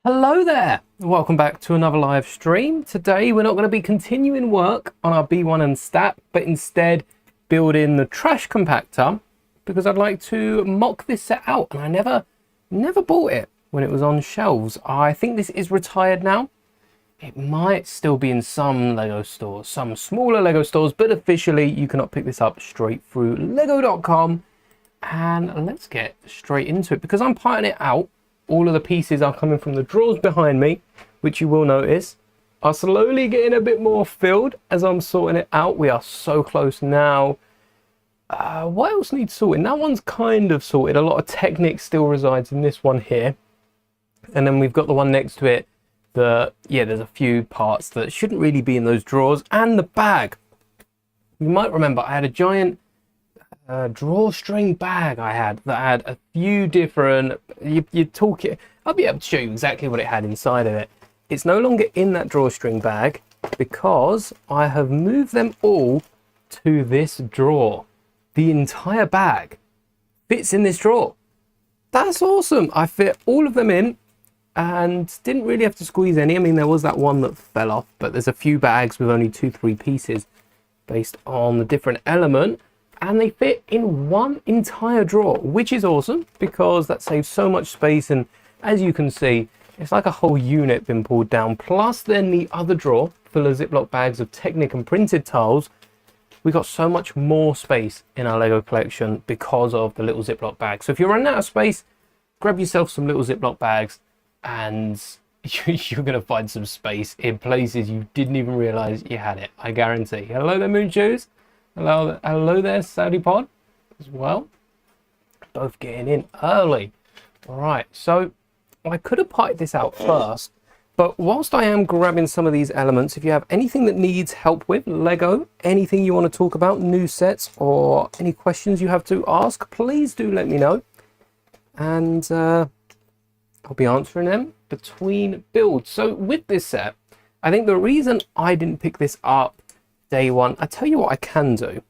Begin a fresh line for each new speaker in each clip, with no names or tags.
Hello there, welcome back to another live stream. Today we're not going to be continuing work on our B1 and stat, but instead build in the trash compactor because I'd like to mock this set out, and I never bought it when it was on shelves. I think this is retired now. It might still be in some Lego stores, some smaller Lego stores, but officially you cannot pick this up straight through lego.com. And let's get straight into it because I'm parting it out. All of the pieces are coming from the drawers behind me, which you will notice are slowly getting a bit more filled as I'm sorting it out. We are so close now. What else needs sorting? That one's kind of sorted. A lot of Technic still resides in this one here. And then we've got the one next to it that, yeah, there's a few parts that shouldn't really be in those drawers. And the bag. You might remember I had a giant drawstring bag I had that had a few different, I'll be able to show you exactly what it had inside of it. It's no longer in that drawstring bag because I have moved them all to this drawer. The entire bag fits in this drawer. That's awesome. I fit all of them in and didn't really have to squeeze any. I mean, there was that one that fell off, but there's a few bags with only 2-3 pieces based on the different element. And they fit in one entire drawer, which is awesome because that saves so much space. And as you can see, it's like a whole unit been pulled down. Plus then the other drawer full of Ziploc bags of Technic and printed tiles. We got so much more space in our Lego collection because of the little Ziploc bags. So if you're running out of space, grab yourself some little Ziploc bags and you're going to find some space in places you didn't even realize you had it. I guarantee. Hello there, Moon Shoes. Hello there, Saudi Pod, as well. Both getting in early. All right, so I could have parted this out first, but whilst I am grabbing some of these elements, if you have anything that needs help with Lego, anything you want to talk about, new sets, or any questions you have to ask, please do let me know. And I'll be answering them between builds. So with this set, I think the reason I didn't pick this up day one, I tell you what I can do.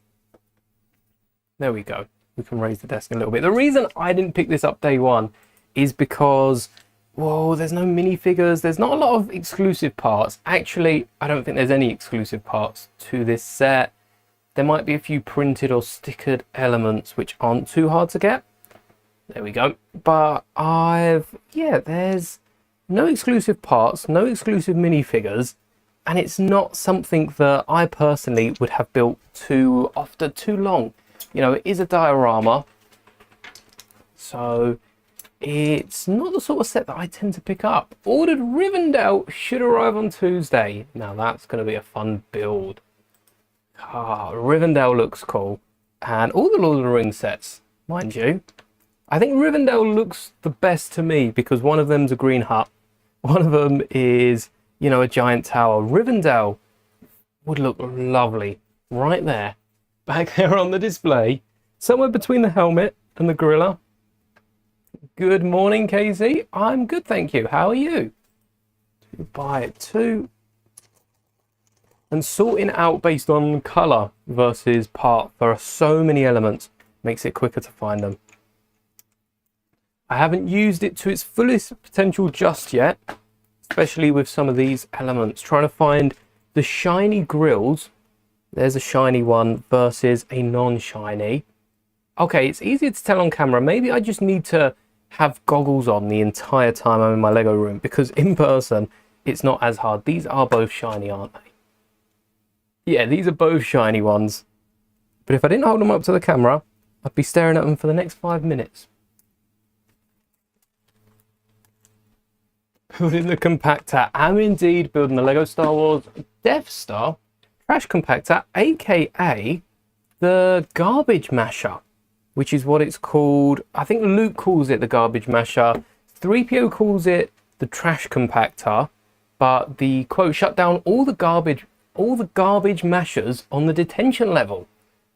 There we go. We can raise the desk a little bit. The reason I didn't pick this up day one is because, whoa, there's no minifigures. There's not a lot of exclusive parts. Actually, I don't think there's any exclusive parts to this set. There might be a few printed or stickered elements which aren't too hard to get. There we go. But there's no exclusive parts, no exclusive minifigures. And it's not something that I personally would have built too long. You know, it is a diorama. So it's not the sort of set that I tend to pick up. Ordered Rivendell, should arrive on Tuesday. Now that's going to be a fun build. Rivendell looks cool. And all the Lord of the Rings sets, mind you. I think Rivendell looks the best to me because one of them's a green hut. One of them is, you know, a giant tower. Rivendell would look lovely right there, back there on the display, somewhere between the helmet and the gorilla. Good morning, KZ. I'm good, thank you. How are you? 2x2. And sorting out based on color versus part. There are so many elements, makes it quicker to find them. I haven't used it to its fullest potential just yet. Especially with some of these elements, trying to find the shiny grills. There's a shiny one versus a non-shiny. Okay, it's easier to tell on camera. Maybe I just need to have goggles on the entire time I'm in my Lego room because in person, it's not as hard. These are both shiny, aren't they? Yeah, these are both shiny ones. But if I didn't hold them up to the camera, I'd be staring at them for the next 5 minutes. Building the compactor. I'm indeed building the Lego Star Wars Death Star trash compactor, aka the garbage masher, which is what it's called. I think Luke calls it the garbage masher. 3PO calls it the trash compactor, but the quote shut down all the garbage mashers on the detention level.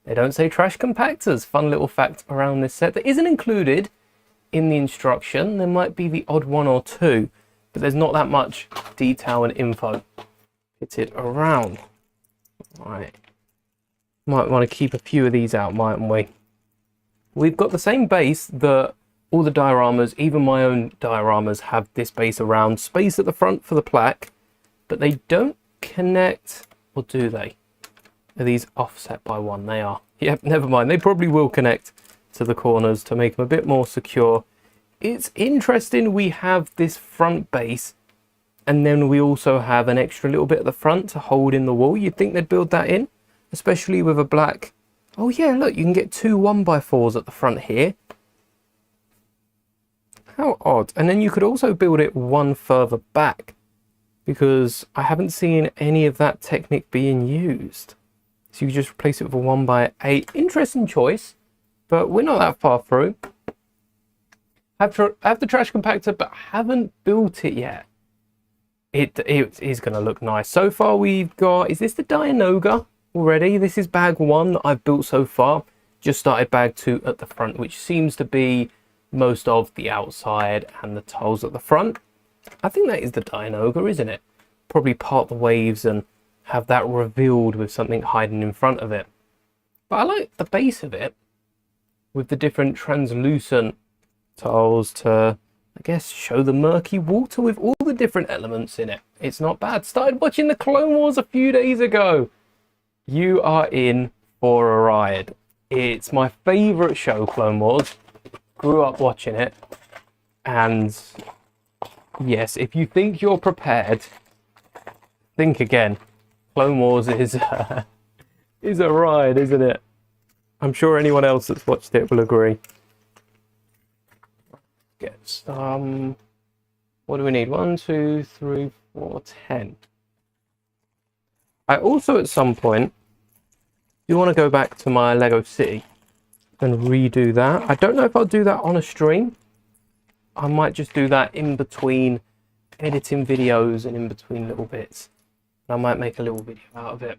They don't say trash compactors. Fun little fact around this set that isn't included in the instruction. There might be the odd one or two. But there's not that much detail and info fitted around. Right. Might want to keep a few of these out, mightn't we? We've got the same base that all the dioramas, even my own dioramas, have this base around space at the front for the plaque, but they don't connect, or do they? Are these offset by 1? They are. Yep, never mind. They probably will connect to the corners to make them a bit more secure. It's interesting we have this front base, and then we also have an extra little bit at the front to hold in the wall. You'd think they'd build that in, especially with a black. Oh yeah, look, you can get 2 1x4s at the front here. How odd. And then you could also build it one further back, because I haven't seen any of that technique being used. So you just replace it with a 1x8. Interesting choice, but we're not that far through. Have the trash compactor, but haven't built it yet. It is going to look nice. So far we've got, is this the Dianoga already? This is bag 1 that I've built so far. Just started bag 2 at the front, which seems to be most of the outside and the tiles at the front. I think that is the Dianoga, isn't it? Probably part the waves and have that revealed with something hiding in front of it. But I like the base of it with the different translucent tiles to, I guess, show the murky water with all the different elements in it. It's not bad. Started watching the Clone Wars a few days ago. You are in for a ride. It's my favorite show, Clone Wars. Grew up watching it, and yes, if you think you're prepared, think again. Clone Wars is a ride, isn't it? I'm sure anyone else that's watched it will agree. Get some. What do we need? 1, 2, 3, 4, 10. I also, at some point, do want to go back to my Lego City and redo that. I don't know if I'll do that on a stream. I might just do that in between editing videos and in between little bits. I might make a little video out of it.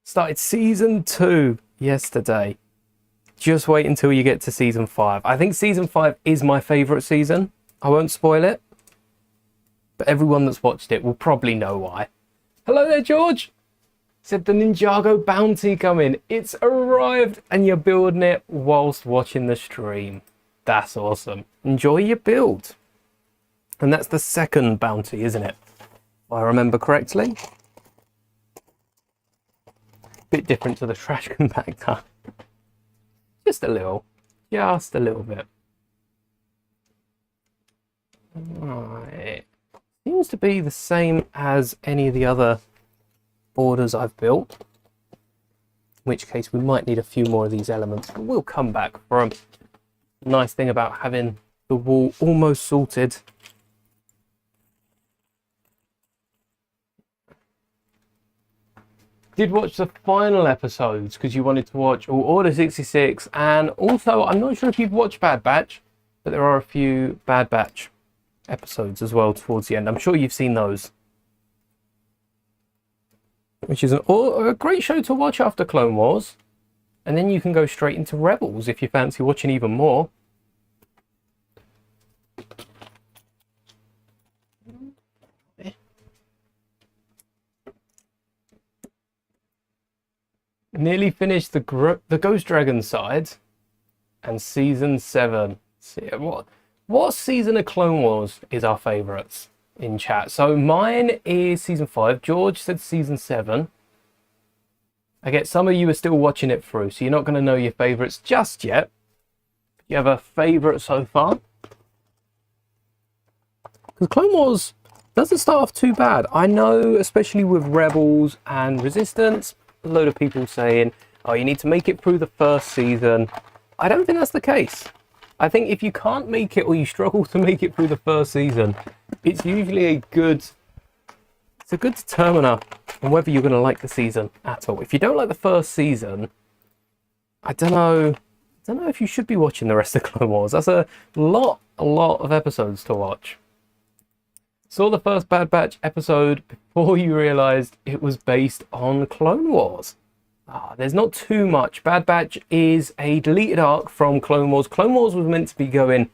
Started season 2 yesterday. Just wait until you get to season 5. I think season 5 is my favorite season. I won't spoil it, but everyone that's watched it will probably know why. Hello there, George. Said the Ninjago bounty coming. It's arrived and you're building it whilst watching the stream. That's awesome. Enjoy your build. And that's the second bounty, isn't it? If I remember correctly. Bit different to the trash compactor. Just a little. Just a little bit. Right. Seems to be the same as any of the other borders I've built, in which case we might need a few more of these elements, but we'll come back for them. Nice thing about having the wall almost sorted. Did watch the final episodes because you wanted to watch Order 66, and also I'm not sure if you've watched Bad Batch, but there are a few Bad Batch episodes as well towards the end. I'm sure you've seen those, which is a great show to watch after Clone Wars. And then you can go straight into Rebels if you fancy watching even more. Nearly finished the Ghost Dragon side and season 7. See, what season of Clone Wars is our favourites in chat? So mine is season 5. George said season 7. I get some of you are still watching it through, so you're not going to know your favourites just yet. You have a favourite so far? Because Clone Wars doesn't start off too bad. I know, especially with Rebels and Resistance, a load of people saying, oh, you need to make it through the first season. I don't think that's the case. I think if you can't make it, or you struggle to make it through the first season, it's usually a good determiner on whether you're going to like the season at all. If you don't like the first season, I don't know if you should be watching the rest of Clone Wars. That's a lot of episodes to watch. Saw the first Bad Batch episode before you realised it was based on Clone Wars. There's not too much. Bad Batch is a deleted arc from Clone Wars. Clone Wars was meant to be going...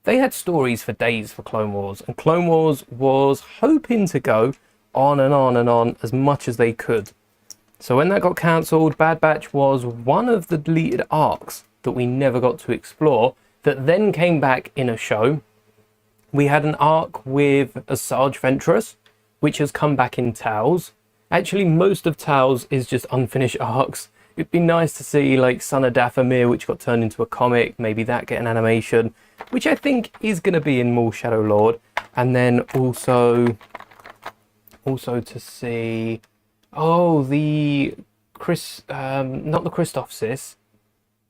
They had stories for days for Clone Wars, and Clone Wars was hoping to go on and on and on as much as they could. So when that got cancelled, Bad Batch was one of the deleted arcs that we never got to explore that then came back in a show. We had an arc with Asajj Ventress, which has come back in Tales. Actually, most of Tales is just unfinished arcs. It'd be nice to see like Son of Dathomir, which got turned into a comic, maybe that get an animation, which I think is going to be in Maul Shadow Lord. And then also to see, oh, the not the Christoph Sis,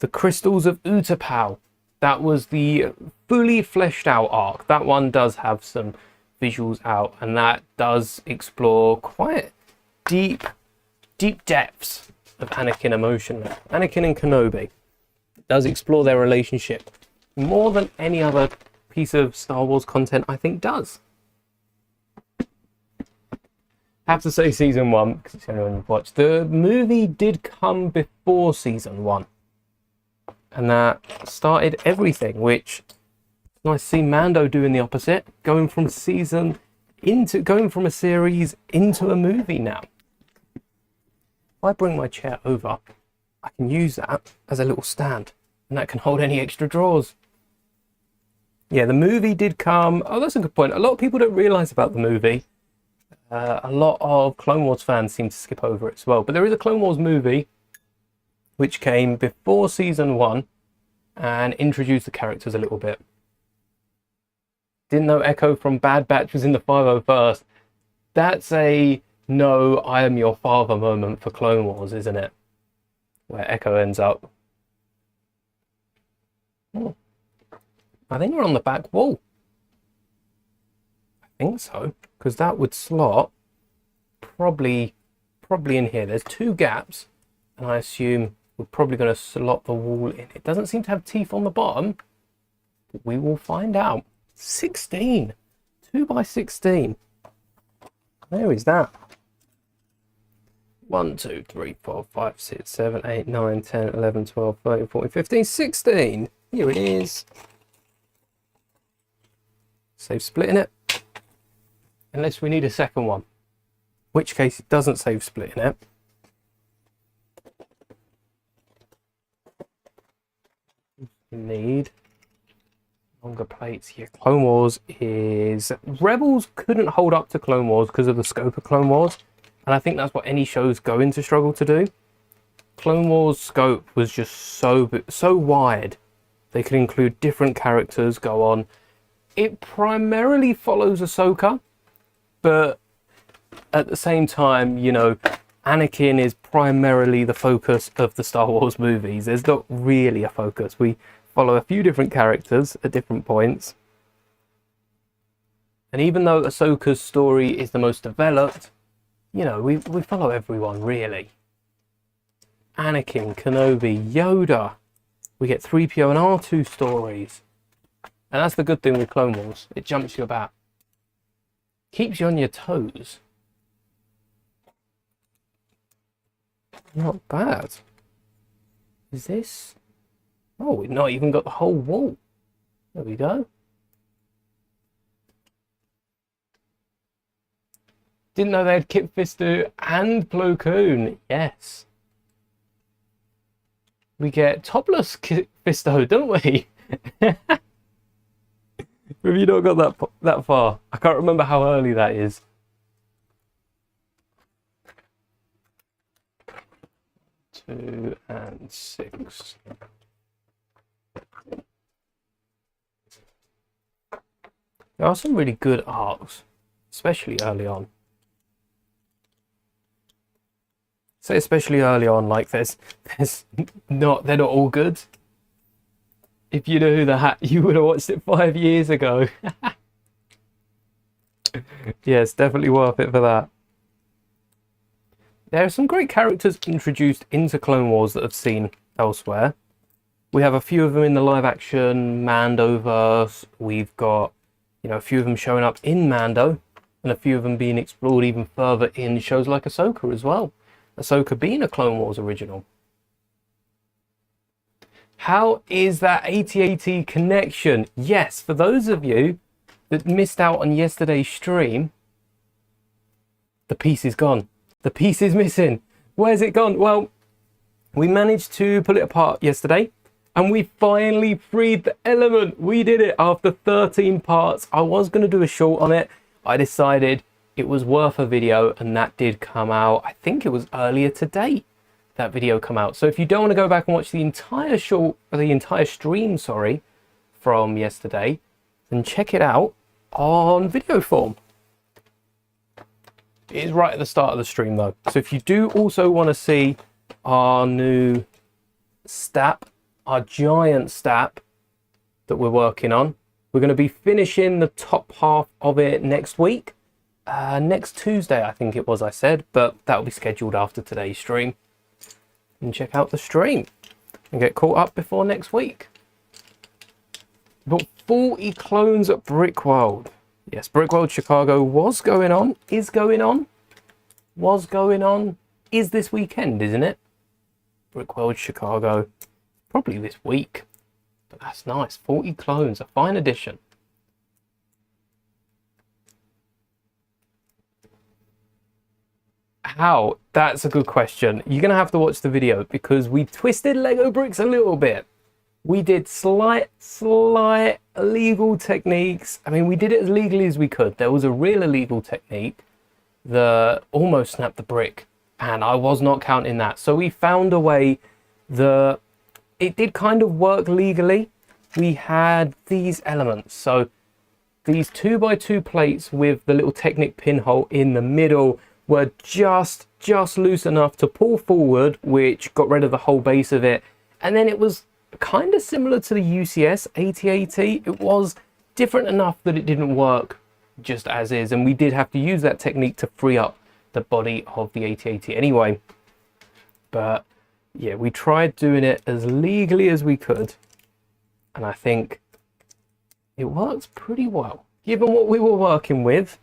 the Crystals of Utapau. That was the fully fleshed out arc. That one does have some visuals out, and that does explore quite deep depths of Anakin emotion. Anakin and Kenobi. It does explore their relationship more than any other piece of Star Wars content, I think, does. Have to say season 1, because it's the only one you've watched. The movie did come before season 1. And that started everything, which it's nice to see Mando doing the opposite, going from a series into a movie now. If I bring my chair over, I can use that as a little stand, and that can hold any extra drawers. Yeah, the movie did come. Oh, that's a good point. A lot of people don't realize about the movie. A lot of Clone Wars fans seem to skip over it as well. But there is a Clone Wars movie which came before season 1 and introduced the characters a little bit. Didn't know Echo from Bad Batch was in the 501st. That's a no, I am your father moment for Clone Wars, isn't it? Where Echo ends up. Oh. I think we're on the back wall. I think so, because that would slot probably in here. There's 2 gaps, and I assume we're probably going to slot the wall in. It doesn't seem to have teeth on the bottom, but we will find out. 16, 2 by 16. Where is that? 1, 2, 3, 4, 5, 6, 7, 8, 9, 10, 11, 12, 13, 14, 15, 16. Here it is. Save splitting it. Unless we need a second one. In which case it doesn't save splitting it. We need longer plates. Yeah, Clone Wars is... Rebels couldn't hold up to Clone Wars because of the scope of Clone Wars. And I think that's what any show's going to struggle to do. Clone Wars' scope was just so wide. They could include different characters, go on. It primarily follows Ahsoka, but at the same time, you know, Anakin is primarily the focus of the Star Wars movies. There's not really a focus. We follow a few different characters at different points. And even though Ahsoka's story is the most developed, you know, we follow everyone, really. Anakin, Kenobi, Yoda. We get 3PO and R2 stories. And that's the good thing with Clone Wars. It jumps you about. Keeps you on your toes. Not bad. Is this? Oh, we've not even got the whole wall. There we go. Didn't know they had Kit Fisto and Plo Koon. Yes. We get topless Kit Fisto, don't we? Have you not got that far? I can't remember how early that is. Two and 6. There are some really good arcs, especially early on. So especially early on, like they're not all good. If you know the hat, you would have watched it 5 years ago. Yeah, it's definitely worth it for that. There are some great characters introduced into Clone Wars that I've seen elsewhere. We have a few of them in the live action Mandoverse. We've got, you know, a few of them showing up in Mando, and a few of them being explored even further in shows like Ahsoka as well. Ahsoka being a Clone Wars original. How is that AT-AT connection? Yes, for those of you that missed out on yesterday's stream, the piece is gone. The piece is missing. Where's it gone? Well, we managed to pull it apart yesterday. And we finally freed the element. We did it after 13 parts. I was going to do a short on it. I decided it was worth a video, and that did come out. I think it was earlier today that video come out. So if you don't want to go back and watch the entire short, or the entire stream, sorry, from yesterday, then check it out on video form. It is right at the start of the stream though. So if you do also want to see our new stap, our giant stap that we're working on, we're going to be finishing the top half of it next week. Next Tuesday, I think it was, I said, but that will be scheduled after today's stream. And check out the stream and get caught up before next week. We've got 40 clones at Brickworld. Yes, Brickworld Chicago was going on, is going on, was going on, is this weekend, isn't it? Brickworld Chicago, probably this week. But that's nice, 40 clones, a fine addition. How? That's a good question. You're going to have to watch the video because we twisted Lego bricks a little bit. We did slight illegal techniques. I mean, we did it as legally as we could. There was a real illegal technique that almost snapped the brick, and I was not counting that. So we found a way that it did kind of work legally. We had these elements. So these 2x2 plates with the little Technic pinhole in the middle were just loose enough to pull forward, which got rid of the whole base of it. And then it was kind of similar to the UCS 8080. It was different enough that it didn't work just as is, and we did have to use that technique to free up the body of the 8080 anyway. But yeah, we tried doing it as legally as we could, and I think it works pretty well. Given what we were working with,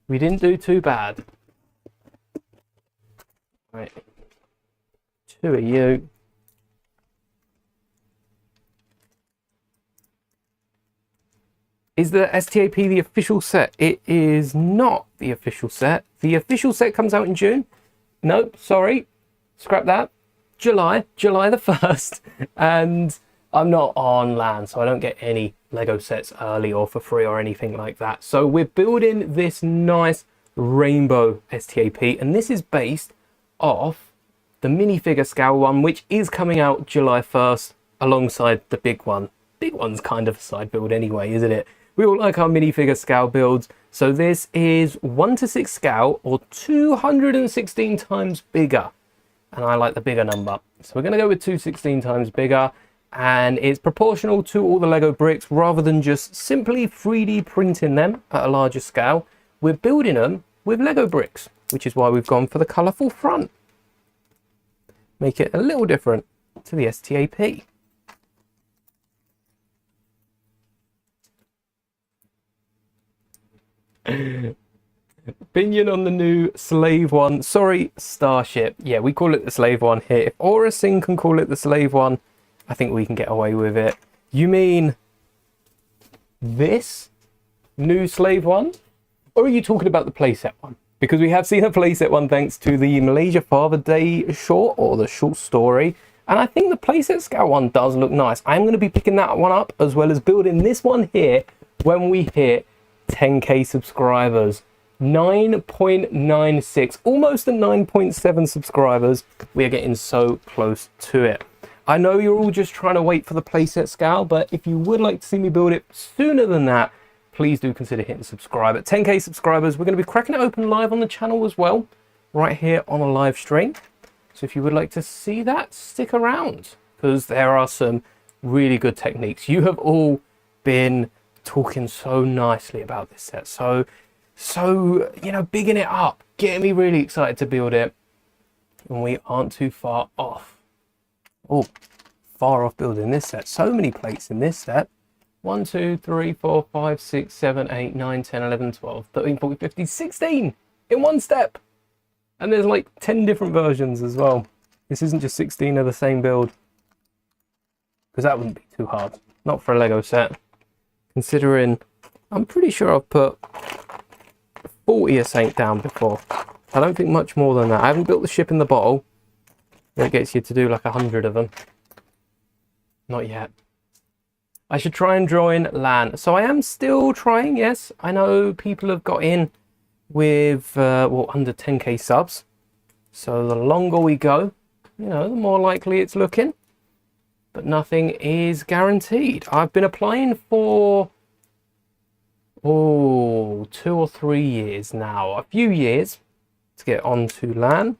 we didn't do too bad. Right, 2 of you. Is the STAP the official set? It is not the official set. The official set comes out in June. No, sorry, scrap that. July the 1st. And I'm not on LAN, so I don't get any Lego sets early or for free or anything like that. So we're building this nice rainbow STAP, and this is based off the minifigure scale one, which is coming out July 1st alongside the big one. Big one's kind of a side build anyway, isn't it? We all like our minifigure scale builds. So this is 1:6 scale, or 216 times bigger. And I like the bigger number. So we're going to go with 216 times bigger. And it's proportional to all the Lego bricks, rather than just simply 3D printing them at a larger scale. We're building them with Lego bricks, which is why we've gone for the colourful front. Make it a little different to the STAP. Opinion on the new slave one. Sorry, Starship. Yeah, we call it the slave one here. If Orison can call it the slave one, I think we can get away with it. You mean this new slave one? Or are you talking about the playset one? Because we have seen a playset one thanks to the Malaysia Father Day short, or the short story. And I think the playset scale one does look nice. I'm going to be picking that one up, as well as building this one here when we hit 10k subscribers. 9.96, almost a 9.7 subscribers. We are getting so close to it. I know you're all just trying to wait for the playset scale, but if you would like to see me build it sooner than that, please do consider hitting subscribe. At 10k subscribers, we're going to be cracking it open live on the channel as well, right here on a live stream. So if you would like to see that, stick around, because there are some really good techniques. You have all been talking so nicely about this set, so you know, bigging it up, getting me really excited to build it, and we aren't too far off. Oh, far off building this set. So many plates in this set. 1 2 3 4 5 6 7 8 9 10 11 12 13 14 15 16 in one step, and there's like 10 different versions as well. This isn't just 16 of the same build, because that wouldn't be too hard, not for a Lego set. Considering I'm pretty sure I've put 40 or something down before. I don't think much more than that. I haven't built the ship in the bottle. That gets you to do like 100 of them. Not yet. I should try and join LAN. So I am still trying, yes. I know people have got in with, well, under 10k subs. So the longer we go, you know, the more likely it's looking. But nothing is guaranteed. I've been applying for, 2 or 3 years now. A few years to get onto LAN.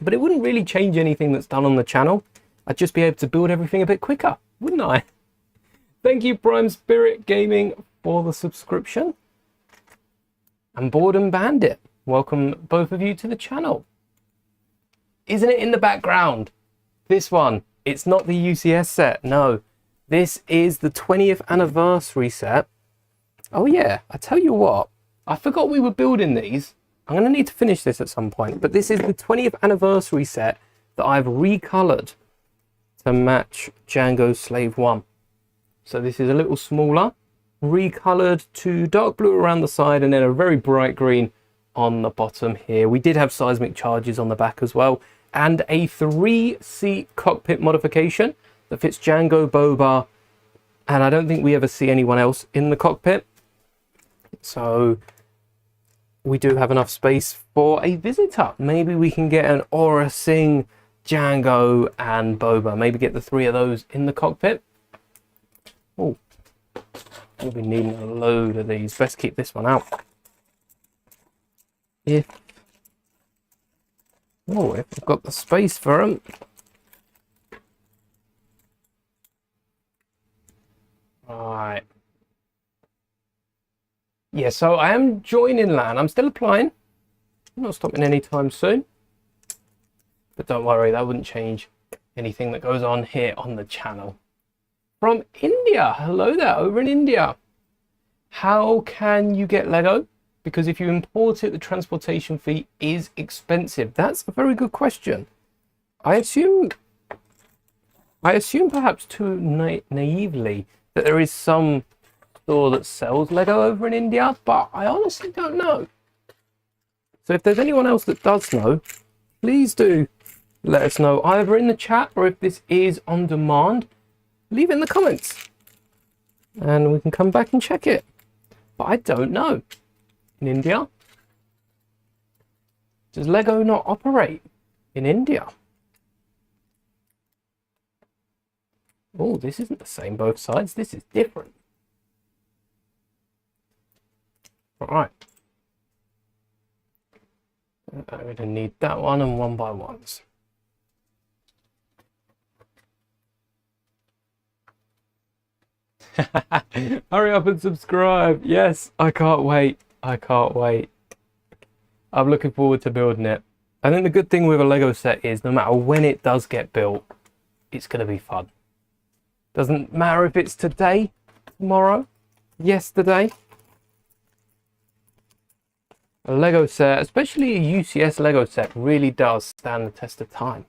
But it wouldn't really change anything that's done on the channel. I'd just be able to build everything a bit quicker, wouldn't I? Thank you, Prime Spirit Gaming, for the subscription. And Boredom Bandit, welcome both of you to the channel. Isn't it in the background? This one, it's not the UCS set, no. This is the 20th anniversary set. Oh yeah, I tell you what, I forgot we were building these. I'm going to need to finish this at some point, but this is the 20th anniversary set that I've recolored to match Django Slave 1. So this is a little smaller, recolored to dark blue around the side and then a very bright green on the bottom here. We did have seismic charges on the back as well, and a 3-seat cockpit modification that fits Django, Boba, and I don't think we ever see anyone else in the cockpit. So we do have enough space for a visitor. Maybe we can get an Aura Singh, Django and Boba. Maybe get the 3 of those in the cockpit. Oh, we'll be needing a load of these. Best keep this one out. If I've got the space for them. Right. Yeah, so I am joining LAN. I'm still applying. I'm not stopping anytime soon. But don't worry, that wouldn't change anything that goes on here on the channel. From India, hello there, over in India. How can you get Lego? Because if you import it, the transportation fee is expensive. That's a very good question. I assume perhaps too naively that there is some store that sells Lego over in India, but I honestly don't know. So if there's anyone else that does know, please do let us know either in the chat or if this is on demand. Leave it in the comments and we can come back and check it. But I don't know. In India? Does Lego not operate in India? Oh, this isn't the same both sides. This is different. All right. I'm going to need that one and 1x1s. Hurry up and subscribe. Yes, I can't wait. I can't wait. I'm looking forward to building it. I think the good thing with a Lego set is no matter when it does get built, it's going to be fun. Doesn't matter if it's today, tomorrow, yesterday. A Lego set, especially a UCS Lego set, really does stand the test of time.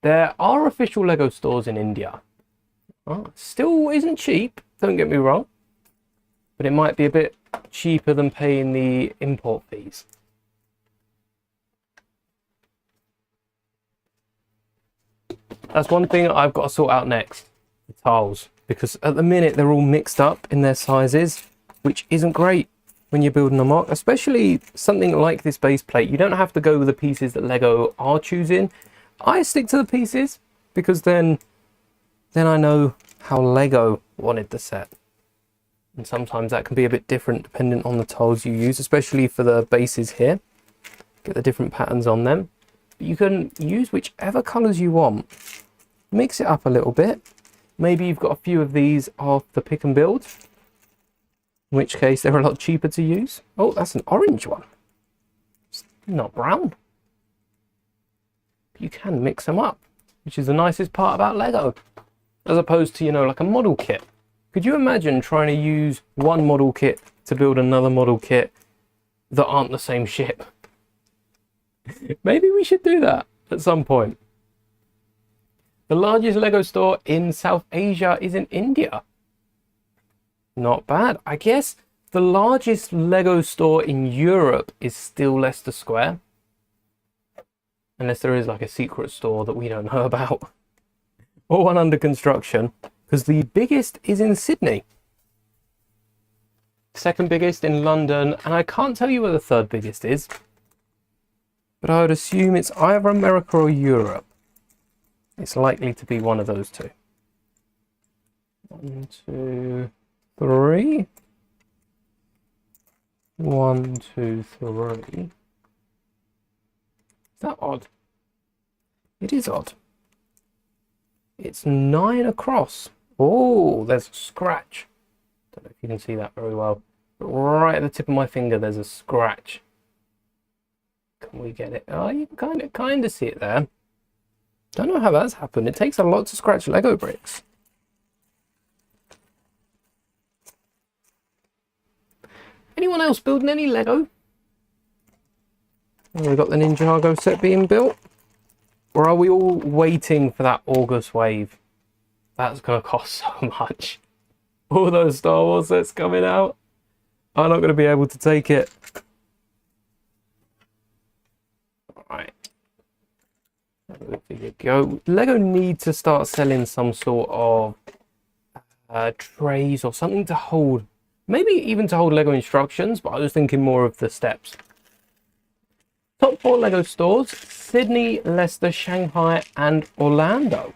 There are official Lego stores in India. Oh, still isn't cheap, don't get me wrong, but it might be a bit cheaper than paying the import fees. That's one thing I've got to sort out next, the tiles, because at the minute they're all mixed up in their sizes, which isn't great when you're building a mock, especially something like this base plate. You don't have to go with the pieces that Lego are choosing. I stick to the pieces because then I know how Lego wanted the set. And sometimes that can be a bit different depending on the tiles you use, especially for the bases here. Get the different patterns on them. But you can use whichever colors you want. Mix it up a little bit. Maybe you've got a few of these off the pick and build, in which case they're a lot cheaper to use. Oh, that's an orange one. It's not brown. But you can mix them up, which is the nicest part about Lego. As opposed to, you know, like a model kit. Could you imagine trying to use one model kit to build another model kit that aren't the same ship? Maybe we should do that at some point. The largest Lego store in South Asia is in India. Not bad. I guess the largest Lego store in Europe is still Leicester Square. Unless there is like a secret store that we don't know about. or one under construction, because the biggest is in Sydney. Second biggest in London, and I can't tell you where the third biggest is, but I would assume it's either America or Europe. It's likely to be one of those two. 1, 2, 3. 1, 2, 3. Is that odd? It is odd. It's 9 across. Oh, there's a scratch. Don't know if you can see that very well. But right at the tip of my finger, there's a scratch. Can we get it? Oh, you can kind of see it there. Don't know how that's happened. It takes a lot to scratch Lego bricks. Anyone else building any Lego? Oh, we've got the Ninjago set being built. Or are we all waiting for that August wave? That's going to cost so much. All those Star Wars sets coming out. I'm not going to be able to take it. Alright. There you go. Lego need to start selling some sort of trays or something to hold. Maybe even to hold Lego instructions, but I was thinking more of the steps. Top 4 Lego stores: Sydney, Leicester, Shanghai, and Orlando.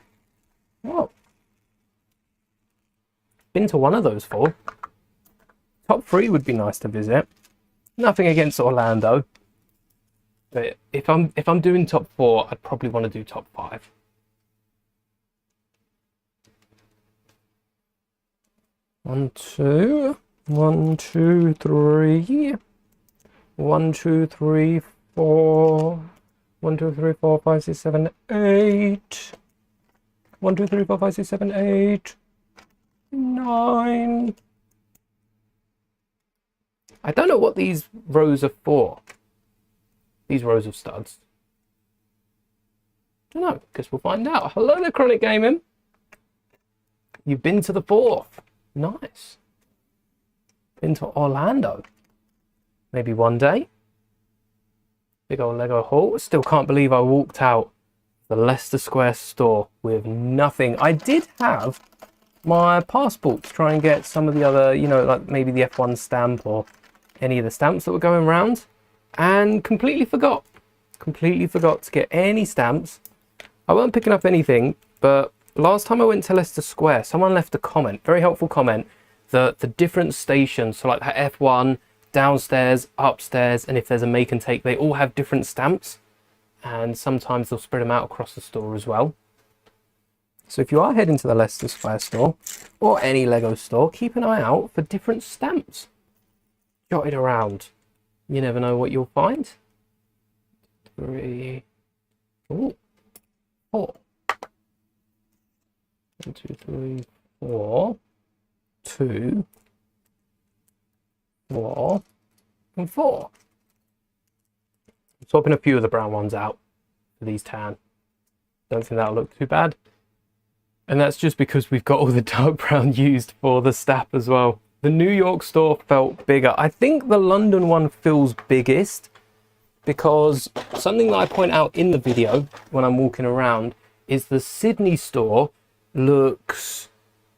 Whoa. Been to one of those 4. Top 3 would be nice to visit. Nothing against Orlando, but if I'm doing top 4, I'd probably want to do top 5. One, 2, 1, 2, 3. 1, 2, 3, 4. 1, 2, 3, 4, 5, 6, 7, 8. 1, 2, 3, 4, 5, 6, 7, 8. 9. I don't know what these rows are for. These rows of studs. Don't know, because we'll find out. Hello there, Chronic Gaming. You've been to the 4th. Nice. Been to Orlando. Maybe one day. Big old Lego haul. Still can't believe I walked out the Leicester Square store with nothing. I did have my passport to try and get some of the other, you know, like maybe the F1 stamp or any of the stamps that were going around, and completely forgot to get any stamps. I weren't picking up anything, but last time I went to Leicester Square, someone left a comment, very helpful comment, that the different stations, so like F1, downstairs, upstairs, and if there's a make and take, they all have different stamps, and sometimes they'll spread them out across the store as well. So if you are heading to the Leicester Square store or any Lego store, keep an eye out for different stamps jotted around. You never know what you'll find. 3, 4. 1, 2, 3, 4. 2, 4, and 4. I'm swapping a few of the brown ones out for these tan. Don't think that'll look too bad. And that's just because we've got all the dark brown used for the staff as well. The New York store felt bigger. I think the London one feels biggest because something that I point out in the video when I'm walking around is the Sydney store looks,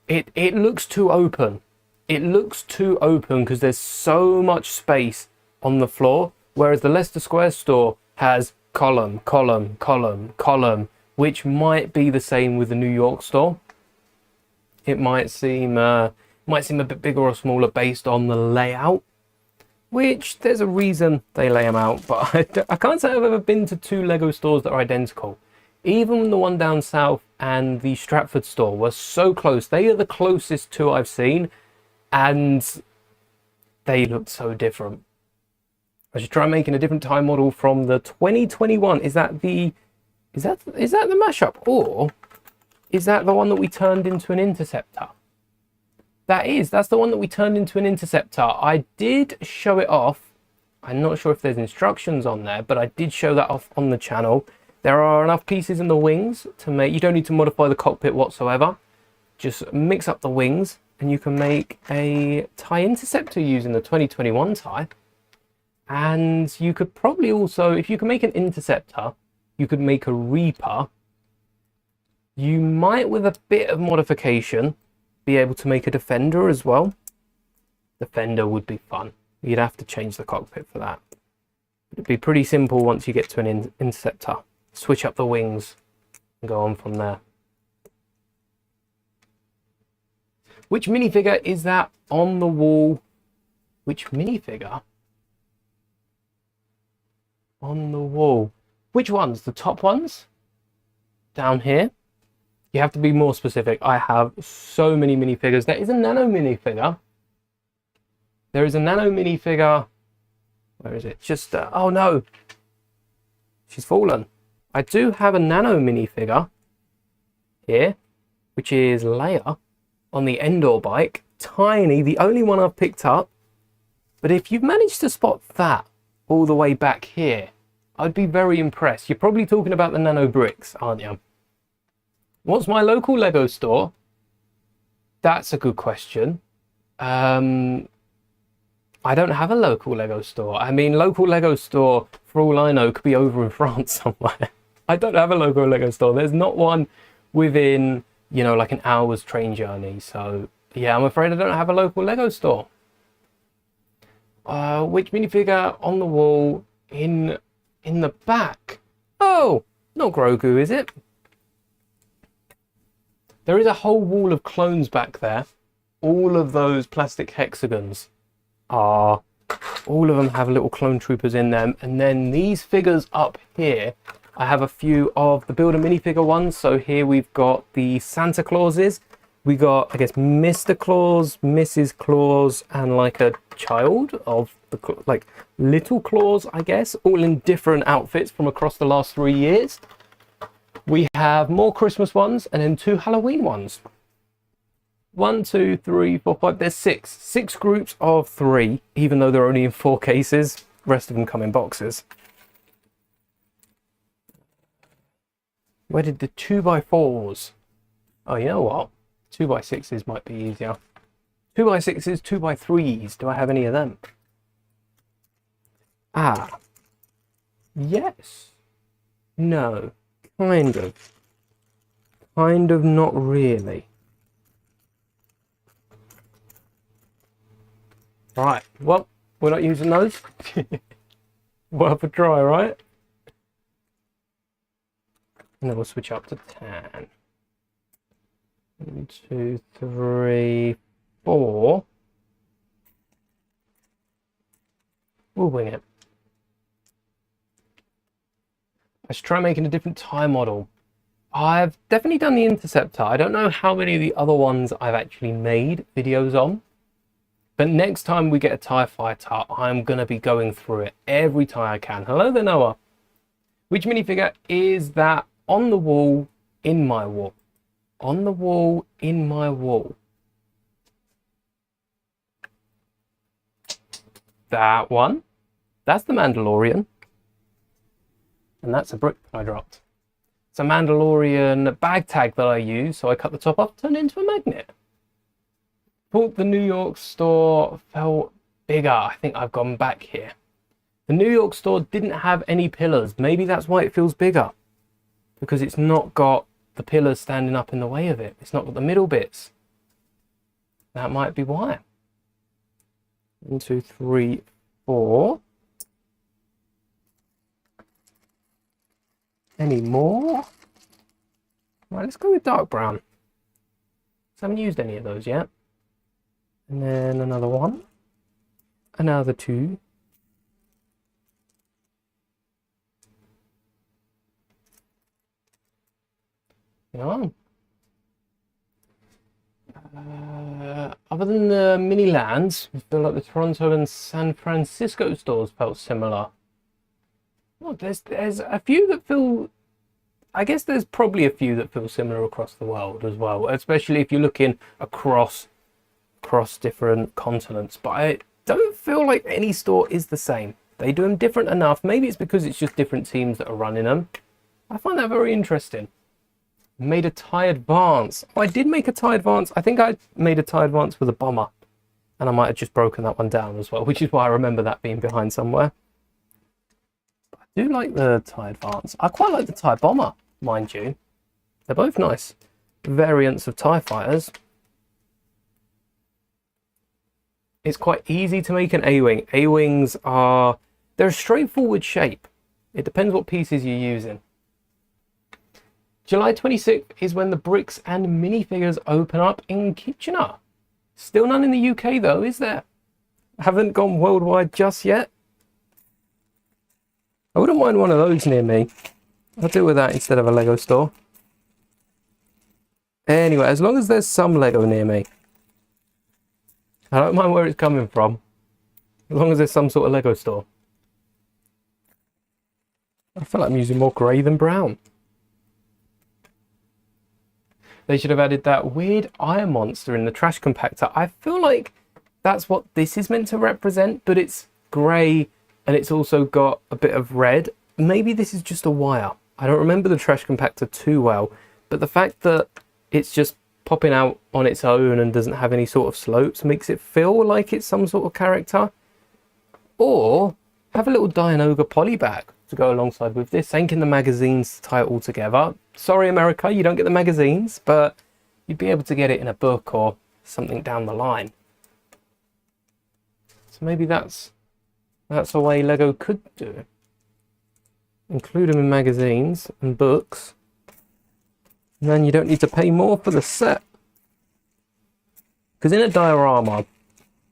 it looks too open. It looks too open because there's so much space on the floor, whereas the Leicester Square store has column, column, column, column, which might be the same with the New York store. It might seem a bit bigger or smaller based on the layout, which there's a reason they lay them out, but I can't say I've ever been to 2 Lego stores that are identical. Even the one down south and the Stratford store were so close. They are the closest 2 I've seen, and they looked so different. I should try making a different time model from the 2021. Is that the mashup, or is that the one that we turned into an Interceptor? That's the one that we turned into an Interceptor. I did show it off. I'm not sure if there's instructions on there, but I did show that off on the channel. There are enough pieces in the wings to make, you don't need to modify the cockpit whatsoever. Just mix up the wings and you can make a TIE Interceptor using the 2021 TIE. And you could probably also, if you can make an Interceptor, you could make a Reaper You might, with a bit of modification, be able to make a Defender as well. Defender would be fun. You'd have to change the cockpit for that. It'd be pretty simple once you get to an Interceptor. Switch up the wings and go on from there. Which minifigure is that on the wall? Which minifigure? On the wall. Which ones? The top ones? Down here? You have to be more specific. I have so many minifigures. There is a Nano minifigure. There is a Nano minifigure. Where is it? Just, oh no. She's fallen. I do have a Nano minifigure here, which is Leia on the Endor bike. Tiny, the only one I've picked up. But if you've managed to spot that all the way back here, I'd be very impressed. You're probably talking about the Nano bricks, aren't you? What's my local Lego store? That's a good question. I don't have a local Lego store. I mean, local Lego store, for all I know, could be over in France somewhere. I don't have a local Lego store. There's not one within, you know, like an hour's train journey. So, yeah, I'm afraid I don't have a local Lego store. Which minifigure on the wall in the back? Oh, not Grogu, is it? There is a whole wall of clones back there. All of those plastic hexagons are, all of them have little clone troopers in them. And then these figures up here, I have a few of the Builder minifigure ones. So here we've got the Santa Clauses. We got, I guess, Mr. Claus, Mrs. Claus, and like a child of the, like, little Claus, I guess, all in different outfits from across the last 3 years. We have more Christmas ones and then 2 Halloween ones. 1, 2, 3, 4, 5. There's 6. 6 groups of 3, even though they're only in 4 cases. The rest of them come in boxes. Where did the 2x4s? Oh, you know what? 2x6s might be easier. 2x6s, 2x3s. Do I have any of them? Ah. Yes. No. Kind of. Kind of, not really. Right. Well, we're not using those. Worth a try, right? And then we'll switch up to 10. 1, 2, 3, 4. We'll wing it. Let's try making a different TIE model. I've definitely done the Interceptor. I don't know how many of the other ones I've actually made videos on. But next time we get a TIE fighter, I'm going to be going through it every TIE I can. Hello there, Noah. Which minifigure is that on the wall, in my wall? On the wall, in my wall. That one. That's the Mandalorian. And that's a brick that I dropped. It's a Mandalorian bag tag that I use, so I cut the top off, turned it into a magnet. Thought the New York store felt bigger. I think I've gone back here. The New York store didn't have any pillars. Maybe that's why it feels bigger. Because it's not got the pillars standing up in the way of it. It's not got the middle bits. That might be why. 1, 2, 3, 4. Any more? Right, let's go with dark brown. I haven't used any of those yet. And then another one. Another 2. Yeah. Other than the mini lands, I feel like the Toronto and San Francisco stores felt similar. Oh, there's a few that feel, I guess there's probably a few that feel similar across the world as well, especially if you're looking across different continents. But I don't feel like any store is the same. They do them different enough. Maybe it's because it's just different teams that are running them. I find that very interesting. Made a TIE Advance. Oh, I did make a TIE Advance. I think I made a TIE Advance with a bomber. And I might have just broken that one down as well, which is why I remember that being behind somewhere. But I do like the TIE Advance. I quite like the TIE Bomber, mind you. They're both nice variants of TIE fighters. It's quite easy to make an A-wing. A-wings are, they're a straightforward shape. It depends what pieces you're using. July 26th is when the bricks and minifigures open up in Kitchener. Still none in the UK though, is there? Haven't gone worldwide just yet. I wouldn't mind one of those near me. I'll deal with that instead of a Lego store. Anyway, as long as there's some Lego near me. I don't mind where it's coming from. As long as there's some sort of Lego store. I feel like I'm using more grey than brown. They should have added that weird iron monster in the trash compactor. I feel like that's what this is meant to represent, but it's grey and it's also got a bit of red. Maybe this is just a wire. I don't remember the trash compactor too well, but the fact that it's just popping out on its own and doesn't have any sort of slopes makes it feel like it's some sort of character. Or have a little Dianoga poly bag to go alongside with this. Ain't in the magazines to tie it all together. Sorry America, you don't get the magazines, but you'd be able to get it in a book or something down the line. So maybe that's a way Lego could do it. Include them in magazines and books. And then you don't need to pay more for the set. Because in a diorama,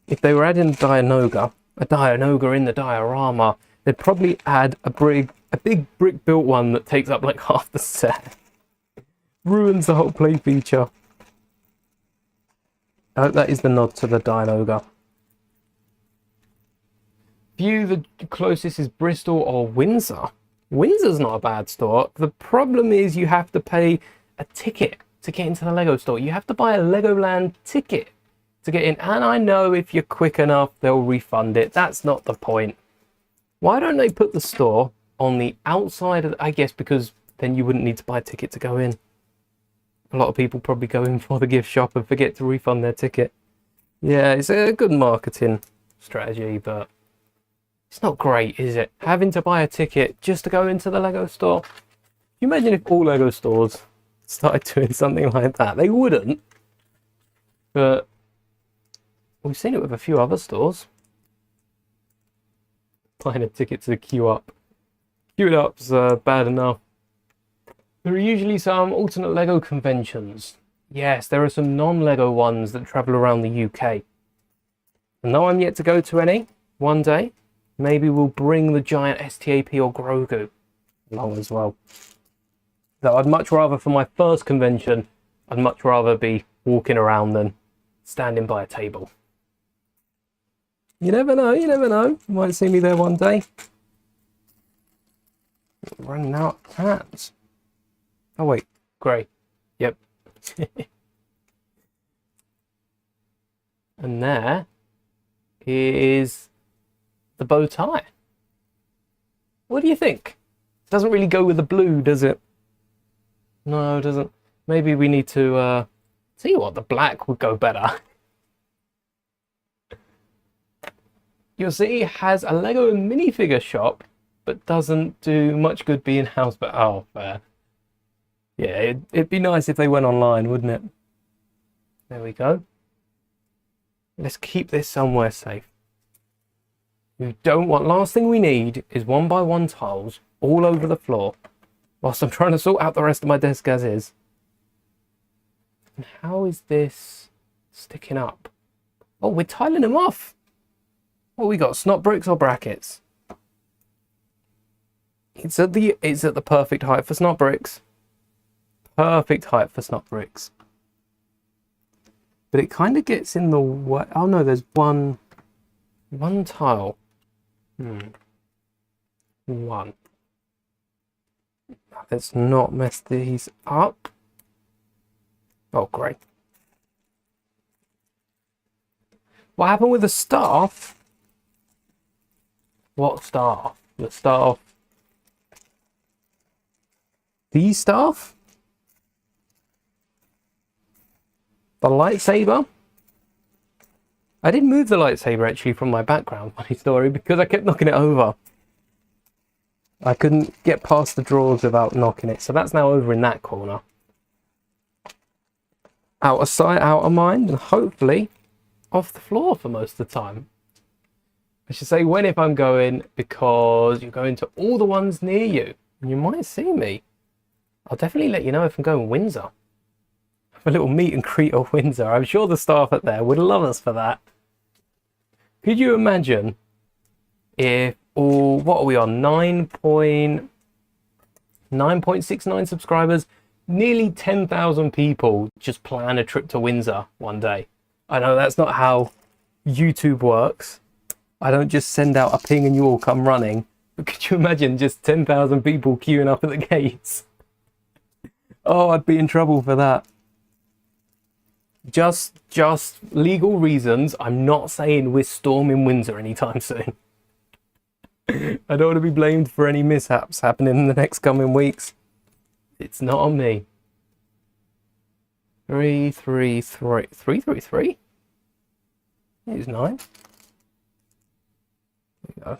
if they were adding a Dianoga in the diorama, they'd probably add a big brick built one that takes up like half the set. Ruins the whole play feature. I hope that is the nod to the Dianoga. View the closest is Bristol or Windsor. Windsor's not a bad store. The problem is you have to pay a ticket to get into the Lego store. You have to buy a Legoland ticket to get in. And I know if you're quick enough, they'll refund it. That's not the point. Why don't they put the store on the outside of, I guess because then you wouldn't need to buy a ticket to go in. A lot of people probably go in for the gift shop and forget to refund their ticket. Yeah, it's a good marketing strategy, but it's not great, is it? Having to buy a ticket just to go into the Lego store. Can you imagine if all Lego stores started doing something like that? They wouldn't. But we've seen it with a few other stores. Buying a ticket to queue up. Queuing up's bad enough. There are usually some alternate Lego conventions. Yes, there are some non-Lego ones that travel around the UK. And though I'm yet to go to any, one day, maybe we'll bring the giant STAP or Grogu along as well. Though I'd much rather, for my first convention, I'd much rather be walking around than standing by a table. You never know, you never know. You might see me there one day. Running out of cans. Oh wait, grey. Yep. And there is the bow tie. What do you think? Doesn't really go with the blue, does it? No, it doesn't. Maybe we need to see what, the black would go better. You'll see it has a Lego minifigure shop, but doesn't do much good being house. But oh, fair. Yeah, it'd be nice if they went online, wouldn't it? There we go. Let's keep this somewhere safe. We don't want, last thing we need is 1x1 tiles all over the floor whilst I'm trying to sort out the rest of my desk as is. And how is this sticking up? Oh, we're tiling them off. What we got, snot bricks or brackets? It's at the perfect height for snot bricks. Perfect height for snot bricks. But it kind of gets in the way. Oh no, there's one tile. One. Let's not mess these up. Oh, great. What happened with the staff? What staff? The staff. These staff? The lightsaber? I did move the lightsaber actually from my background, funny story, because I kept knocking it over. I couldn't get past the drawers without knocking it, so that's now over in that corner. out of sight, out of mind, and hopefully off the floor for most of the time. I should say when if I'm going, because you're going to all the ones near you and you might see me. I'll definitely let you know if I'm going Windsor. Have a little meet and greet at Windsor. I'm sure the staff at there would love us for that. Could you imagine if, what are we on, 9.69 subscribers, nearly 10,000 people just plan a trip to Windsor one day. I know that's not how YouTube works. I don't just send out a ping and you all come running. But could you imagine just 10,000 people queuing up at the gates? Oh, I'd be in trouble for that. Just legal reasons. I'm not saying we're storming Windsor anytime soon. I don't want to be blamed for any mishaps happening in the next coming weeks. It's not on me. 333. 333? He's 9. There you go.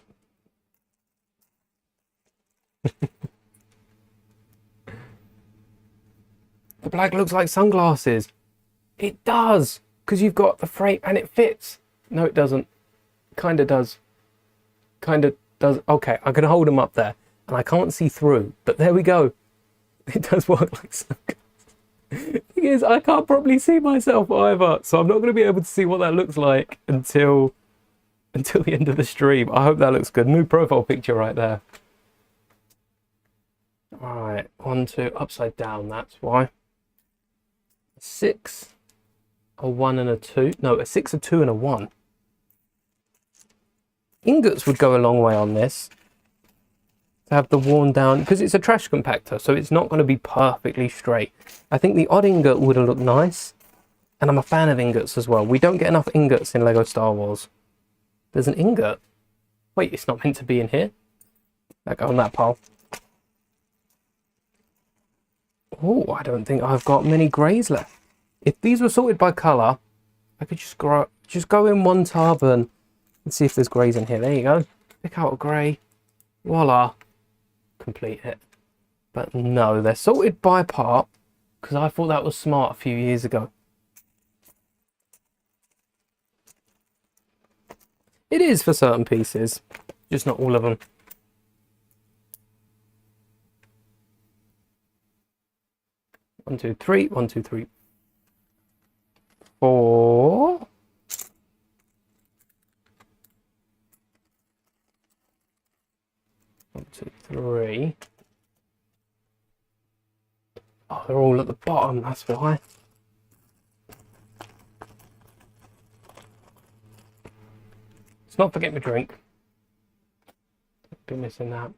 The black looks like sunglasses. It does, because you've got the frame and it fits. No, it doesn't. Kind of does. Kind of does. Okay, I can hold them up there and I can't see through, but there we go. It does work like sunglasses. Thing is, I can't properly see myself either, so I'm not going to be able to see what that looks like until the end of the stream. I hope that looks good. New profile picture right there. All right, 1, 2, upside down. That's why. 6, a 1 and a 2. No, a 6, a 2 and a 1. Ingots would go a long way on this. To have the worn down, because it's a trash compactor, so it's not going to be perfectly straight. I think the odd ingot would have looked nice, and I'm a fan of ingots as well. We don't get enough ingots in Lego Star Wars. There's an ingot. Wait, it's not meant to be in here. That go on that pile. Oh, I don't think I've got many greys left. If these were sorted by colour, I could just go in one tub and see if there's greys in here. There you go. Pick out a grey. Voila. Complete it. But no, they're sorted by part, because I thought that was smart a few years ago. It is for certain pieces, just not all of them. One, two, three. 1, 2, 3, 4. One, 2, 3. Oh, they're all at the bottom, that's why. Let's not forget my drink. Be missing that.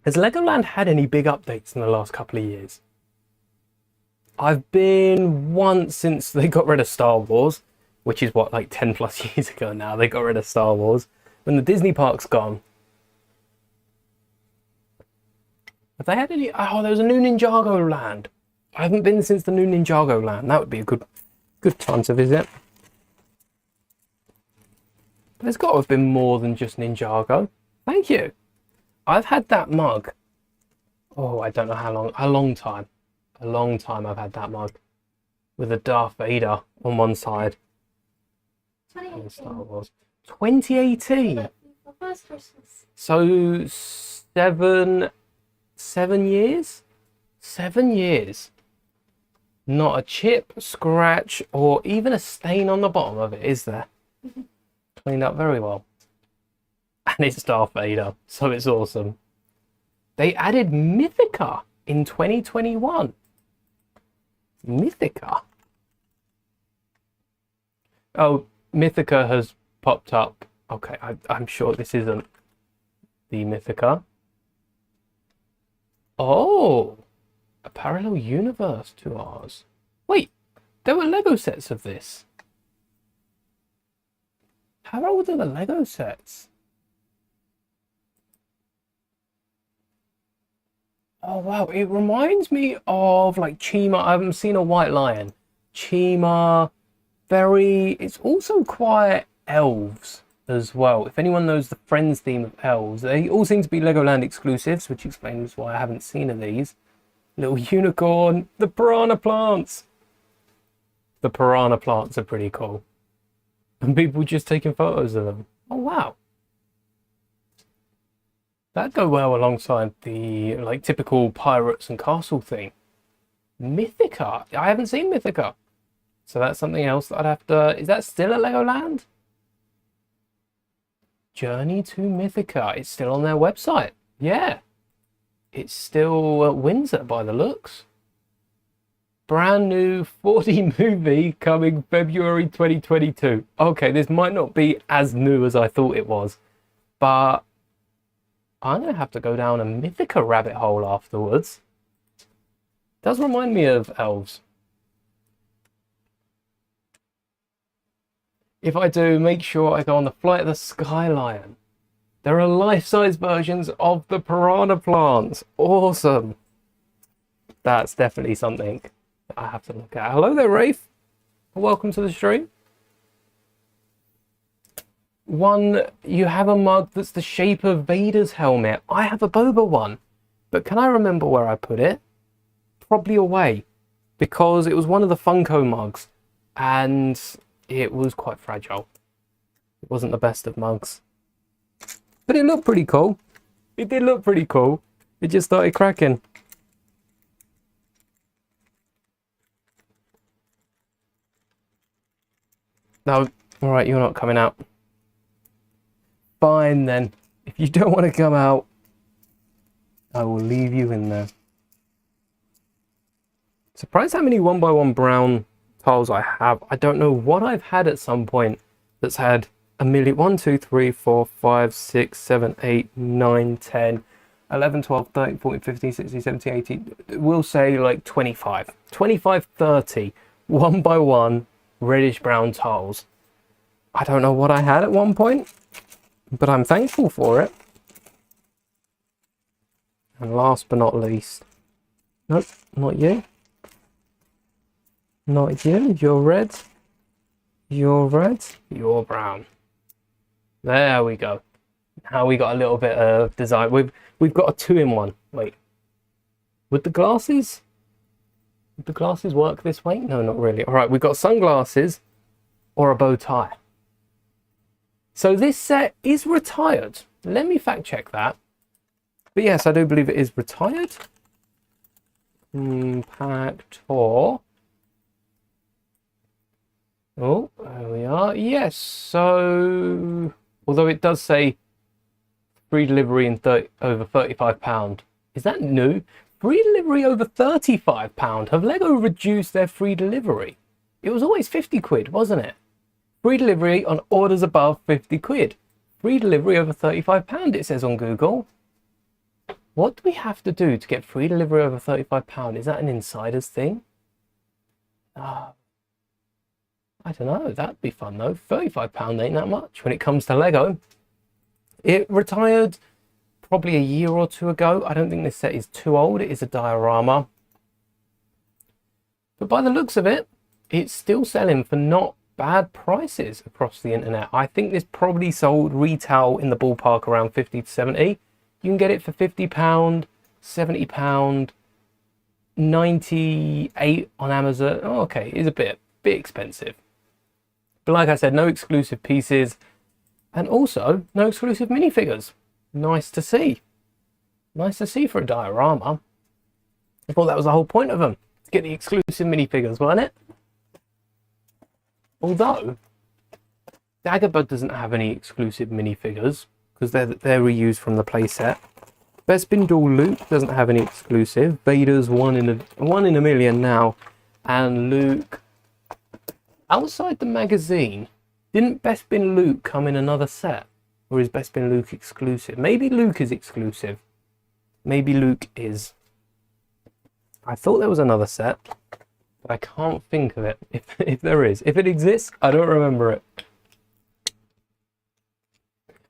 Has Legoland had any big updates in the last couple of years? I've been once since they got rid of Star Wars, which is what, like 10 plus years ago now, they got rid of Star Wars. When the Disney park's gone. Have they had any? Oh, there's a new Ninjago land. I haven't been since the new Ninjago land. That would be a good time to visit. There's got to have been more than just Ninjago. Thank you. I've had that mug. Oh, I don't know how long. A long time. A long time I've had that mug. With a Darth Vader on one side.
2018.
Star Wars. 2018.
For first Christmas.
So 7 years? 7 years. Not a chip, scratch, or even a stain on the bottom of it, is there? Cleaned up very well. And it's Darth Vader, so it's awesome. They added Mythica in 2021. Mythica? Oh, Mythica has popped up. Okay, I'm sure this isn't the Mythica. Oh, a parallel universe to ours. Wait, there were Lego sets of this. How old are the Lego sets? Oh wow, it reminds me of like Chima. I haven't seen a White Lion. Chima, it's also quite elves as well. If anyone knows the Friends theme of elves, they all seem to be Legoland exclusives, which explains why I haven't seen of these. Little unicorn. The piranha plants. The piranha plants are pretty cool. And people just taking photos of them. Oh, wow. That'd go well alongside the like typical pirates and castle theme. Mythica. I haven't seen Mythica. So that's something else that I'd have to... Is that still at Legoland? Journey to Mythica. It's still on their website. Yeah. It's still at Windsor by the looks. Brand new 4D movie coming February 2022. Okay, this might not be as new as I thought it was, but I'm going to have to go down a Mythica rabbit hole afterwards. Does remind me of elves. If I do, make sure I go on the Flight of the Sky Lion. There are life-size versions of the piranha plants. Awesome. That's definitely something I have to look at. Hello there, Rafe. Welcome to the stream. You have a mug that's the shape of Vader's helmet. I have a Boba one, but can I remember where I put it? Probably away, because it was one of the Funko mugs, and it was quite fragile. It wasn't the best of mugs, but it looked pretty cool. It did look pretty cool. It just started cracking. No, all right, you're not coming out. Fine then. If you don't want to come out, I will leave you in there. Surprised how many 1x1 brown tiles I have. I don't know what I've had at some point that's had a million. 1, 2, 3, 4, 5, 6, 7, 8, 9, 10, 11, 12, 13, 14, 15, 16, 17, 18. We'll say like 25. 25, 30 1x1 reddish brown tiles. I don't know what I had at one point, but I'm thankful for it. And last but not least, nope, not you. Not you. You're red. You're red. You're brown. There we go. Now we got a little bit of design. We've got a 2-in-1. Wait. Would the glasses work this way? No, not really. All right, we've got sunglasses or a bow tie. So this set is retired. Let me fact check that. But yes, I do believe it is retired. Compactor. Oh, there we are. Yes, so although it does say free delivery in over £35. Is that new? Free delivery over £35. Have Lego reduced their free delivery? It was always 50 quid, wasn't it? Free delivery on orders above 50 quid. Free delivery over £35, it says on Google. What do we have to do to get free delivery over £35? Is that an insider's thing? I don't know. That'd be fun though. £35 ain't that much when it comes to Lego. It retired probably a year or two ago. I don't think this set is too old. It is a diorama. But by the looks of it, it's still selling for not bad prices across the internet. I think this probably sold retail in the ballpark around 50 to 70. You can get it for £50, £70, 98 on Amazon. Oh, okay, it's a bit expensive. But like I said, no exclusive pieces and also no exclusive minifigures. Nice to see. Nice to see for a diorama. I thought that was the whole point of them, to get the exclusive minifigures, wasn't it? Although Dagobah doesn't have any exclusive minifigures because they're reused from the playset. Bespin Duel Luke doesn't have any exclusive. Vader's one in a million now, and Luke outside the magazine. Didn't Bespin Luke come in another set, or is Bespin Luke exclusive? Maybe Luke is exclusive. Maybe Luke is. I thought there was another set, but I can't think of it. If there is, if it exists, I don't remember it.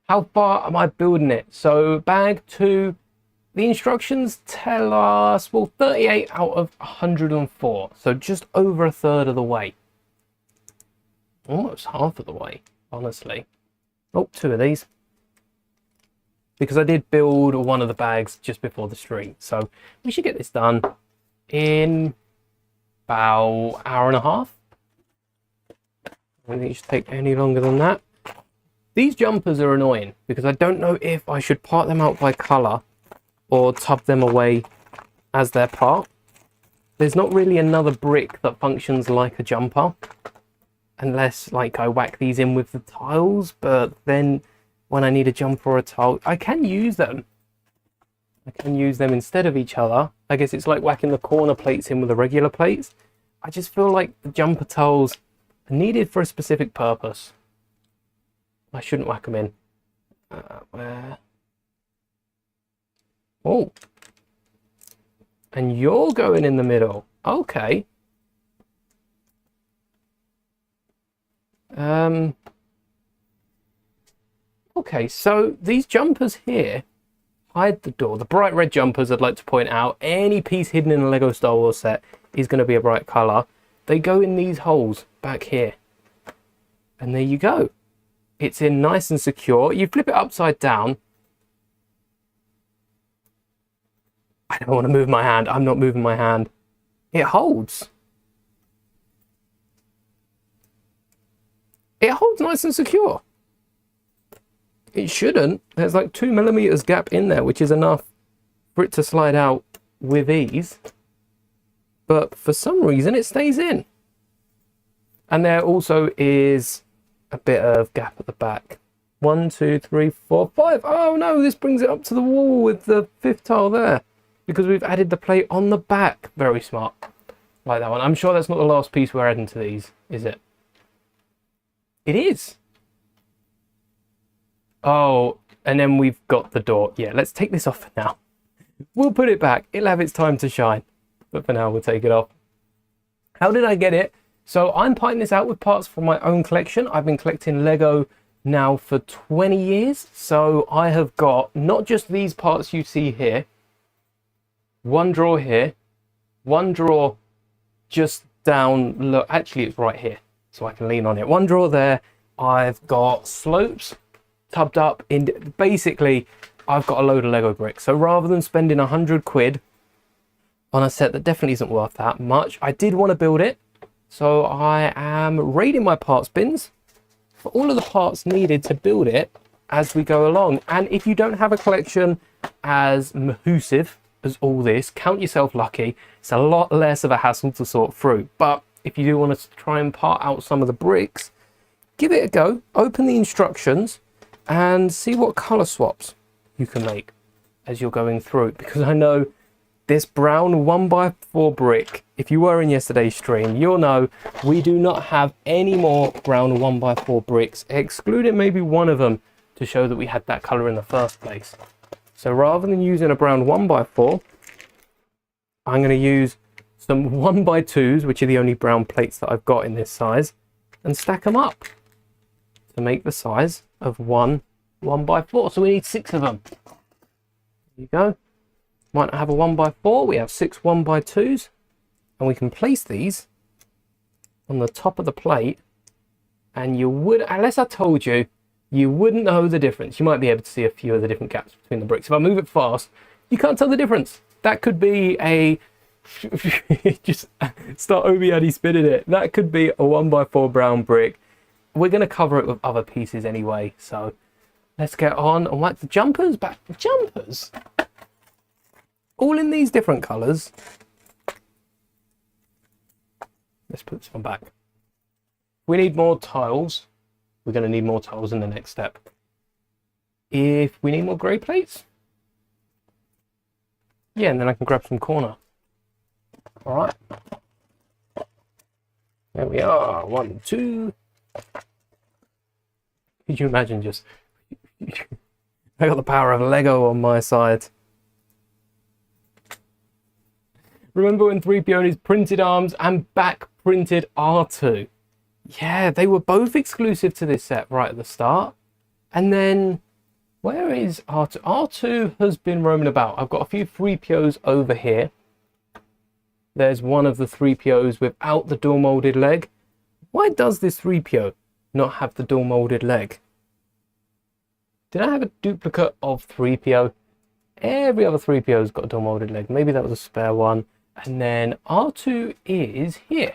How far am I building it? So bag 2, the instructions tell us, well, 38 out of 104. So just over a third of the way. Almost half of the way, honestly. Oh, 2 of these. Because I did build one of the bags just before the stream. So we should get this done in about hour and a half. I don't think it should take any longer than that. These jumpers are annoying because I don't know if I should part them out by colour or tub them away as their part. There's not really another brick that functions like a jumper unless like I whack these in with the tiles, but then when I need a jumper or a tile, I can use them. I can use them instead of each other. I guess it's like whacking the corner plates in with the regular plates. I just feel like the jumper tiles are needed for a specific purpose. I shouldn't whack them in. Where? Oh. And you're going in the middle. Okay. Okay, so these jumpers here hide the door. The bright red jumpers, I'd like to point out, any piece hidden in a Lego Star Wars set is going to be a bright colour. They go in these holes back here. And there you go. It's in nice and secure. You flip it upside down. I don't want to move my hand. I'm not moving my hand. It holds. It holds nice and secure. It shouldn't. There's like 2mm gap in there, which is enough for it to slide out with ease. But for some reason, it stays in. And there also is a bit of gap at the back. 1, 2, 3, 4, 5. Oh no, this brings it up to the wall with the 5th tile there. Because we've added the plate on the back. Very smart. Like that one. I'm sure that's not the last piece we're adding to these, is it? It is. Oh, and then we've got the door. Yeah, let's take this off for now. We'll put it back. It'll have its time to shine. But for now, we'll take it off. How did I get it? So I'm parting this out with parts from my own collection. I've been collecting Lego now for 20 years. So I have got not just these parts you see here. One drawer here. One drawer just down. Look, actually, it's right here. So I can lean on it. One drawer there. I've got slopes tubbed up in. Basically, I've got a load of Lego bricks. So rather than spending 100 quid on a set that definitely isn't worth that much, I did want to build it. So I am raiding my parts bins for all of the parts needed to build it as we go along. And if you don't have a collection as massive as all this, count yourself lucky. It's a lot less of a hassle to sort through. But if you do want to try and part out some of the bricks, give it a go. Open the instructions and see what color swaps you can make as you're going through. Because I know this brown 1x4 brick, if you were in yesterday's stream, you'll know we do not have any more brown 1x4 bricks, excluding maybe one of them to show that we had that color in the first place. So rather than using a brown 1x4, I'm going to use some 1x2s, which are the only brown plates that I've got in this size, and stack them up to make the size of one 1x4. So we need 6 of them. There you go. Might not have a 1x4, we have 6 1x2s, and we can place these on the top of the plate, and you would, unless I told you, you wouldn't know the difference. You might be able to see a few of the different gaps between the bricks. If I move it fast, you can't tell the difference. That could be a just start Obiadi spinning it. That could be a 1x4 brown brick. We're going to cover it with other pieces anyway, so let's get on and whack the jumpers back. Jumpers? All in these different colours. Let's put this one back. We need more tiles. We're going to need more tiles in the next step. If we need more grey plates, yeah, and then I can grab some corner. All right. There we are. 1, 2. Could you imagine just... I got the power of Lego on my side. Remember when 3PO's printed arms and back printed R2? Yeah, they were both exclusive to this set right at the start. And then, where is R2? R2 has been roaming about. I've got a few 3POs over here. There's one of the 3POs without the dual molded leg. Why does this 3PO not have the dual molded leg? Did I have a duplicate of 3PO? Every other 3PO's got a dual molded leg. Maybe that was a spare one. And then R2 is here.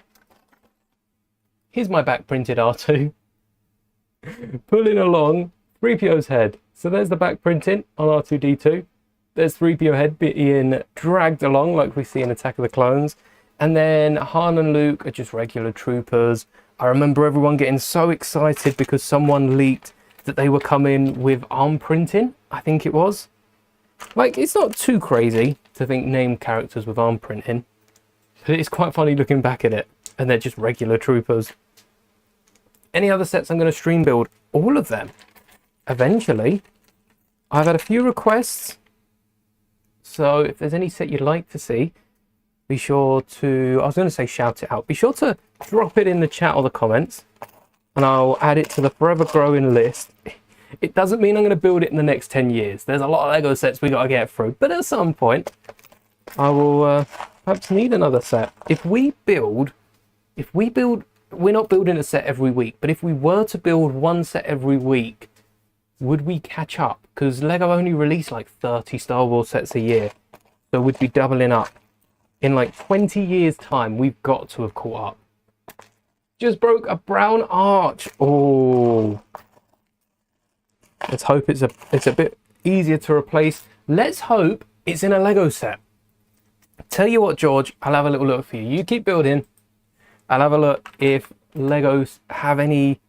Here's my back printed R2. Pulling along 3PO's head. So there's the back printing on R2-D2. There's 3PO head being dragged along like we see in Attack of the Clones. And then Han and Luke are just regular troopers. I remember everyone getting so excited because someone leaked that they were coming with arm printing, I think it was. Like, it's not too crazy to think name characters with arm printing. But it's quite funny looking back at it. And they're just regular troopers. Any other sets I'm going to stream build? All of them. Eventually. I've had a few requests. So if there's any set you'd like to see, be sure to, I was going to say shout it out. Be sure to drop it in the chat or the comments. And I'll add it to the forever growing list. It doesn't mean I'm going to build it in the next 10 years. There's a lot of Lego sets we got to get through. But at some point, I will perhaps need another set. If we build, we're not building a set every week. But if we were to build one set every week, would we catch up? Because Lego only release like 30 Star Wars sets a year. So we'd be doubling up. In like 20 years time, we've got to have caught up. Just broke a brown arch. Oh. Let's hope it's a bit easier to replace. Let's hope it's in a Lego set. Tell you what, George, I'll have a little look for you. You keep building. I'll have a look if Legos have any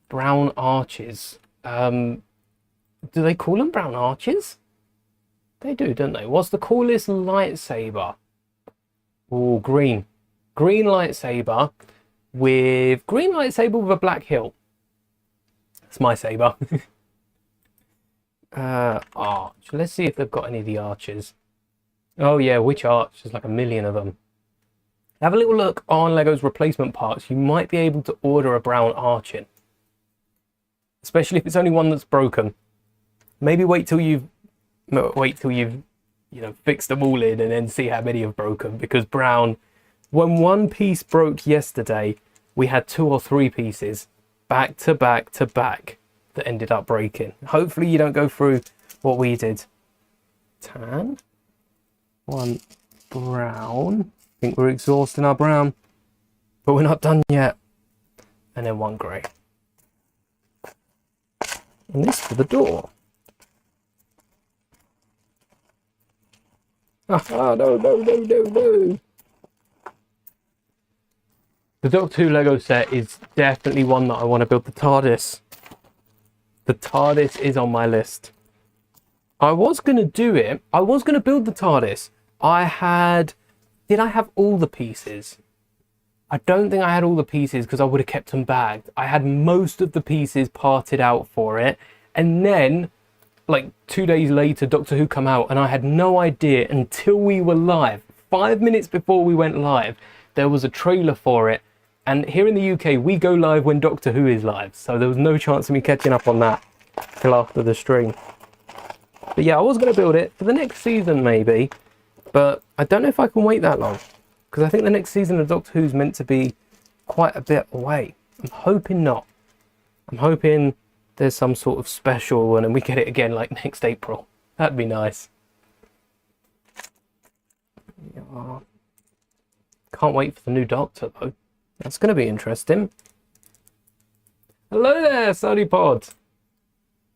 brown arches. Do they call them brown arches? They do, don't they? What's the coolest lightsaber? Oh, green. Green lightsaber with a black hilt. It's my saber. Arch. Let's see if they've got any of the arches. Oh yeah, which arch? There's like a million of them. Have a little look on Lego's replacement parts. You might be able to order a brown arch in. Especially if it's only one that's broken. Maybe wait till you've fixed them all in and then see how many have broken. Because brown, when one piece broke yesterday, we had 2 or 3 pieces back to back to back that ended up breaking. Hopefully you don't go through what we did. Tan, 1 brown. I think we're exhausting our brown, but we're not done yet. And then 1 grey. And this for the door. Ah, no. The Doctor Who Lego set is definitely one that I want to build. The TARDIS. The TARDIS is on my list. I was going to do it. I was going to build the TARDIS. Did I have all the pieces? I don't think I had all the pieces because I would have kept them bagged. I had most of the pieces parted out for it. And then, like 2 days later, Doctor Who come out and I had no idea until we were live. 5 minutes before we went live, there was a trailer for it. And here in the UK, we go live when Doctor Who is live. So there was no chance of me catching up on that till after the stream. But yeah, I was going to build it for the next season maybe. But I don't know if I can wait that long. Because I think the next season of Doctor Who's meant to be quite a bit away. I'm hoping not. I'm hoping there's some sort of special one and we get it again like next April. That'd be nice. Yeah. Can't wait for the new Doctor though. That's going to be interesting. Hello there, Sony Pod.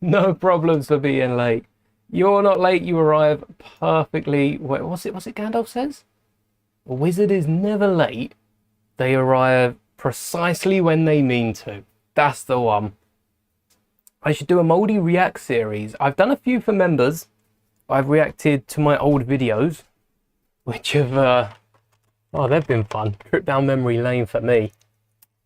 No problems for being late. You're not late, you arrive perfectly. Wait, what's it Gandalf says? A wizard is never late. They arrive precisely when they mean to. That's the one. I should do a Moldy React series. I've done a few for members. I've reacted to my old videos, which have, they've been fun. Trip down memory lane for me.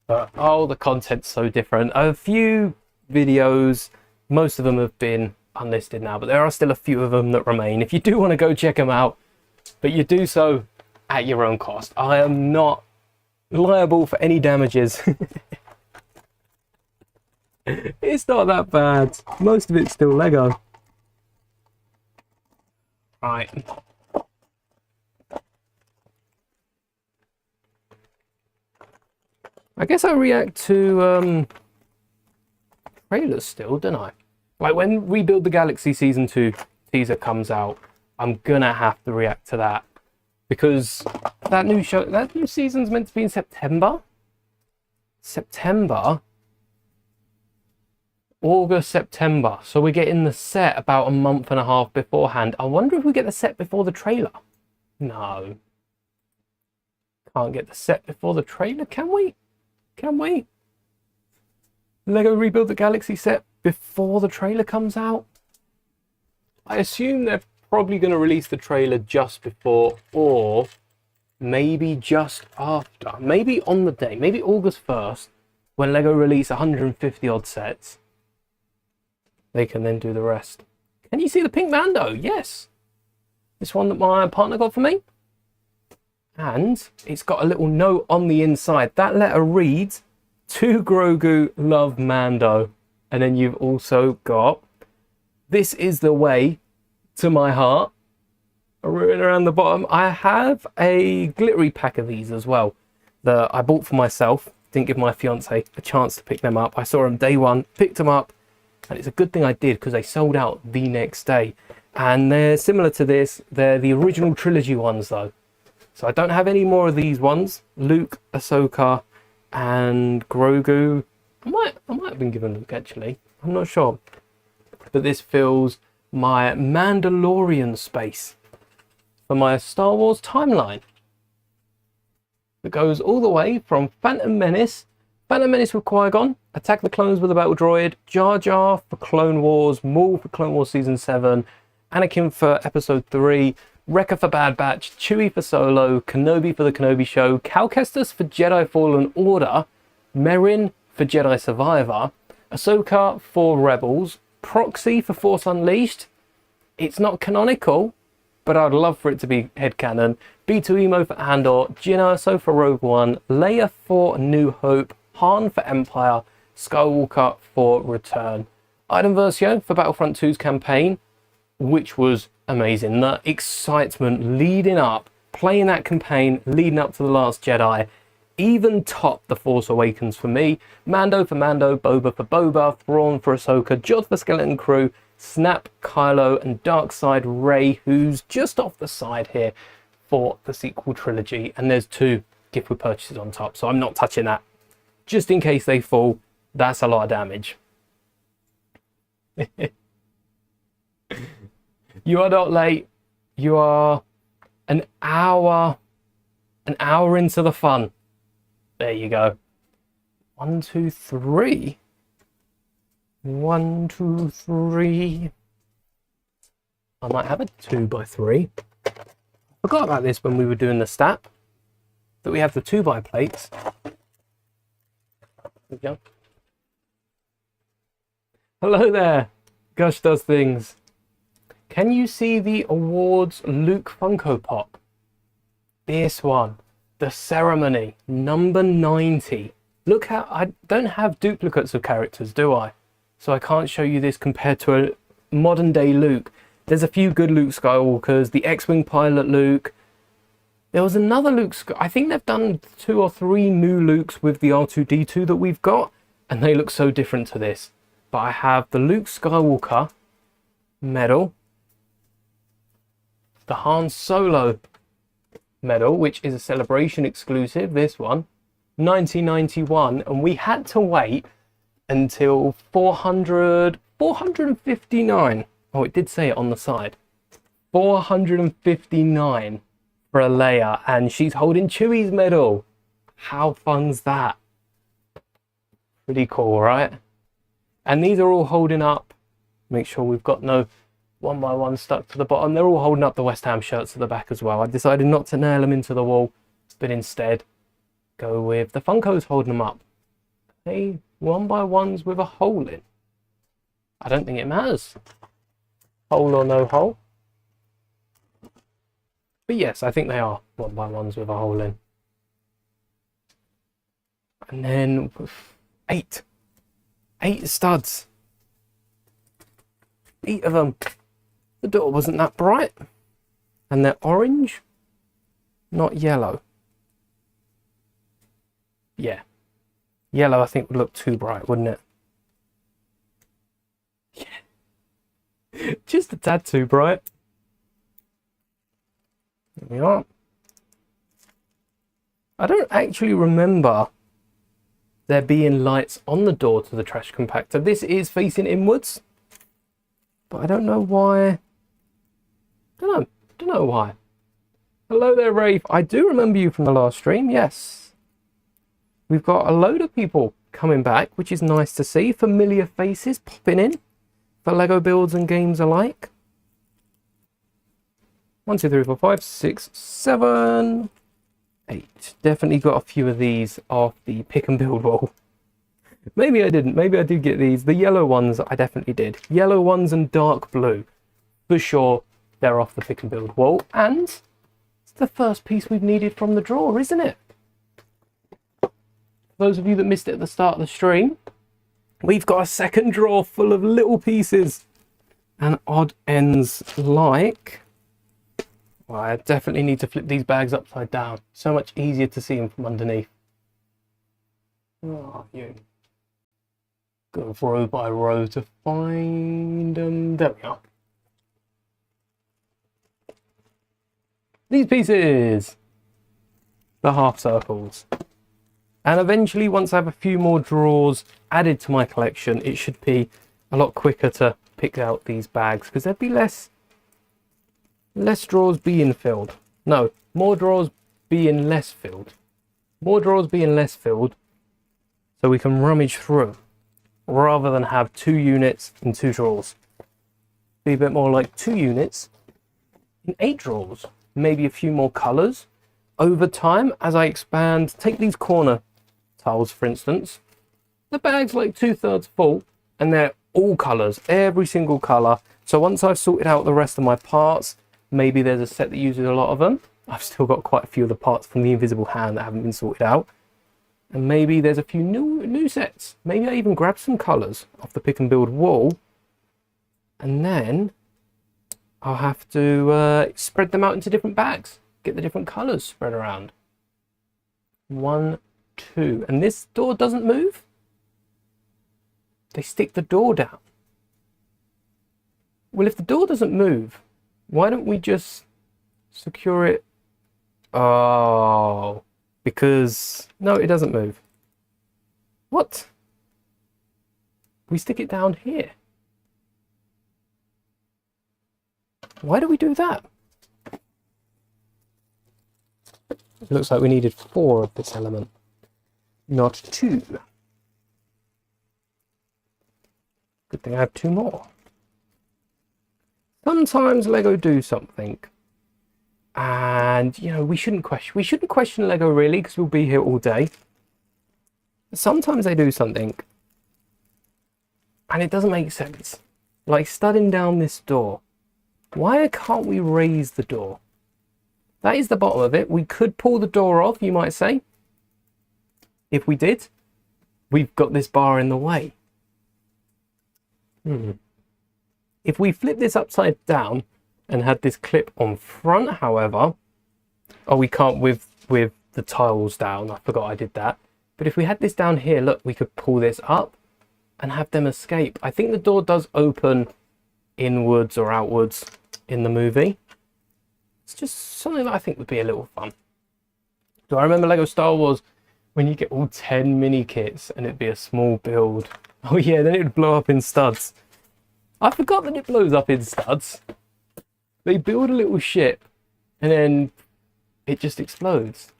But, the content's so different. A few videos, most of them have been unlisted now, but there are still a few of them that remain. If you do want to go check them out, but you do so at your own cost. I am not liable for any damages. It's not that bad. Most of it's still Lego. Right. I guess I react to trailers still, don't I? Like when Rebuild the Galaxy Season 2 teaser comes out, I'm gonna have to react to that. because that new season's meant to be in September. August, September. So we're getting the set about a month and a half beforehand. I wonder if we get the set before the trailer. No. Can't get the set before the trailer, can we? Can we? Lego Rebuild the Galaxy set before the trailer comes out? I assume they're probably going to release the trailer just before, or maybe just after. Maybe on the day, maybe August 1st, when Lego release 150 odd sets. They can then do the rest. Can you see the pink Mando? Yes. This one that my partner got for me. And it's got a little note on the inside. That letter reads, "To Grogu, love Mando." And then you've also got, "This is the way to my heart." Written around the bottom. I have a glittery pack of these as well that I bought for myself. Didn't give my fiance a chance to pick them up. I saw them day one, picked them up. And it's a good thing I did because they sold out the next day. And they're similar to this. They're the original trilogy ones though. So I don't have any more of these ones. Luke, Ahsoka, and Grogu. I might have been given Luke actually. I'm not sure. But this fills my Mandalorian space for my Star Wars timeline. It goes all the way from Phantom Menace with Qui-Gon, Attack the Clones with a Battle Droid, Jar Jar for Clone Wars, Maul for Clone Wars Season 7, Anakin for Episode 3, Wrecker for Bad Batch, Chewie for Solo, Kenobi for The Kenobi Show, Cal Kestis for Jedi Fallen Order, Merrin for Jedi Survivor, Ahsoka for Rebels, Proxy for Force Unleashed. It's not canonical, but I'd love for it to be headcanon. B2 Emo for Andor, Jyn Erso for Rogue One, Leia for New Hope, Han for Empire, Skywalker for Return. Iden Versio for Battlefront 2's campaign, which was amazing. The excitement leading up, playing that campaign, leading up to The Last Jedi, even topped The Force Awakens for me. Mando for Mando, Boba for Boba, Thrawn for Ahsoka, Jod for Skeleton Crew, Snap, Kylo, and Darkseid Rey, who's just off the side here for the sequel trilogy. And there's 2 gift with purchases on top, so I'm not touching that. Just in case they fall, that's a lot of damage. You are not late. You are an hour into the fun. There you go. 1, 2, 3. 1, 2, 3. I might have a 2x3. Forgot about this when we were doing the stat. That we have the 2x plates. There we go. Hello there. Gush does things. Can you see the awards Luke Funko Pop? This one. The Ceremony. Number 90. Look how I don't have duplicates of characters, do I? So I can't show you this compared to a modern day Luke. There's a few good Luke Skywalkers. The X-Wing pilot Luke. There was another Luke. I think they've done 2 or 3 new Lukes with the R2-D2 that we've got. And they look so different to this. But I have the Luke Skywalker medal. The Han Solo medal, which is a Celebration exclusive. This one. 1991. And we had to wait until 459. Oh, it did say it on the side. 459 for a Leia, and she's holding Chewie's medal. How fun's that? Pretty cool, right? And these are all holding up. Make sure we've got no 1x1 stuck to the bottom. They're all holding up the West Ham shirts at the back as well. I decided not to nail them into the wall, but instead go with the Funkos holding them up. Hey, 1x1s with a hole in. I don't think it matters. Hole or no hole. But yes, I think they are 1x1s with a hole in. And then 8 studs. 8 of them. The door wasn't that bright. And they're orange, not yellow. Yeah. Yellow, I think, would look too bright, wouldn't it? Yeah. Just a tad too bright. There we are. I don't actually remember there being lights on the door to the trash compactor. This is facing inwards, but I don't know why. Don't know why. Hello there, Rafe. I do remember you from the last stream, yes. We've got a load of people coming back, which is nice to see. Familiar faces popping in for Lego builds and games alike. 1, 2, 3, 4, 5, 6, 7, 8. Definitely got a few of these off the pick and build wall. Maybe I didn't. Maybe I did get these. The yellow ones, I definitely did. Yellow ones and dark blue. For sure, they're off the pick and build wall. And it's the first piece we've needed from the drawer, isn't it? For those of you that missed it at the start of the stream, we've got a second drawer full of little pieces and odd ends like... Well, I definitely need to flip these bags upside down. So much easier to see them from underneath. Where are you? Go row by row to find them. There we are. These pieces. The half circles. And eventually, once I have a few more drawers added to my collection, it should be a lot quicker to pick out these bags because there'd be less drawers being filled. No, more drawers being less filled. More drawers being less filled so we can rummage through rather than have 2 units in 2 drawers. Be a bit more like 2 units in 8 drawers. Maybe a few more colours. Over time, as I expand, take these corner tiles for instance. The bag's like 2/3 full and they're all colours, every single colour. So once I've sorted out the rest of my parts, maybe there's a set that uses a lot of them. I've still got quite a few of the parts from the Invisible Hand that haven't been sorted out. And maybe there's a few new sets. Maybe I even grab some colours off the pick and build wall. And then I'll have to spread them out into different bags. Get the different colours spread around. 1, 2. And this door doesn't move. They stick the door down. Well, if the door doesn't move, why don't we just secure it? Oh, because no, it doesn't move. What? We stick it down here. Why do we do that? It looks like we needed 4 of this element, not 2. Good thing I have 2 more. Sometimes Lego do something, and you know we shouldn't question Lego really because we'll be here all day. But sometimes they do something, and it doesn't make sense. Like studding down this door. Why can't we raise the door? That is the bottom of it. We could pull the door off, you might say. If we did, we've got this bar in the way. If we flip this upside down and had this clip on front, however, oh, we can't with the tiles down. I forgot I did that. But if we had this down here, look, we could pull this up and have them escape. I think the door does open inwards or outwards in the movie. It's just something that I think would be a little fun. Do I remember Lego Star Wars when you get all 10 mini kits and it'd be a small build? Oh yeah, then it would blow up in studs. I forgot that it blows up in studs. They build a little ship and then it just explodes.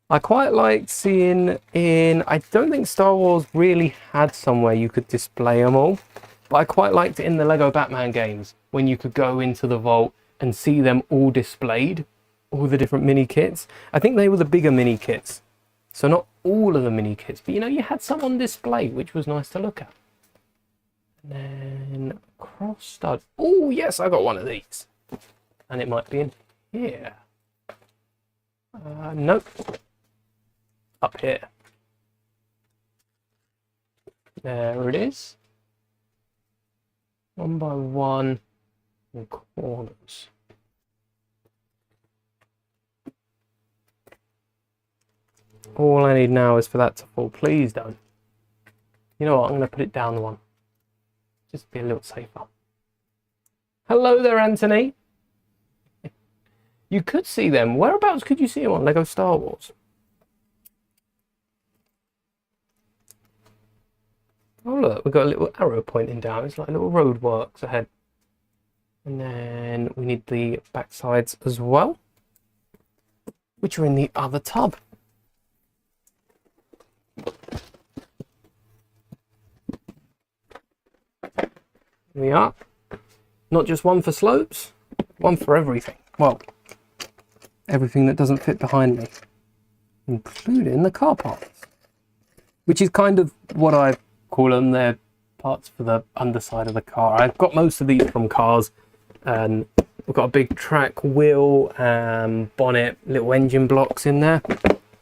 I quite liked seeing in, I don't think Star Wars really had somewhere you could display them all, but I quite liked it in the Lego Batman games when you could go into the vault and see them all displayed, all the different mini kits. I think they were the bigger mini kits, so not all of the mini kits, but you know, you had some on display, which was nice to look at. And then cross stud. Oh yes, I got one of these, and it might be in here. Nope. Up here. There it is. 1 by 1 in corners. All I need now is for that to fall. Please don't. You know what? I'm going to put it down 1. Just be a little safer. Hello there, Anthony. You could see them. Whereabouts could you see them on Lego Star Wars? Oh look, we've got a little arrow pointing down. It's like little roadworks ahead. And then we need the back sides as well, which are in the other tub. Here we are. Not just one for slopes, one for everything. Well, everything that doesn't fit behind me, including the car parts, which is kind of what I call them. They're parts for the underside of the car. I've got most of these from cars, and we've got a big track wheel, bonnet, little engine blocks in there,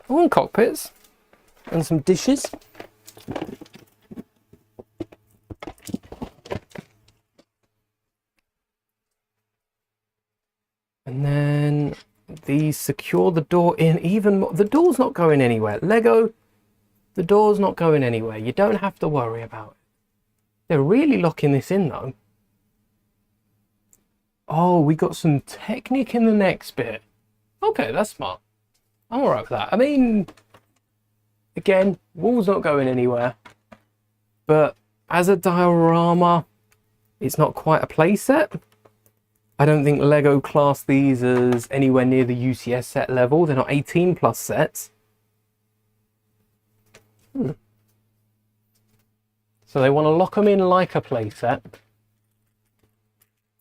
and cockpits, and some dishes. And then these secure the door in even more. The door's not going anywhere. Lego, the door's not going anywhere. You don't have to worry about it. They're really locking this in though. Oh, we got some Technic in the next bit. Okay, that's smart. I'm alright with that. I mean, again, wall's not going anywhere. But as a diorama, it's not quite a playset. I don't think Lego class these as anywhere near the UCS set level. They're not 18 plus sets. So they want to lock them in like a playset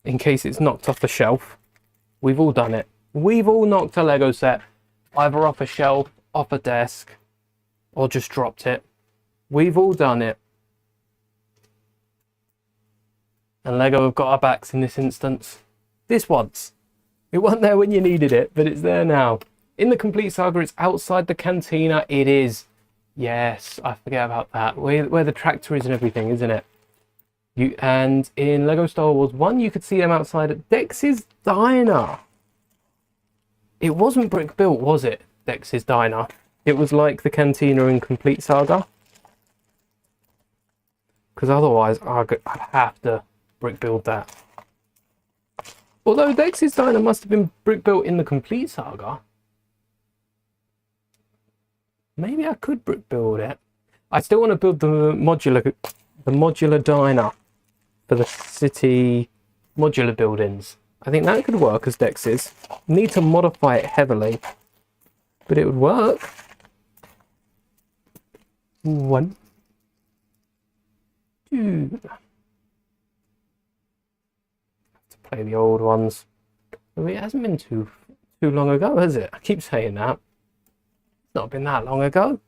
in case it's knocked off the shelf. We've all done it. We've all knocked a Lego set either off a shelf, off a desk, or just dropped it. We've all done it. And Lego have got our backs in this instance. This once. It wasn't there when you needed it, but it's there now. In the Complete Saga, it's outside the cantina. It is. Yes, I forget about that. Where the tractor is and everything, isn't it? And in Lego Star Wars 1, you could see them outside at Dex's Diner. It wasn't brick built, was it? Dex's Diner. It was like the cantina in Complete Saga. Because otherwise, I'd have to brick build that. Although Dex's Diner must have been brick built in the Complete Saga. Maybe I could brick build it. I still want to build the modular diner for the city modular buildings. I think that could work as Dex's. Need to modify it heavily, but it would work. 1, 2. Play the old ones. It hasn't been too long ago, has it? I keep saying that. It's not been that long ago.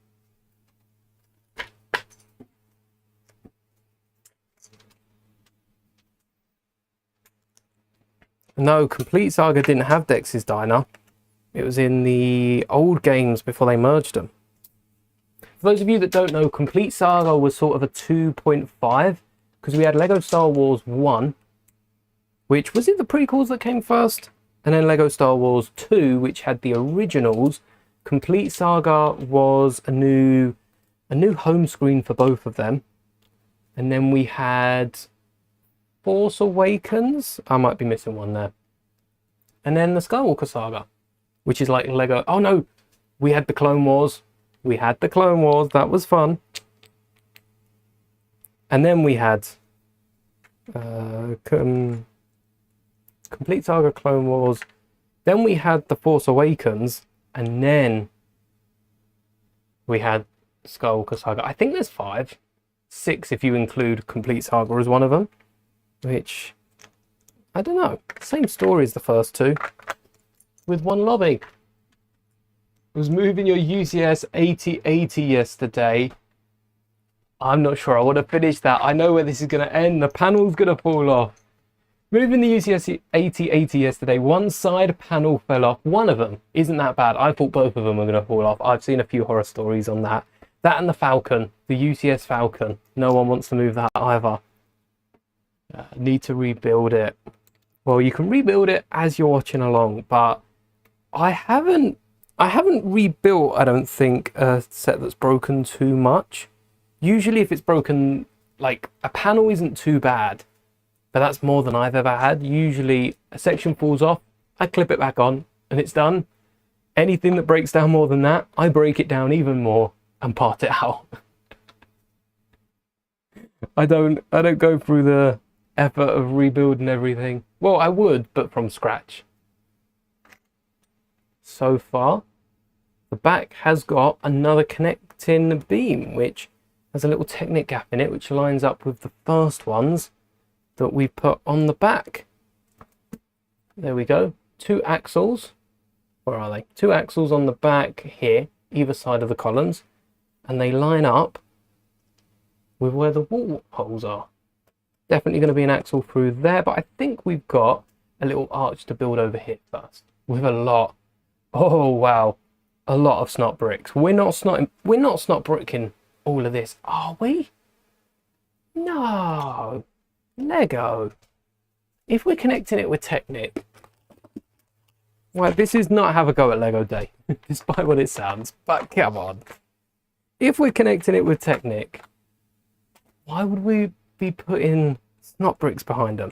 No, Complete Saga didn't have Dex's Diner. It was in the old games before they merged them. For those of you that don't know, Complete Saga was sort of a 2.5 because we had Lego Star Wars 1, which was it the prequels that came first, and then Lego Star Wars 2, which had the originals. Complete Saga was a new home screen for both of them, and then we had Force Awakens. I might be missing one there, and then the Skywalker Saga, which is like Lego. Oh no, we had the Clone Wars. We had the Clone Wars. That was fun. And then we had Complete Saga, Clone Wars. Then we had the Force Awakens, and then we had Skywalker Saga. I think there's 5, 6 if you include Complete Saga as one of them. Which, I don't know. Same story as the first 2, with one lobby. Was moving your UCS 8080 yesterday. I'm not sure I want to finish that. I know where this is going to end. The panel's going to fall off. Moving the UCS 8080 yesterday, one side panel fell off. One of them isn't that bad. I thought both of them were going to fall off. I've seen a few horror stories on that. That and the Falcon, the UCS Falcon. No one wants to move that either. Need to rebuild it. Well, you can rebuild it as you're watching along, but I haven't rebuilt, I don't think, a set that's broken too much. Usually if it's broken, like a panel isn't too bad, but that's more than I've ever had. Usually a section falls off, I clip it back on, and it's done. Anything that breaks down more than that, I break it down even more and part it out. I don't go through the effort of rebuilding everything. Well, I would, but from scratch. So far, the back has got another connecting beam, which has a little Technic gap in it, which lines up with the first ones that we put on the back. There we go. 2 axles. Where are they? 2 axles on the back here, either side of the columns, and they line up with where the wall holes are. Definitely going to be an axle through there, but I think we've got a little arch to build over here first with a lot. Oh wow, a lot of snot bricks. We're not snot bricking all of this, are we? No, Lego. If we're connecting it with Technic, well, this is not have a go at Lego Day, despite what it sounds. But come on, if we're connecting it with Technic, why would we be putting snot bricks behind them?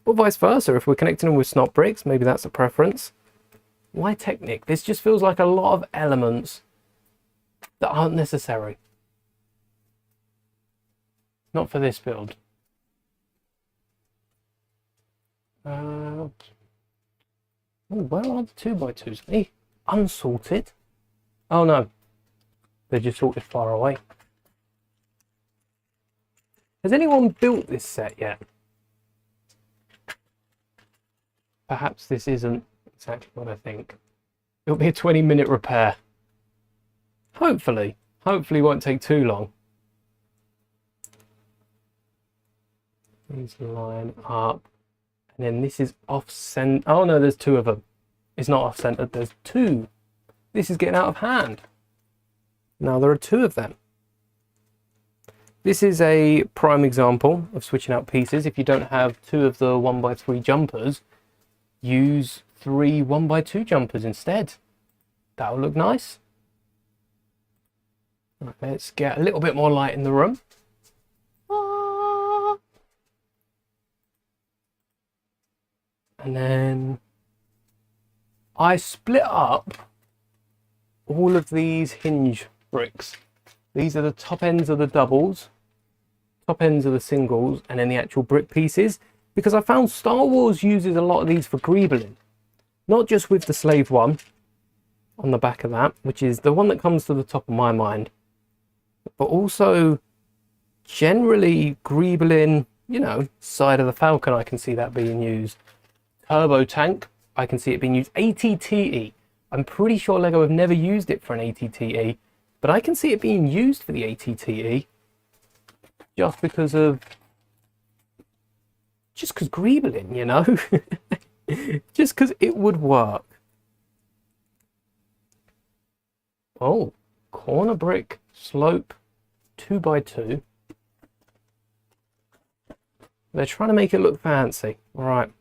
Or vice versa, if we're connecting them with snot bricks, maybe that's a preference. Why Technic? This just feels like a lot of elements that aren't necessary. Not for this build. Oh, where are the 2x2s? Hey, unsorted? Oh no, they're just sorted far away. Has anyone built this set yet? Perhaps this isn't exactly what I think. It'll be a 20-minute repair. Hopefully it won't take too long. These line up. And then this is off-center. Oh no, there's 2 of them. It's not off-centered, there's 2. This is getting out of hand. Now there are 2 of them. This is a prime example of switching out pieces. If you don't have 2 of the 1x3 jumpers, use 3 1x2 jumpers instead. That'll look nice. Right, let's get a little bit more light in the room. And then I split up all of these hinge bricks. These are the top ends of the doubles, top ends of the singles, and then the actual brick pieces, because I found Star Wars uses a lot of these for greebling. Not just with the slave one on the back of that, which is the one that comes to the top of my mind, but also generally greebling, you know, side of the Falcon. I can see that being used. Turbo tank, I can see it being used. ATTE, I'm pretty sure Lego have never used it for an ATTE, but I can see it being used for the ATTE just because greebling, you know. Just because it would work. Oh, corner brick slope 2x2. They're trying to make it look fancy. All right,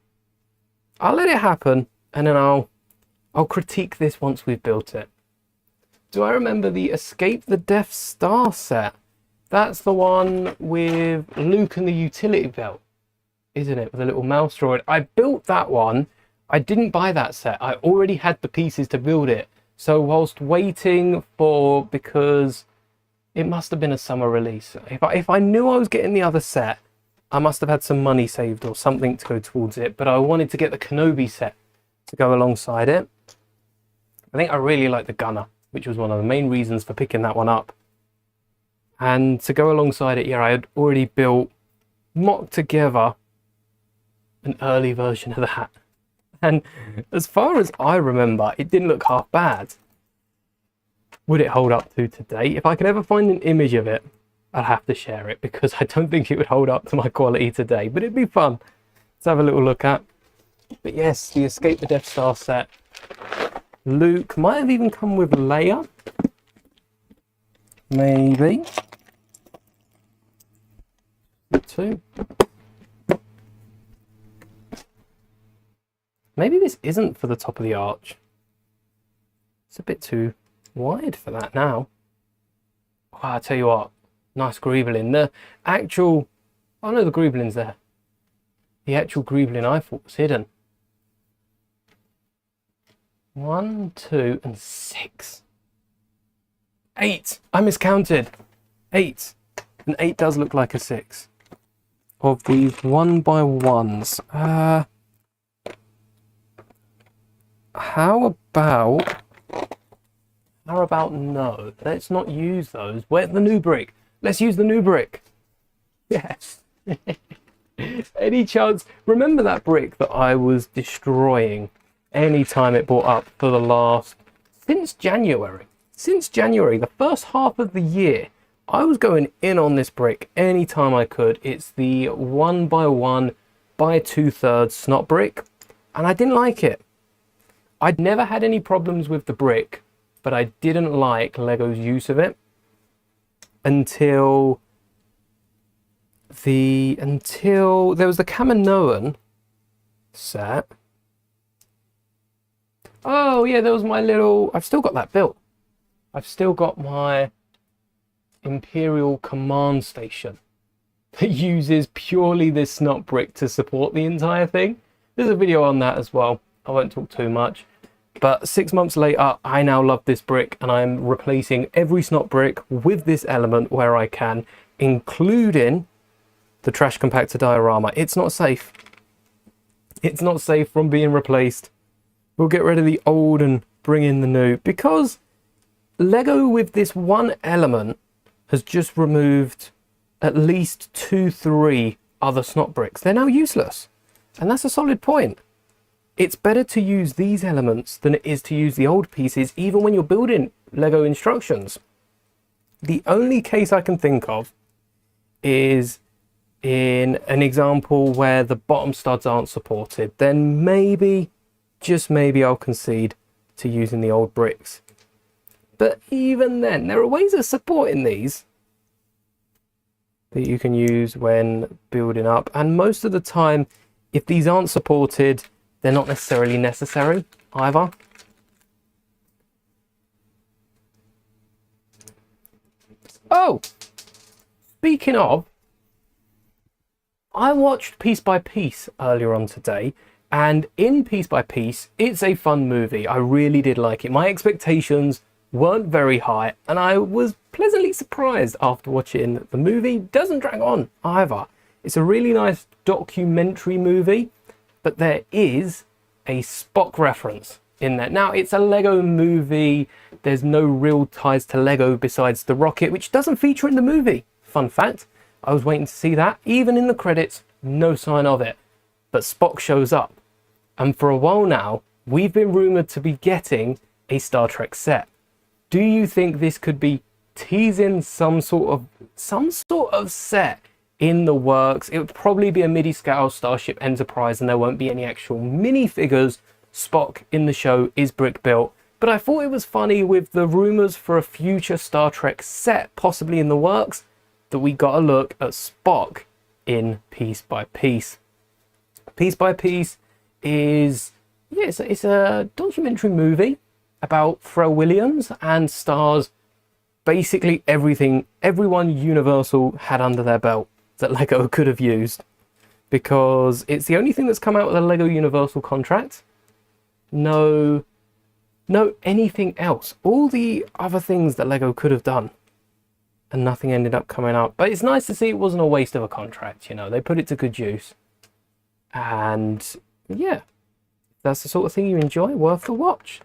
I'll let it happen, and then I'll critique this once we've built it. Do I remember the Escape the Death Star set? That's the one with Luke and the utility belt, isn't it? With a little mouse droid. I built that one. I didn't buy that set. I already had the pieces to build it. So whilst waiting for, because it must have been a summer release. If I knew I was getting the other set, I must have had some money saved or something to go towards it. But I wanted to get the Kenobi set to go alongside it. I think I really like the Gunner, which was one of the main reasons for picking that one up. And to go alongside it, yeah, I had already mocked together an early version of that. And as far as I remember, it didn't look half bad. Would it hold up to today? If I could ever find an image of it, I'd have to share it, because I don't think it would hold up to my quality today. But it'd be fun to have a little look at. But yes, the Escape the Death Star set. Luke might have even come with Leia. Maybe. Two. Maybe this isn't for the top of the arch. It's a bit too wide for that now. Oh, I tell you what, nice greebling. The actual, oh no, the greebling's there. The actual greebling I thought was hidden. 1, 2, and 6. 8. I miscounted. 8. And 8 does look like a 6. Of these 1x1s. How about no? Let's not use those. Where's the new brick? Let's use the new brick. Yes. Any chance? Remember that brick that I was destroying anytime it brought up for the last... Since January. Since January, the first half of the year, I was going in on this brick anytime I could. It's the 1x1 by 2/3 snot brick, and I didn't like it. I'd never had any problems with the brick, but I didn't like Lego's use of it until there was the Kaminoan set. Oh yeah, there was my little... I've still got that built. I've still got my Imperial command station that uses purely this snot brick to support the entire thing. There's a video on that as well. I won't talk too much. But 6 months later, I now love this brick, and I'm replacing every snot brick with this element where I can, including the trash compactor diorama. It's not safe. It's not safe from being replaced. We'll get rid of the old and bring in the new, because Lego with this one element has just removed at least 2-3 other snot bricks. They're now useless, and that's a solid point. It's better to use these elements than it is to use the old pieces, even when you're building Lego instructions. The only case I can think of is in an example where the bottom studs aren't supported. Then maybe, just maybe, I'll concede to using the old bricks. But even then, there are ways of supporting these that you can use when building up. And most of the time, if these aren't supported, they're not necessarily necessary either. Oh, speaking of, I watched Piece by Piece earlier on today, and in Piece by Piece, it's a fun movie. I really did like it. My expectations weren't very high, and I was pleasantly surprised after watching the movie. Doesn't drag on either. It's a really nice documentary movie, but there is a Spock reference in there. Now, it's a Lego movie. There's no real ties to Lego besides the rocket, which doesn't feature in the movie. Fun fact. I was waiting to see that. Even in the credits, no sign of it. But Spock shows up. And for a while now, we've been rumored to be getting a Star Trek set. Do you think this could be teasing some sort of set in the works? It would probably be a midi-scale Starship Enterprise, and there won't be any actual minifigures. Spock in the show is brick built. But I thought it was funny with the rumors for a future Star Trek set possibly in the works, that we got a look at Spock in Piece by Piece. Piece by Piece is, yeah, it's a documentary movie about Pharrell Williams, and stars basically everyone Universal had under their belt that Lego could have used, because it's the only thing that's come out with a Lego Universal contract. No anything else. All the other things that Lego could have done, and nothing ended up coming out. But it's nice to see it wasn't a waste of a contract, you know. They put it to good use. And yeah, if that's the sort of thing you enjoy, worth the watch.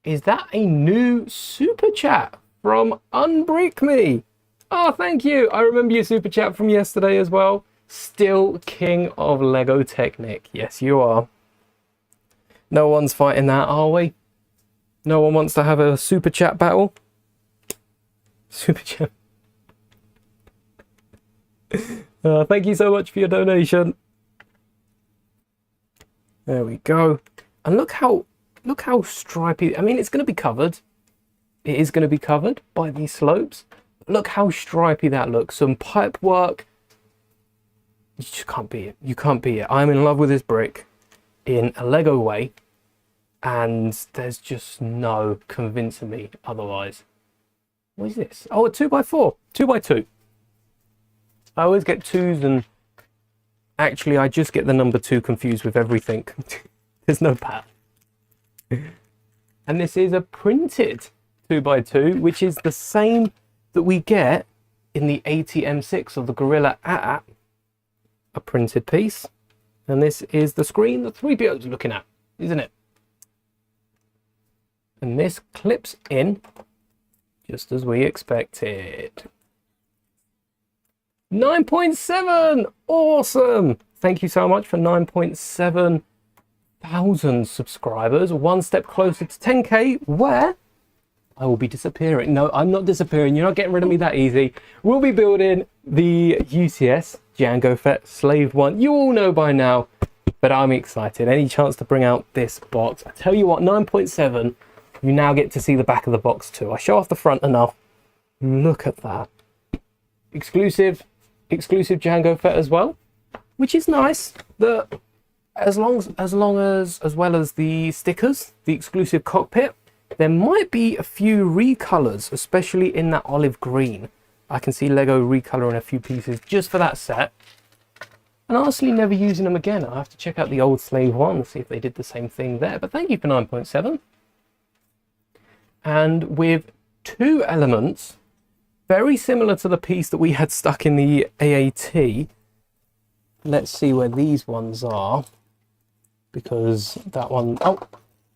Is that a new super chat from Unbreak Me? Oh, thank you. I remember your super chat from yesterday as well. Still king of Lego Technic. Yes, you are. No one's fighting that, are we? No one wants to have a super chat battle? Super chat. Thank you so much for your donation. There we go. And look how stripy. I mean, it's going to be covered. It is going to be covered by these slopes. Look how stripy that looks. Some pipe work. You just can't beat it. You can't beat it. I'm in love with this brick in a Lego way, and there's just no convincing me otherwise. What is this? Oh, a 2x4. 2x2. I always get twos, and actually I just get the number 2 confused with everything. There's no pat. And this is a printed 2x2, which is the same that we get in the ATM6 of the Gorilla app. A printed piece. And this is the screen that 3PO is looking at, isn't it? And this clips in just as we expected. 9.7! Awesome! Thank you so much for 9.7 thousand subscribers. One step closer to 10k, where I will be disappearing. No, I'm not disappearing. You're not getting rid of me that easy. We'll be building the UCS Jango Fett Slave 1. You all know by now, but I'm excited. Any chance to bring out this box? I tell you what, 9.7, you now get to see the back of the box too. I show off the front enough. Look at that. Exclusive Jango Fett as well, which is nice. As well as the stickers, the exclusive cockpit, there might be a few recolors, especially in that olive green. I can see Lego recoloring a few pieces just for that set. And honestly, never using them again. I'll have to check out the old Slave 1, see if they did the same thing there. But thank you for 9.7. And with two elements, very similar to the piece that we had stuck in the AAT. Let's see where these ones are. Because that one, oh,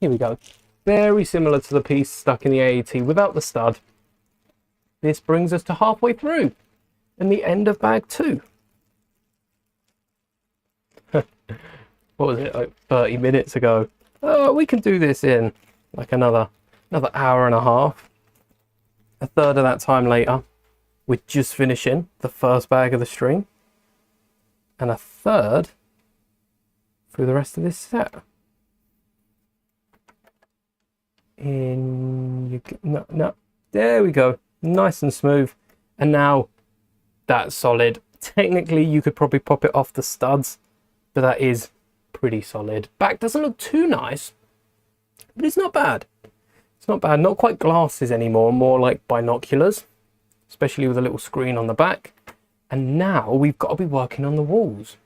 here we go. Very similar to the piece stuck in the AAT without the stud. This brings us to halfway through and the end of bag 2. What was it, like 30 minutes ago? Oh, we can do this in like another hour and a half. A third of that time later, we're just finishing the first bag of the stream. And a third through the rest of this set. No, there we go. Nice and smooth. And now that's solid. Technically, you could probably pop it off the studs, but that is pretty solid. Back doesn't look too nice, but it's not bad. It's not bad. Not quite glasses anymore, more like binoculars, especially with a little screen on the back. And now we've got to be working on the walls.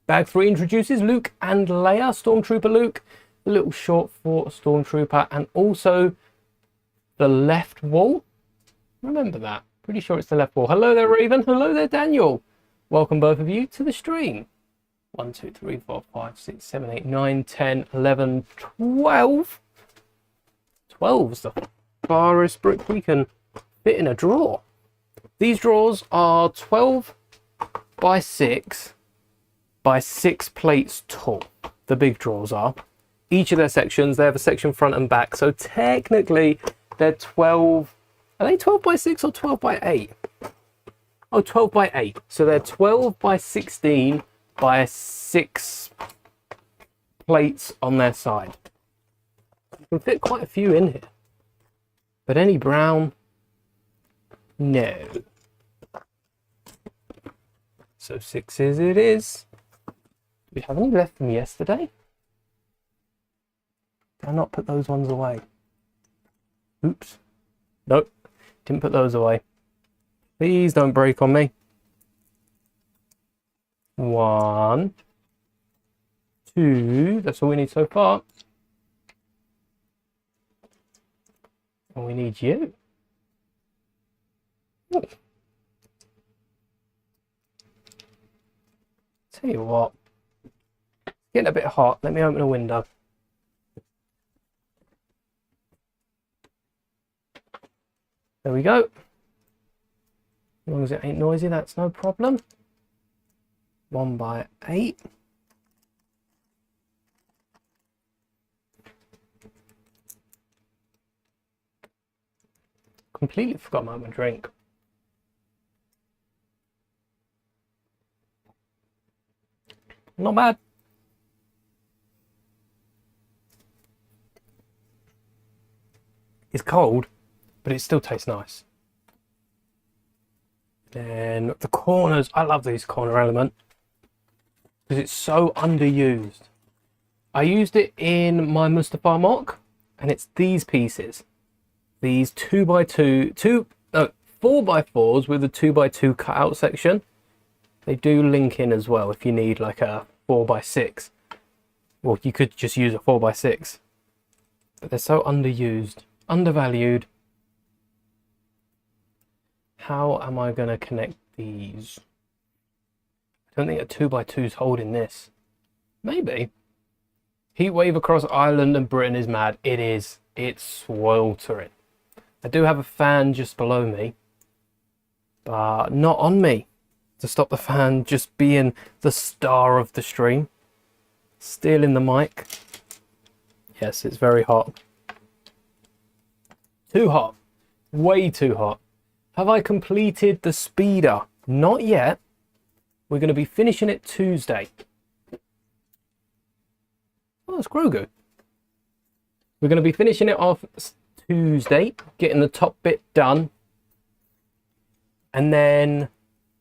Bag 3 introduces Luke and Leia, Stormtrooper Luke, the little short for Stormtrooper, and also the left wall. Remember that. Pretty sure it's the left wall. Hello there, Raven. Hello there, Daniel. Welcome both of you to the stream. 1, 2, 3, 4, 5, 6, 7, 8, 9, 10, 11, 12. 12 is the farthest brick we can fit in a drawer. These drawers are 12 by 6 by 6 plates tall. The big drawers are. Each of their sections, they have a section front and back. So technically they're 12. Are they 12 by 6 or 12 by 8? Oh, 12 by 8. So they're 12 by 16 by 6 plates on their side. You can fit quite a few in here. But any brown? No. So 6s it is. Do we have any left from yesterday? Did I not put those ones away? Oops. Nope. Didn't put those away. Please don't break on me. 1, 2. That's all we need so far. And we need you. Ooh. Tell you what. It's getting a bit hot. Let me open a window. There we go. As long as it ain't noisy, that's no problem. 1 by 8. Completely forgot about my drink. Not bad. It's cold, but it still tastes nice. Then the corners, I love these corner element because it's so underused. I used it in my Mustafar mock, and it's these pieces. These 2x2, 4x4s with a 2x2 cutout section. They do link in as well if you need like a 4x6. Well, you could just use a 4x6. But they're so underused, undervalued. How am I going to connect these? I don't think a 2x2 is holding this. Maybe. Heat wave across Ireland and Britain is mad. It is. It's sweltering. I do have a fan just below me, but not on me to stop the fan just being the star of the stream. Stealing the mic. Yes, it's very hot. Too hot. Way too hot. Have I completed the speeder? Not yet. We're going to be finishing it Tuesday. Oh, it's Grogu. We're going to be finishing it off Tuesday, getting the top bit done. And then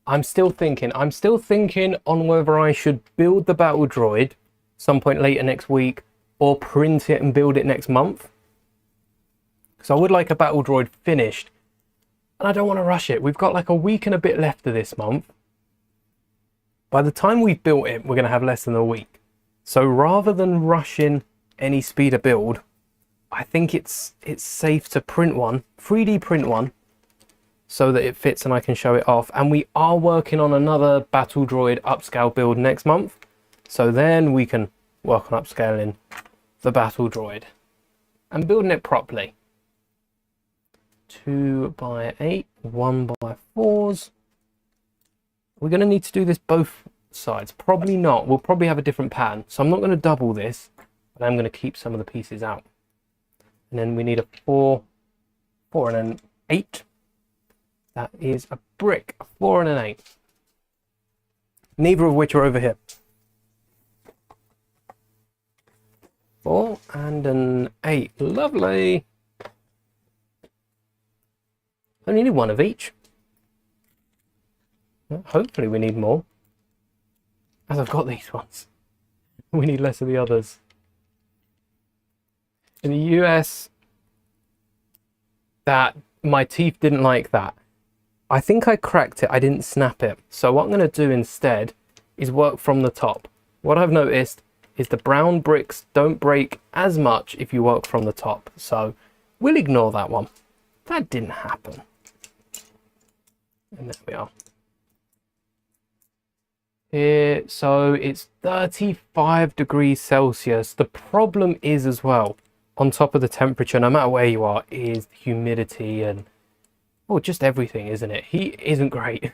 I'm still thinking on whether I should build the battle droid some point later next week or print it and build it next month. Because I would like a battle droid finished. And I don't want to rush it. We've got like a week and a bit left of this month. By the time we've built it, we're going to have less than a week. So rather than rushing any speeder build, I think it's safe to print one, 3D print one, so that it fits and I can show it off. And we are working on another battle droid upscale build next month. So then we can work on upscaling the battle droid and building it properly. 2x8, 1x4s. We're going to need to do this both sides. Probably not. We'll probably have a different pattern. So I'm not going to double this, but I'm going to keep some of the pieces out. And then we need a 4 and an 8. That is a brick, a 4 and an 8. Neither of which are over here. 4 and an 8. Lovely. Only need one of each. Well, hopefully we need more. As I've got these ones. We need less of the others. In the US, that my teeth didn't like that. I think I cracked it, I didn't snap it. So what I'm going to do instead is work from the top. What I've noticed is the brown bricks don't break as much if you work from the top. So we'll ignore that one. That didn't happen. And there we are. Here, so it's 35 degrees Celsius. The problem is as well, on top of the temperature, no matter where you are, is humidity and, well, just everything, isn't it? Heat isn't great.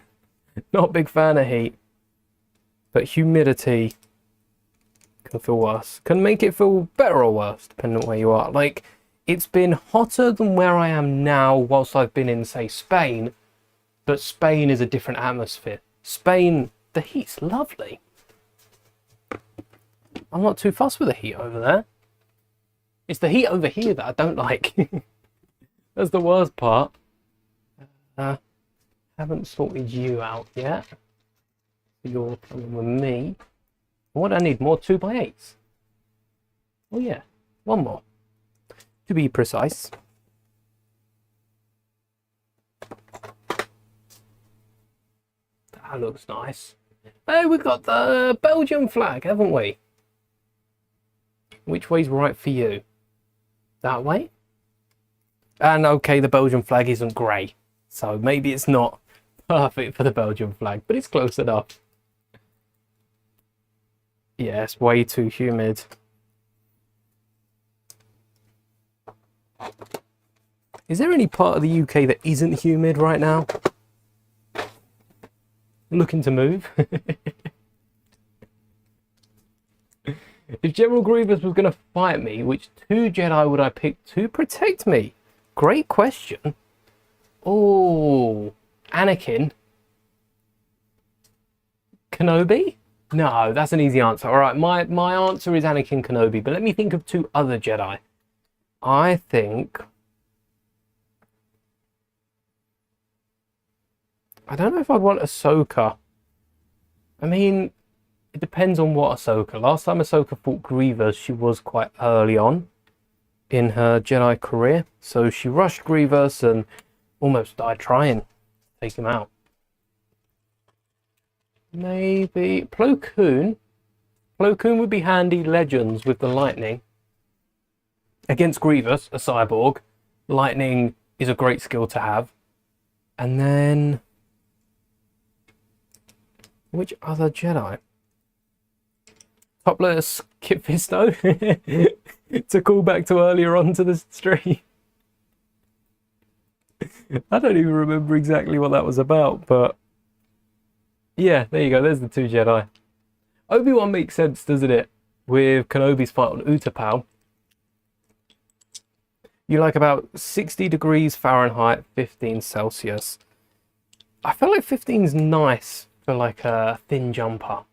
Not a big fan of heat. But humidity can feel worse. Can make it feel better or worse, depending on where you are. Like, it's been hotter than where I am now whilst I've been in, say, Spain. But Spain is a different atmosphere. Spain, the heat's lovely. I'm not too fussed with the heat over there. It's the heat over here that I don't like. That's the worst part. Haven't sorted you out yet. You're coming with me. What do I need? More 2x8s? Oh yeah, one more. To be precise. That looks nice. Hey, we've got the Belgian flag, haven't we? Which way's right for you? That way? And okay, the Belgian flag isn't grey, so maybe it's not perfect for the Belgian flag, but it's close enough. Yeah, it's way too humid. Is there any part of the UK that isn't humid right now? Looking to move? If General Grievous was going to fight me, which 2 Jedi would I pick to protect me? Great question. Oh, Anakin. Kenobi? No, that's an easy answer. All right, my answer is Anakin Kenobi, but let me think of 2 other Jedi. I think... I don't know if I'd want Ahsoka. I mean, it depends on what Ahsoka. Last time Ahsoka fought Grievous, she was quite early on in her Jedi career. So she rushed Grievous and almost died trying to take him out. Maybe Plo Koon. Plo Koon would be handy legends with the lightning. Against Grievous, a cyborg, lightning is a great skill to have. And then... which other Jedi? Topless Kit Fisto to call back to earlier on to the stream. I don't even remember exactly what that was about, but yeah, there you go. There's the two Jedi. Obi-Wan makes sense, doesn't it? With Kenobi's fight on Utapau. You like about 60 degrees Fahrenheit, 15 Celsius. I feel like 15's nice for like a thin jumper.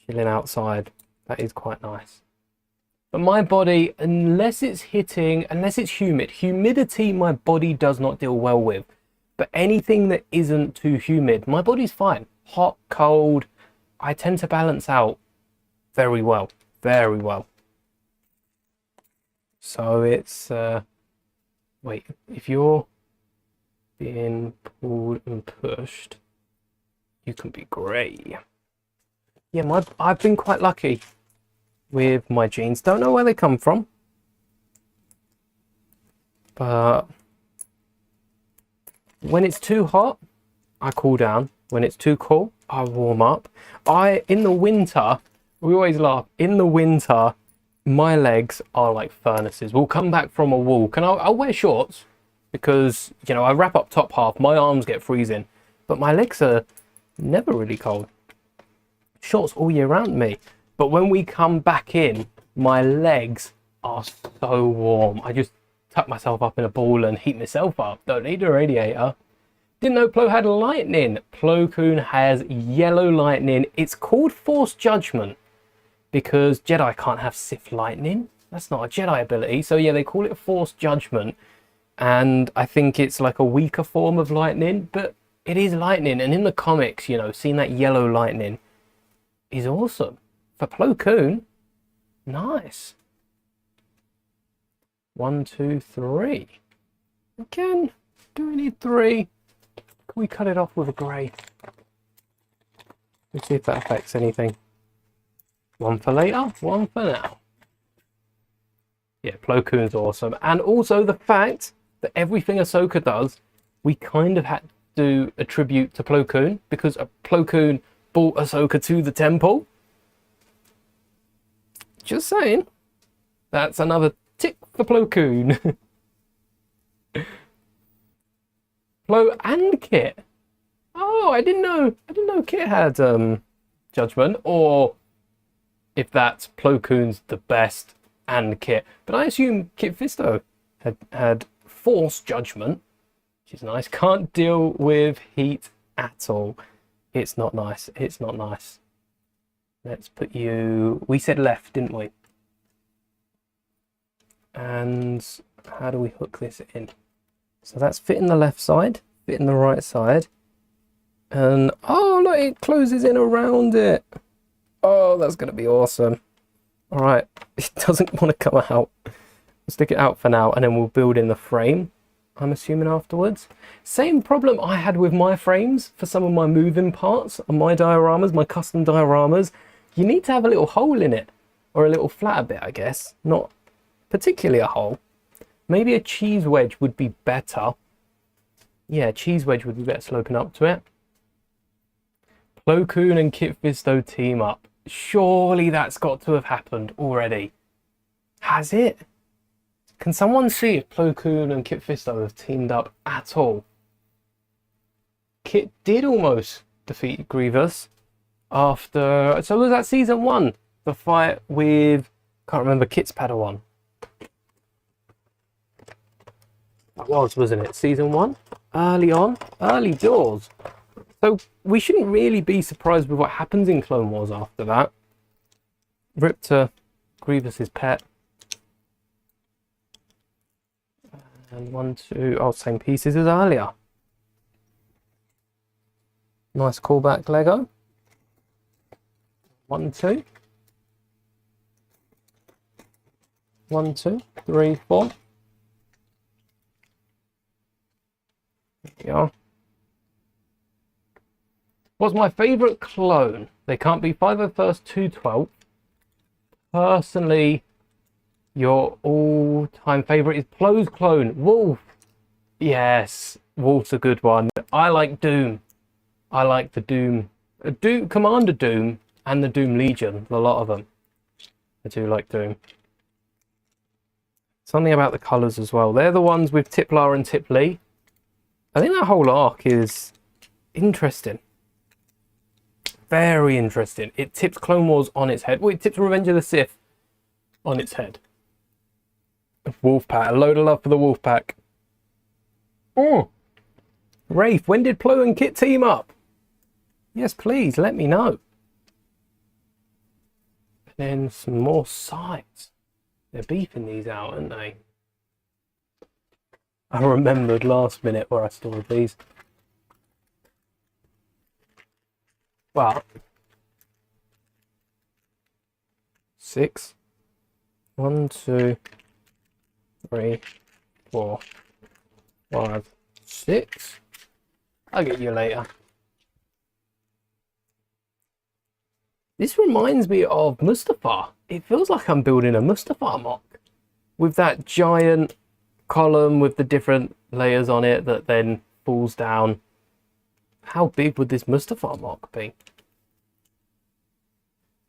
Chilling outside, that is quite nice. But my body, unless it's humid, humidity my body does not deal well with. But anything that isn't too humid, my body's fine. Hot, cold, I tend to balance out very well, very well. So it's, wait, if you're being pulled and pushed, you can be grey. Yeah, I've been quite lucky with my genes. Don't know where they come from, but when it's too hot, I cool down. When it's too cold, I warm up. In the winter, we always laugh. In the winter, my legs are like furnaces. We'll come back from a walk, and I'll wear shorts because, you know, I wrap up top half. My arms get freezing, but my legs are never really cold. Shorts all year round me. But when we come back in, my legs are so warm. I just tuck myself up in a ball and heat myself up. Don't need a radiator. Didn't know Plo had lightning. Plo Koon has yellow lightning. It's called Force Judgment because Jedi can't have Sith lightning. That's not a Jedi ability. So yeah, they call it Force Judgment. And I think it's like a weaker form of lightning, but it is lightning. And in the comics, you know, seeing that yellow lightning is awesome. For Plo Koon, nice. 1, 2, 3. Again, do we need 3? Can we cut it off with a grey? Let's see if that affects anything. 1 for later, 1 for now. Yeah, Plo Koon's awesome. And also the fact that everything Ahsoka does, we kind of had to attribute to Plo Koon because Plo Koon brought Ahsoka to the temple. Just saying. That's another tick for Plo Koon. Plo and Kit. Oh, I didn't know Kit had Judgment, or if that's Plo Koon's the best and Kit. But I assume Kit Fisto had Force Judgment, which is nice. Can't deal with heat at all. It's not nice. It's not nice. Let's put you... We said left, didn't we? And how do we hook this in? So that's fitting the left side, fitting the right side. And, oh, look, it closes in around it. Oh, that's going to be awesome. All right, it doesn't want to come out. We'll stick it out for now, and then we'll build in the frame, I'm assuming, afterwards. Same problem I had with my frames for some of my moving parts on my dioramas, my custom dioramas. You need to have a little hole in it, or a little flatter bit, I guess. Not particularly a hole. Maybe a cheese wedge would be better. Yeah, cheese wedge would be better sloping up to it. Plo Koon and Kit Fisto team up. Surely that's got to have happened already. Has it? Can someone see if Plo Koon and Kit Fisto have teamed up at all? Kit did almost defeat Grievous after... So was that season 1? The fight with... Can't remember, Kit's Padawan. That was, wasn't it? Season 1? Early on? Early doors. So we shouldn't really be surprised with what happens in Clone Wars after that. Rip to Grievous's pet. And 1, 2, oh, same pieces as earlier. Nice callback Lego. 1, 2. 1, 2, 3, 4. There we are. What's my favourite clone? They can't be 501st, 212. Personally, your all-time favourite is Plo's clone, Wolf. Yes, Wolf's a good one. I like Doom. I like the Doom. Commander Doom and the Doom Legion, a lot of them. I do like Doom. Something about the colours as well. They're the ones with Tiplar and Tiplee. I think that whole arc is interesting. Very interesting. It tips Clone Wars on its head. Well, it tips Revenge of the Sith on its head. Wolfpack. A load of love for the Wolfpack. Oh! Rafe, when did Plo and Kit team up? Yes, please, let me know. And then some more sides. They're beefing these out, aren't they? I remembered last minute where I stored these. Well, 6. 1, 2, 3, 4, 5, 6. I'll get you later. This reminds me of Mustafar. It feels like I'm building a Mustafar mock with that giant column with the different layers on it that then falls down. How big would this Mustafar mock be?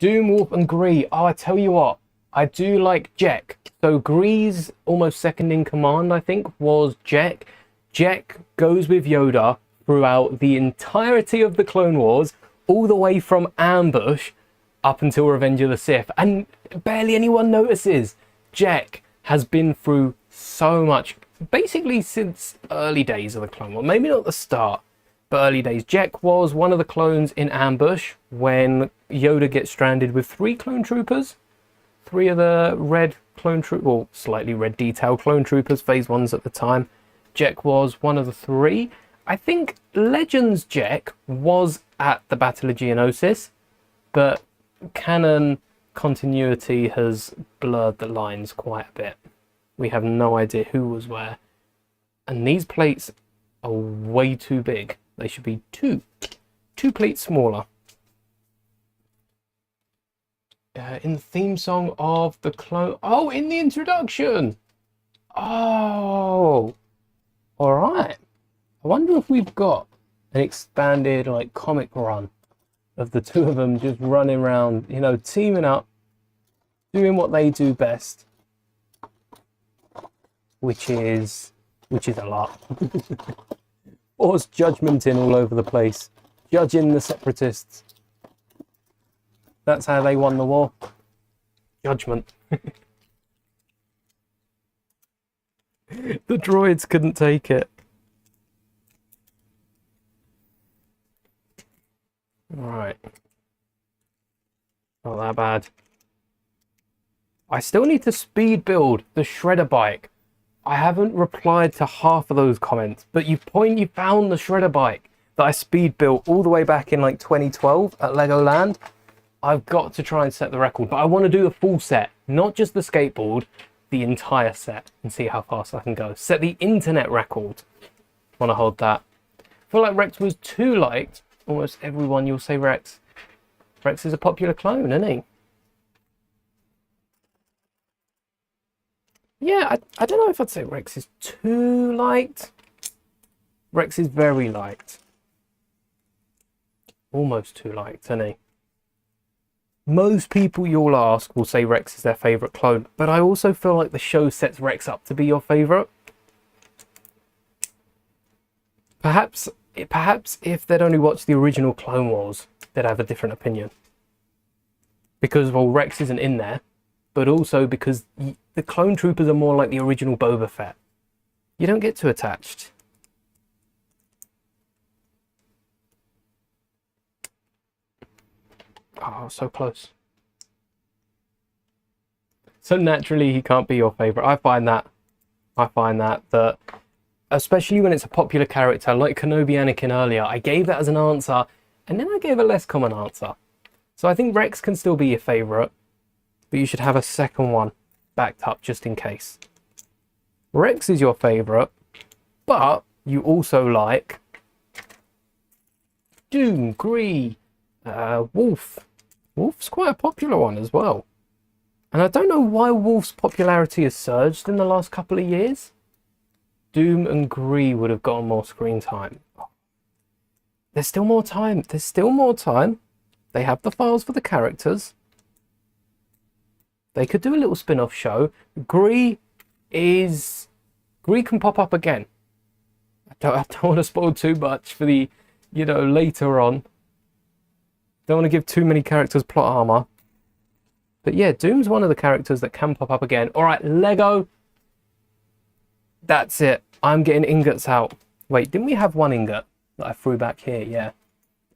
Doom, Wolf and Gree. Oh, I tell you what, I do like Jek. So Gree's almost second in command, I think, was Jek. Jek goes with Yoda throughout the entirety of the Clone Wars, all the way from Ambush up until Revenge of the Sith, and barely anyone notices. Jek has been through so much, basically since early days of the Clone Wars. Maybe not the start, but early days. Jek was one of the clones in Ambush when Yoda gets stranded with 3 clone troopers. 3 of the red clone troopers, well, slightly red detail clone troopers, phase 1s at the time. Jek was one of the 3. I think Legends Jek was at the Battle of Geonosis, but canon continuity has blurred the lines quite a bit. We have no idea who was where. And these plates are way too big. They should be 2 plates smaller. In the theme song of the clone... Oh, in the introduction! Oh! Alright. I wonder if we've got an expanded like comic run of the 2 of them just running around, you know, teaming up, doing what they do best, which is a lot. Force judgment in all over the place, judging the separatists. That's how they won the war. Judgment. The droids couldn't take it. Right. Not that bad. I still need to speed build the shredder bike. I haven't replied to half of those comments, but you found the shredder bike that I speed built all the way back in like 2012 at Legoland. I've got to try and set the record, but I want to do the full set, not just the skateboard, the entire set, and see how fast I can go. Set the internet record. Want to hold that. I feel like Rex was too liked. Almost everyone, you'll say Rex. Rex is a popular clone, isn't he? Yeah, I don't know if I'd say Rex is too liked. Rex is very liked. Almost too liked, isn't he? Most people you'll ask will say Rex is their favourite clone, but I also feel like the show sets Rex up to be your favourite. Perhaps if they'd only watched the original Clone Wars, they'd have a different opinion. Because, well, Rex isn't in there, but also because the clone troopers are more like the original Boba Fett. You don't get too attached. Oh, so close. So naturally he can't be your favourite. I find that especially when it's a popular character like Kenobi Anakin earlier, I gave that as an answer and then I gave a less common answer. So I think Rex can still be your favourite, but you should have a second one backed up just in case. Rex is your favourite, but you also like Doom, Gree, Wolf. Wolf's quite a popular one as well. And I don't know why Wolf's popularity has surged in the last couple of years. Doom and Gree would have gotten more screen time. There's still more time. There's still more time. They have the files for the characters. They could do a little spin-off show. Gree can pop up again. I don't want to spoil too much for the, later on. Don't want to give too many characters plot armor. But yeah, Doom's one of the characters that can pop up again. All right, Lego. That's it. I'm getting ingots out. Wait, didn't we have one ingot that I threw back here? Yeah.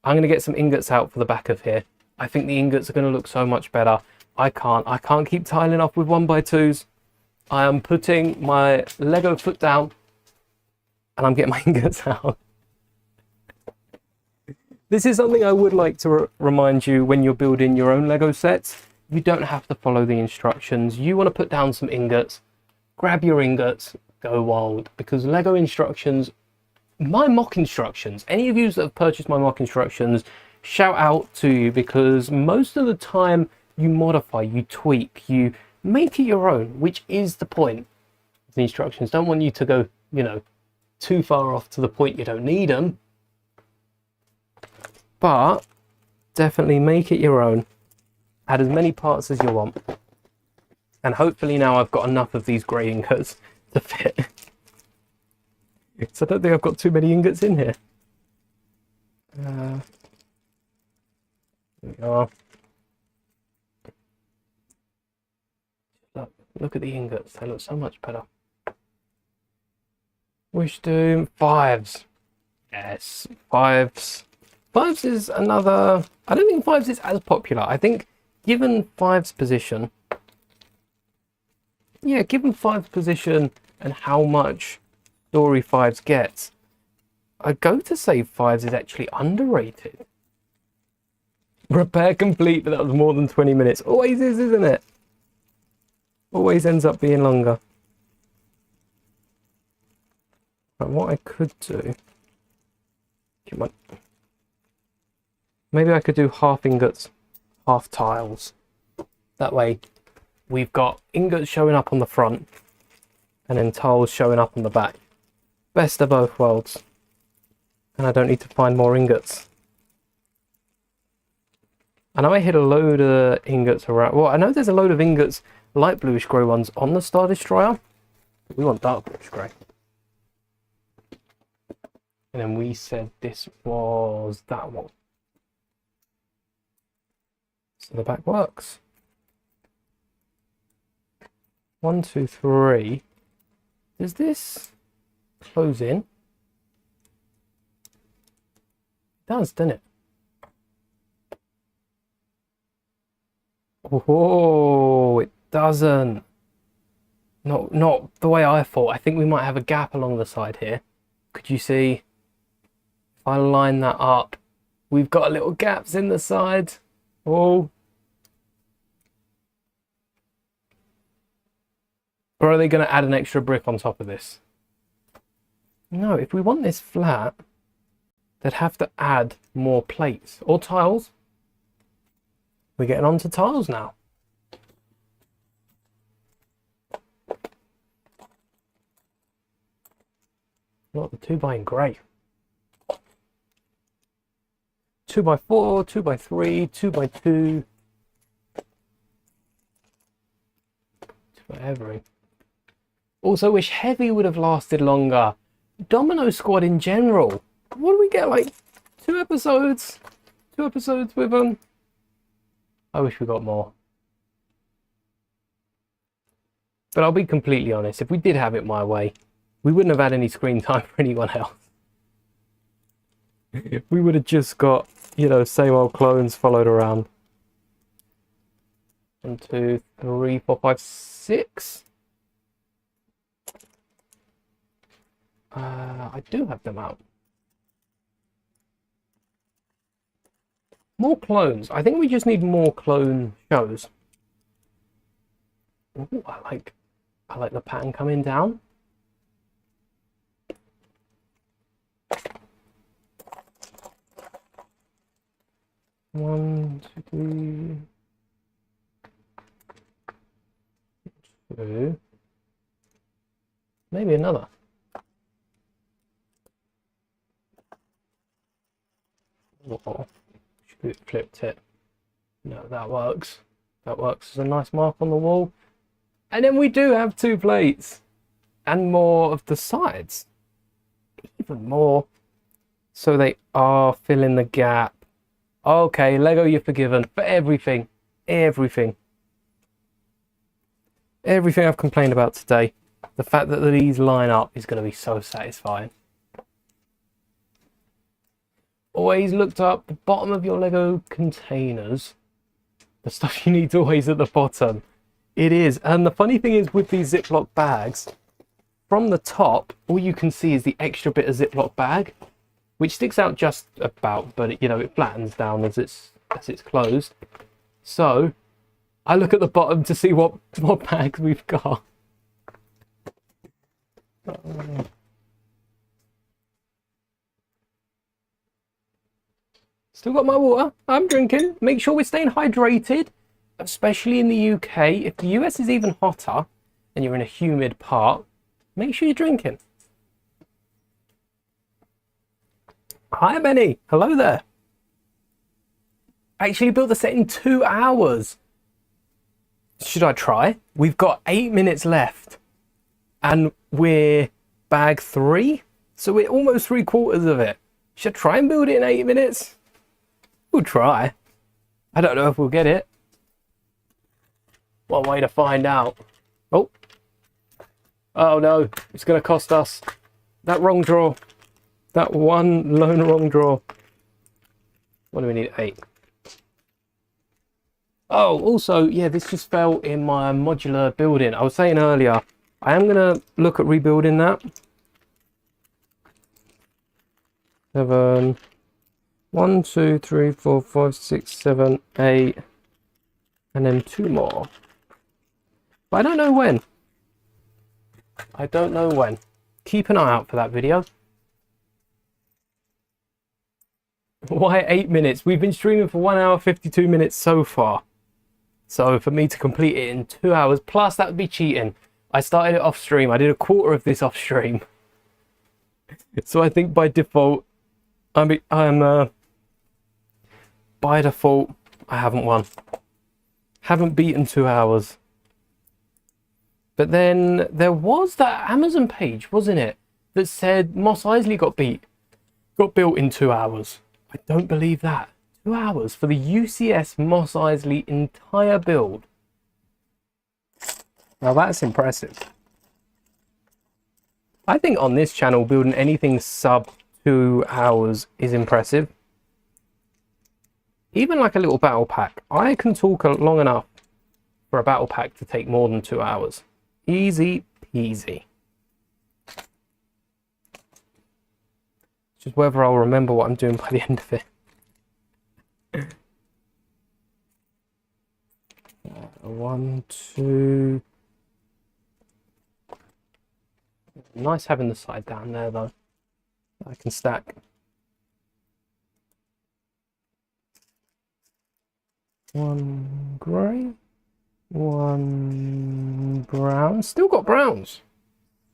I'm going to get some ingots out for the back of here. I think the ingots are going to look so much better. I can't keep tiling off with 1x2s. I am putting my Lego foot down and I'm getting my ingots out. This is something I would like to remind you when you're building your own Lego sets. You don't have to follow the instructions. You want to put down some ingots, grab your ingots, go wild. Because Lego instructions, my mock instructions, any of you that have purchased my mock instructions, shout out to you, because most of the time you modify, you tweak, you make it your own, which is the point. The instructions don't want you to go, too far off to the point you don't need them. But definitely make it your own. Add as many parts as you want. And hopefully now I've got enough of these grey ingots to fit. So I don't think I've got too many ingots in here. There we are. Look at the ingots. They look so much better. Wish Doom. Fives. Yes, fives. Fives is another... I don't think fives is as popular. I think given fives position... Yeah, given fives position and how much story fives gets, I'd go to say fives is actually underrated. Repair complete, but that was more than 20 minutes. Always is, isn't it? Always ends up being longer. But what I could do... Come on. Maybe I could do half ingots, half tiles. That way we've got ingots showing up on the front and then tiles showing up on the back. Best of both worlds. And I don't need to find more ingots. I know I hit a load of ingots around. Well, I know there's a load of ingots, light bluish grey ones on the Star Destroyer. We want dark bluish grey. And then we said this was that one. So the back works. 1, 2, 3. Does this close in? It does, doesn't it? Oh, it doesn't. Not the way I thought. I think we might have a gap along the side here. Could you see? If I line that up, we've got little gaps in the side. Oh. Or are they going to add an extra brick on top of this? No, if we want this flat, they'd have to add more plates or tiles. We're getting on to tiles now. Not the 2x in grey. 2x4, 2x3, 2x2. 2x Also wish heavy would have lasted longer. Domino Squad in general. What do we get, like 2 episodes? 2 episodes with them? I wish we got more. But I'll be completely honest, if we did have it my way, we wouldn't have had any screen time for anyone else. We would have just got, same old clones followed around. 1, 2, 3, 4, 5, 6. I do have them out. More clones. I think we just need more clone shows. Ooh, I like the pattern coming down. 1, 2, 2. Maybe another. Oh, should have flipped it. No, that works. That works as a nice mark on the wall. And then we do have 2 plates. And more of the sides. Even more. So they are filling the gap. Okay, Lego, you're forgiven for everything. Everything. Everything I've complained about today. The fact that these line up is going to be so satisfying. Always looked up the bottom of your Lego containers. The stuff you need always at the bottom. It is. And the funny thing is with these Ziploc bags, from the top, all you can see is the extra bit of Ziploc bag, which sticks out just about, but you know, it flattens down as it's closed. So I look at the bottom to see what bags we've got. Still got my water. I'm drinking. Make sure we're staying hydrated, especially in the UK. If the US is even hotter and you're in a humid part, make sure you're drinking. Hi, Benny. Hello there. I actually built the set in 2 hours. Should I try? We've got 8 minutes left and we're bag 3. So we're almost 3/4 of it. Should I try and build it in 8 minutes? We'll try. I don't know if we'll get it. One way to find out. Oh. Oh no, it's going to cost us. That wrong draw. That one lone wrong draw. What do we need? 8. Oh, also, yeah, this just fell in my modular building. I was saying earlier, I am going to look at rebuilding that. 7. 1, 2, 3, 4, 5, 6, 7, 8. And then 2 more. But I don't know when. I don't know when. Keep an eye out for that video. Why 8 minutes? We've been streaming for 1 hour 52 minutes so far. So for me to complete it in 2 hours, plus that would be cheating. I started it off stream. I did a quarter of this off stream. So I think by default, by default, I haven't won. Haven't beaten 2 hours. But then there was that Amazon page, wasn't it? That said Mos Eisley got built in 2 hours. I don't believe that. 2 hours for the UCS Mos Eisley entire build. Now that's impressive. I think on this channel, building anything sub 2 hours is impressive. Even like a little battle pack. I can talk long enough for a battle pack to take more than 2 hours. Easy peasy. Just whether I'll remember what I'm doing by the end of it. 1, 2. Nice having the side down there though. I can stack. 1 grey. 1 brown. Still got browns.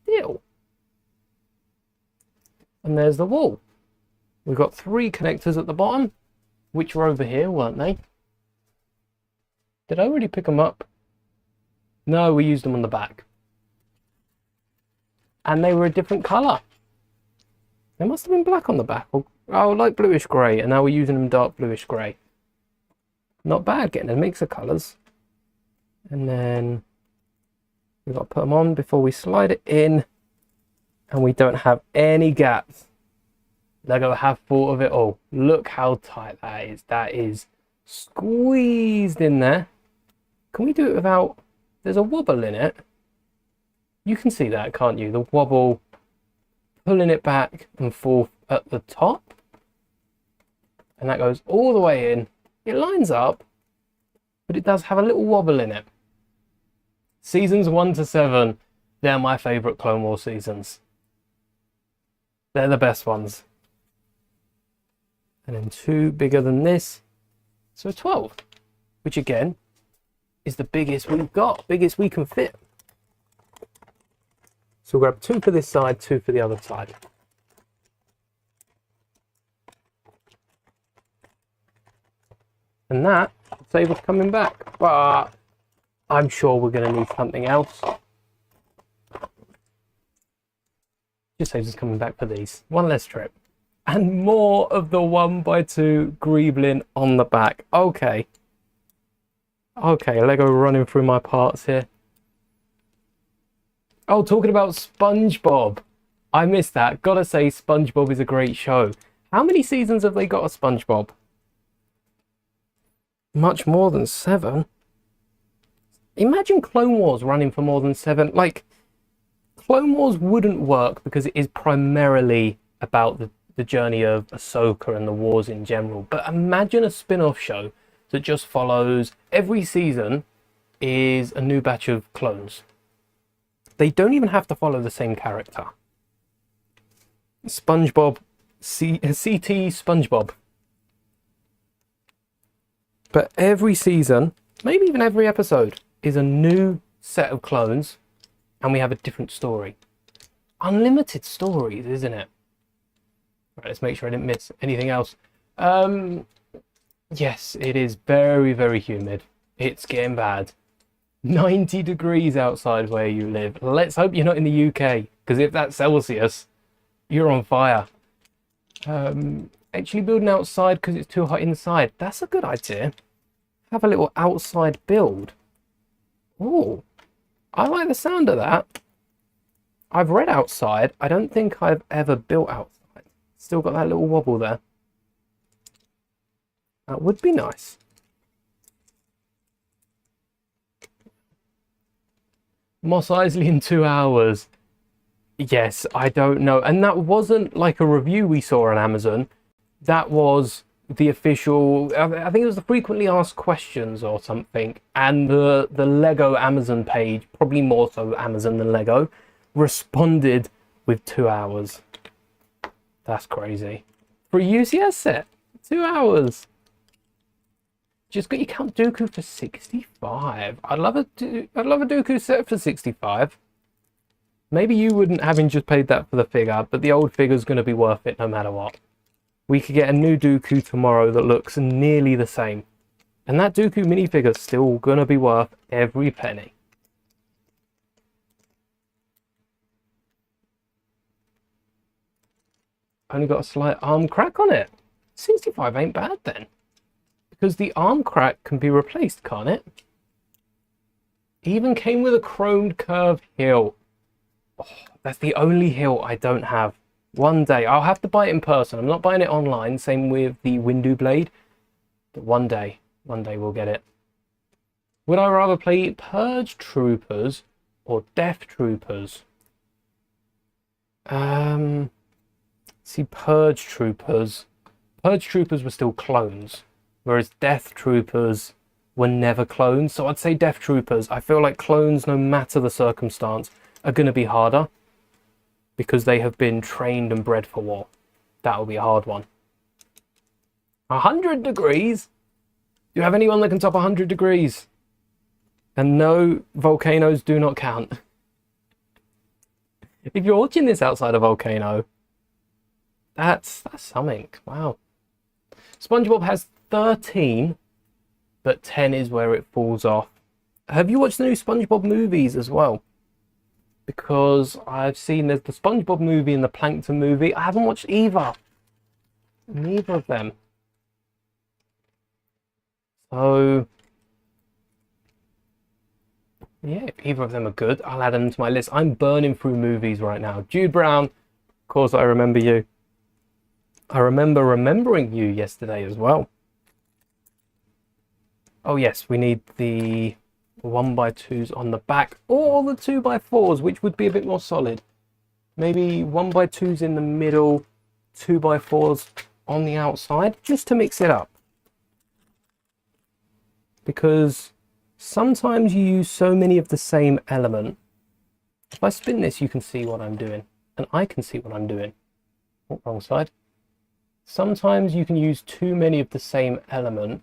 Still. And there's the wall. We've got 3 connectors at the bottom, which were over here, weren't they? Did I already pick them up? No, we used them on the back. And they were a different colour. They must have been black on the back. Or, oh, like bluish grey. And now we're using them dark bluish grey. Not bad, getting a mix of colours. And then we've got to put them on before we slide it in. And we don't have any gaps. Lego have thought of it all. Look how tight that is. That is squeezed in there. Can we do it without... There's a wobble in it. You can see that, can't you? The wobble, pulling it back and forth at the top. And that goes all the way in. It lines up, but it does have a little wobble in it. Seasons 1 to 7, they're my favourite Clone Wars seasons. They're the best ones. And then 2 bigger than this. So 12, which again is the biggest we've got, biggest we can fit. So we'll grab 2 for this side, 2 for the other side. And that should save us coming back, but I'm sure we're going to need something else. Just saves us coming back for these. One less trip. And more of the 1x2 greebling on the back. Okay. Okay, Lego running through my parts here. Oh, talking about SpongeBob. I missed that. Gotta say, SpongeBob is a great show. How many seasons have they got of SpongeBob? Much more than 7. Imagine Clone Wars running for more than 7. Like, Clone Wars wouldn't work because it is primarily about the journey of Ahsoka and the wars in general. But imagine a spin-off show that just follows, every season is a new batch of clones. They don't even have to follow the same character. SpongeBob, CT SpongeBob. But every season, maybe even every episode, is a new set of clones, and we have a different story. Unlimited stories, isn't it? Right, let's make sure I didn't miss anything else. Yes, it is very, very humid. It's getting bad. 90 degrees outside where you live. Let's hope you're not in the UK, because if that's Celsius, you're on fire. Actually building outside because it's too hot inside. That's a good idea. Have a little outside build. Oh, I like the sound of that. I've read outside. I don't think I've ever built outside. Still got that little wobble there. That would be nice. Mos Eisley in 2 hours. Yes, I don't know. And that wasn't like a review we saw on Amazon. That was the official, I think it was the frequently asked questions or something. And the Lego Amazon page, probably more so Amazon than Lego, responded with 2 hours. That's crazy. For a UCS set, 2 hours. Just got your Count Dooku for 65. I'd love a Dooku set for 65. Maybe you wouldn't, having just paid that for the figure, but the old figure's going to be worth it no matter what. We could get a new Dooku tomorrow that looks nearly the same. And that Dooku minifigure's still going to be worth every penny. Only got a slight arm crack on it. 65 ain't bad then. Because the arm crack can be replaced, can't it? Even came with a chromed curved hilt. Oh, that's the only hilt I don't have. One day, I'll have to buy it in person. I'm not buying it online. Same with the Windu blade. But one day we'll get it. Would I rather play Purge Troopers or Death Troopers? See, Purge Troopers were still clones, whereas Death Troopers were never clones. So I'd say Death Troopers. I feel like clones, no matter the circumstance, are going to be harder because they have been trained and bred for war. That'll be a hard one. 100 degrees? Do you have anyone that can top 100 degrees? And no, volcanoes do not count. If you're watching this outside a volcano, that's something. Wow. SpongeBob has 13, but 10 is where it falls off. Have you watched the new SpongeBob movies as well? Because I've seen there's the SpongeBob movie and the Plankton movie. I haven't watched either. Neither of them. So, yeah, if either of them are good, I'll add them to my list. I'm burning through movies right now. Jude Brown, of course I remember you. I remember remembering you yesterday as well. Oh yes, we need the 1x2s on the back, or the 2x4s, which would be a bit more solid. Maybe 1x2s in the middle, 2x4s on the outside, just to mix it up. Because sometimes you use so many of the same element. If I spin this, you can see what I'm doing, and I can see what I'm doing. Oh, wrong side. Sometimes you can use too many of the same element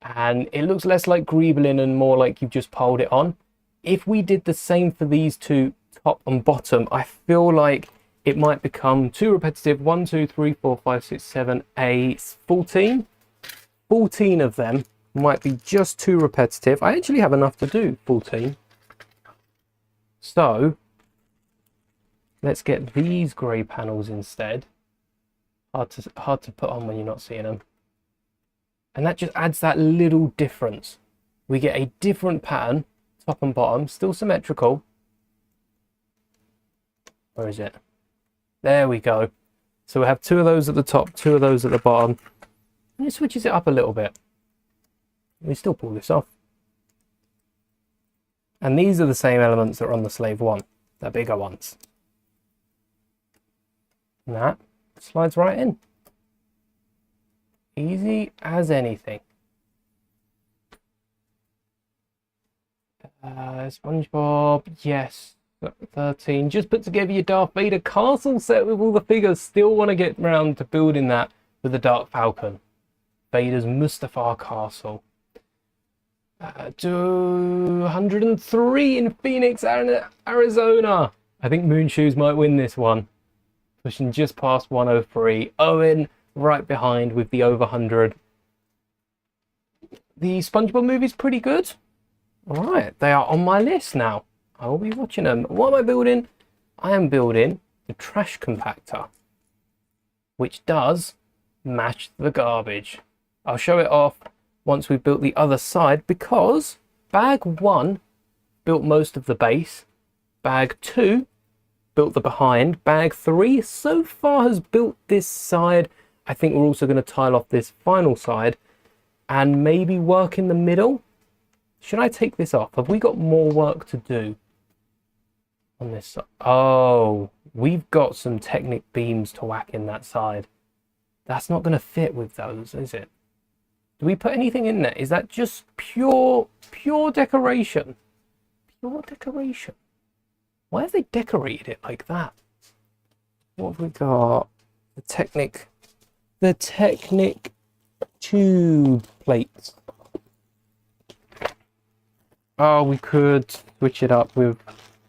and it looks less like greebling and more like you've just piled it on. If we did the same for these two, top and bottom, I feel like it might become too repetitive. 1, 2, 3, 4, 5, 6, 7, 8, 14. 14 of them might be just too repetitive. I actually have enough to do 14. So let's get these grey panels instead. Hard to put on when you're not seeing them. And that just adds that little difference. We get a different pattern, top and bottom, still symmetrical. Where is it? There we go. So we have 2 of those at the top, 2 of those at the bottom. And it switches it up a little bit. We still pull this off. And these are the same elements that are on the slave 1, the bigger ones. And that slides right in. Easy as anything. SpongeBob, yes. 13. Just put together your Darth Vader castle set with all the figures. Still want to get around to building that with the Dark Falcon. Vader's Mustafar castle. 203 in Phoenix, Arizona. I think Moonshoes might win this one. Pushing just past 103. Owen right behind with the over 100. The SpongeBob movie's pretty good. Alright, they are on my list now. I will be watching them. What am I building? I am building the trash compactor, which does match the garbage. I'll show it off once we've built the other side, because bag 1 built most of the base, bag 2 built the behind, bag 3 so far has built this side. I think we're also going to tile off this final side and maybe work in the middle. Should I take this off? Have we got more work to do on this side? Oh, we've got some Technic beams to whack in that side. That's not going to fit with those, is it? Do we put anything in there? Is that just pure decoration? Pure decoration. Why have they decorated it like that? What have we got? The Technic tube plates. Oh, we could switch it up with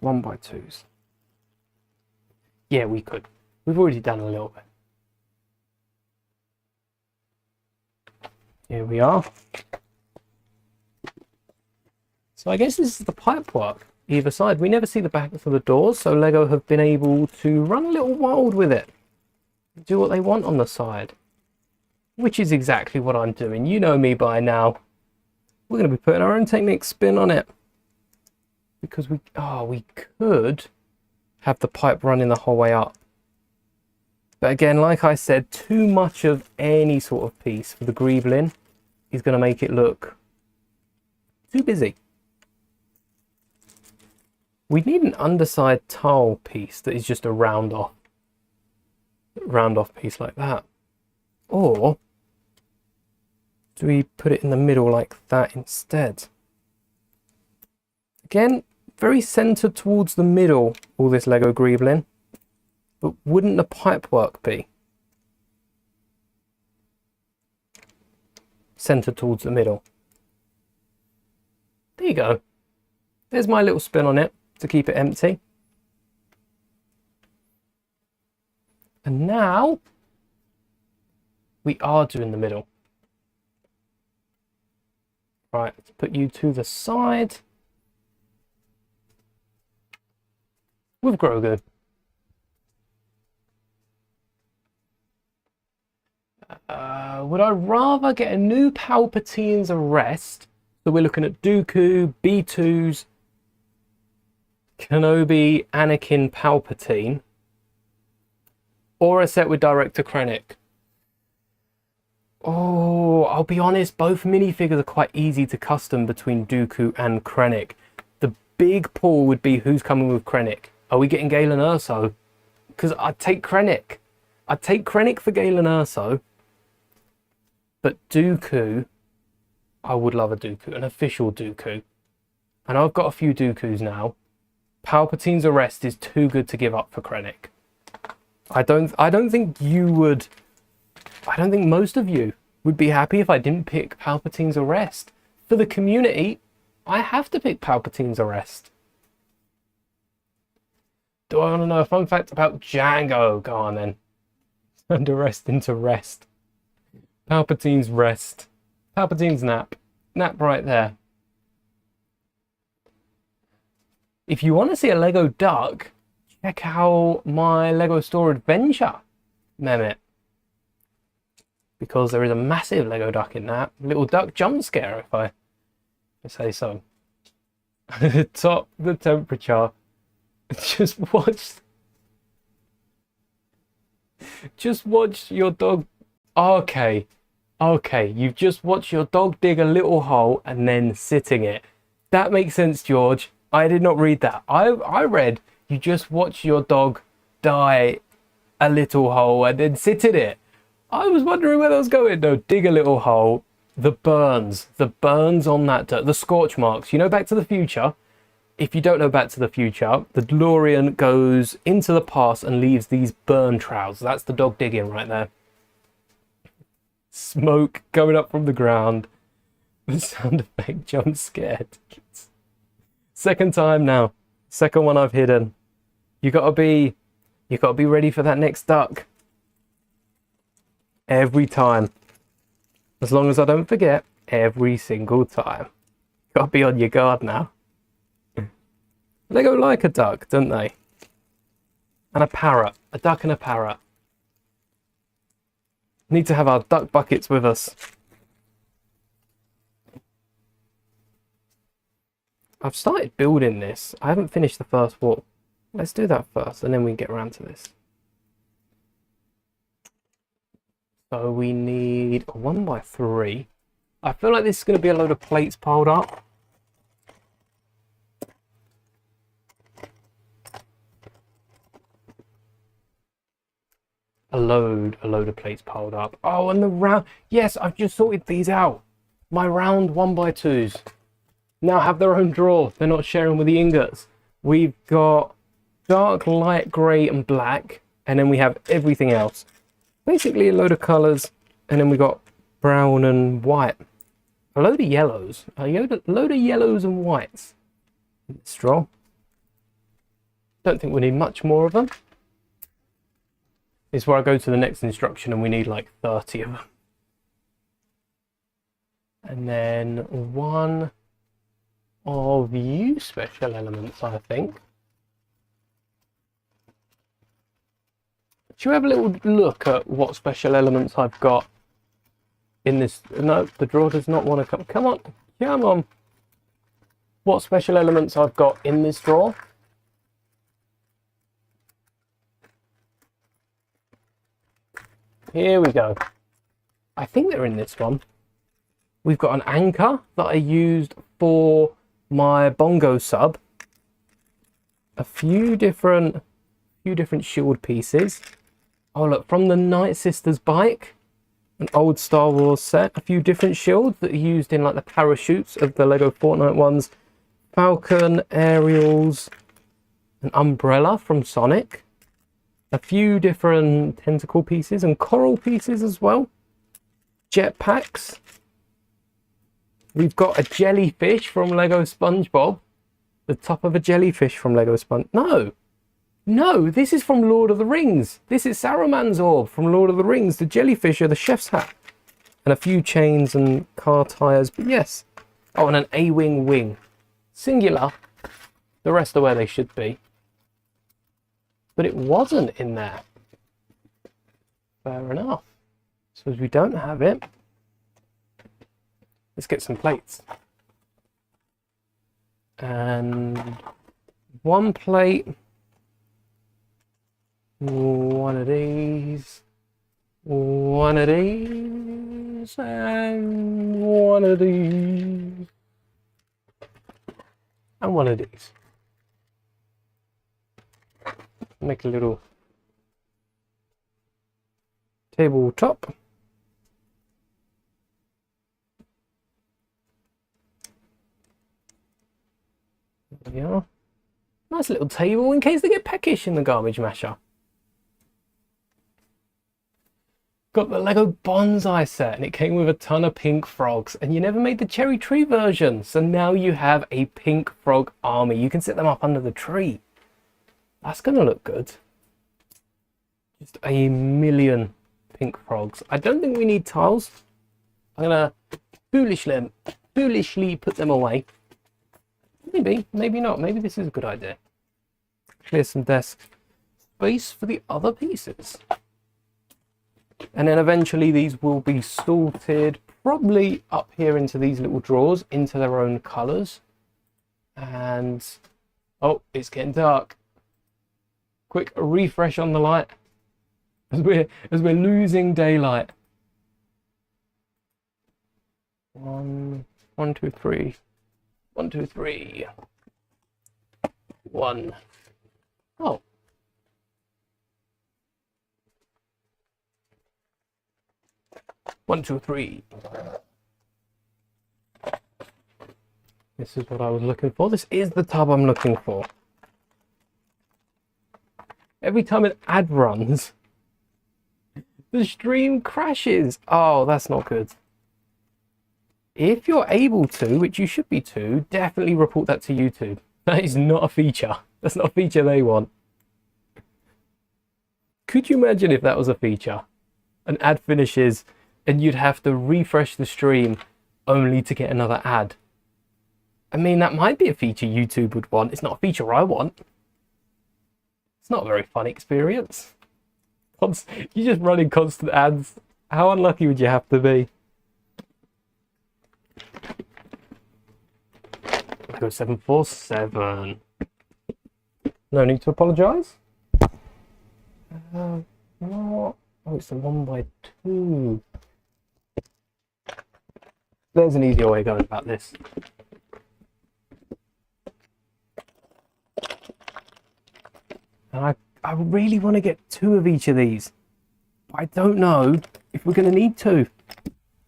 1x2s. Yeah, we could. We've already done a little bit. Here we are. So I guess this is the pipe work either side. We never see the backs of the doors, so Lego have been able to run a little wild with it. Do what they want on the side. Which is exactly what I'm doing. You know me by now. We're going to be putting our own Technic spin on it. Because we could have the pipe running the whole way up. But again, like I said, too much of any sort of piece for the greebling is going to make it look too busy. We need an underside tile piece that is just a round off piece like that. Or do we put it in the middle like that instead? Again, very centered towards the middle, all this Lego greebling. But wouldn't the pipe work be centered towards the middle? There you go. There's my little spin on it to keep it empty. And now we are doing the middle. Right, let's put you to the side with Grogu. Would I rather get a new Palpatine's arrest? So we're looking at Dooku, B2s, Kenobi, Anakin, Palpatine, or a set with Director Krennic? Oh, I'll be honest, both minifigures are quite easy to custom between Dooku and Krennic. The big pull would be who's coming with Krennic. Are we getting Galen Erso? Because I'd take Krennic. I'd take Krennic for Galen Erso. But Dooku, I would love a Dooku, an official Dooku. And I've got a few Dookus now. Palpatine's arrest is too good to give up for Krennic. I don't think you would. I don't think most of you would be happy if I didn't pick Palpatine's Arrest. For the community, I have to pick Palpatine's Arrest. Do I want to know a fun fact about Django? Go on then. Turned arrest into rest. Palpatine's rest. Palpatine's nap. Nap right there. If you want to see a Lego duck, check out my Lego Store Adventure, Mehmet. Because there is a massive Lego duck in that. Little duck jump scare, if I say so. Top the temperature. Just watch your dog. Okay, you've just watched your dog dig a little hole and then sit in it. That makes sense, George. I did not read that. I read you just watch your dog die a little hole and then sit in it. I was wondering where that was going. No, dig a little hole. The burns on that dirt, the scorch marks. You know Back to the Future? If you don't know Back to the Future, the DeLorean goes into the past and leaves these burn trails. That's the dog digging right there. Smoke coming up from the ground. The sound effect jump scared. Second time now. Second one I've hidden. You gotta be ready for that next duck. Every time. As long as I don't forget, every single time. Gotta be on your guard now. Lego like a duck, don't they? And a parrot. A duck and a parrot. Need to have our duck buckets with us. I've started building this. I haven't finished the first wall. Let's do that first and then we can get around to this. So we need a 1x3. I feel like this is going to be a load of plates piled up. A load of plates piled up. Oh, and the round. Yes, I've just sorted these out. My round 1x2s now have their own drawer. They're not sharing with the ingots. We've got dark, light grey and black. And then we have everything else. Basically a load of colours. And then we got brown and white. A load of yellows. A load of yellows and whites. Straw. Don't think we need much more of them. Is where I go to the next instruction and we need like 30 of them. And then one of you special elements, I think. Should we have a little look at what special elements I've got in this? No, the drawer does not want to come. Come on, come on. What special elements I've got in this drawer? Here we go. I think they're in this one. We've got an anchor that I used for my bongo sub. A few different shield pieces. Oh look, from the Night Sisters bike, an old Star Wars set. A few different shields that are used in like the parachutes of the Lego Fortnite ones. Falcon, aerials, an umbrella from Sonic. A few different tentacle pieces and coral pieces as well. Jetpacks. We've got a jellyfish from Lego SpongeBob. The top of a jellyfish from Lego No, this is from Lord of the Rings. This is Saruman's orb from Lord of the Rings. The jellyfish are the chef's hat. And a few chains and car tyres, but yes. Oh, and an A-wing wing. Singular. The rest are where they should be. But it wasn't in there. Fair enough. So as we don't have it, let's get some plates. And one plate, one of these, one of these, and one of these, and one of these. Make a little tabletop. There we are. Nice little table in case they get peckish in the garbage masher. got the Lego Bonsai set, and it came with a ton of pink frogs, and you never made the cherry tree version. So now you have a pink frog army. You can set them up under the tree. That's going to look good. Just a million pink frogs. I don't think we need tiles. I'm going to foolishly put them away. Maybe, maybe not. Maybe this is a good idea. Clear some desk space for the other pieces. And then eventually these will be sorted probably up here into these little drawers into their own colours. And oh, it's getting dark. Quick refresh on the light as we're losing daylight. 1, 1, 2, 3. 1, 2, 3. 1. Oh. One, two, three. This is what I was looking for. This is the tub I'm looking for. Every time an ad runs, the stream crashes. Oh, that's not good. If you're able to, which you should be to, definitely report that to YouTube. That is not a feature. That's not a feature they want. Could you imagine if that was a feature? An ad finishes and you'd have to refresh the stream only to get another ad. I mean, that might be a feature YouTube would want. It's not a feature I want. It's not a very fun experience. You're just running constant ads. How unlucky would you have to be? Go 747. No need to apologise. What? Oh, it's a 1x2. There's an easier way of going about this. And I really want to get 2 of each of these. But I don't know if we're going to need 2.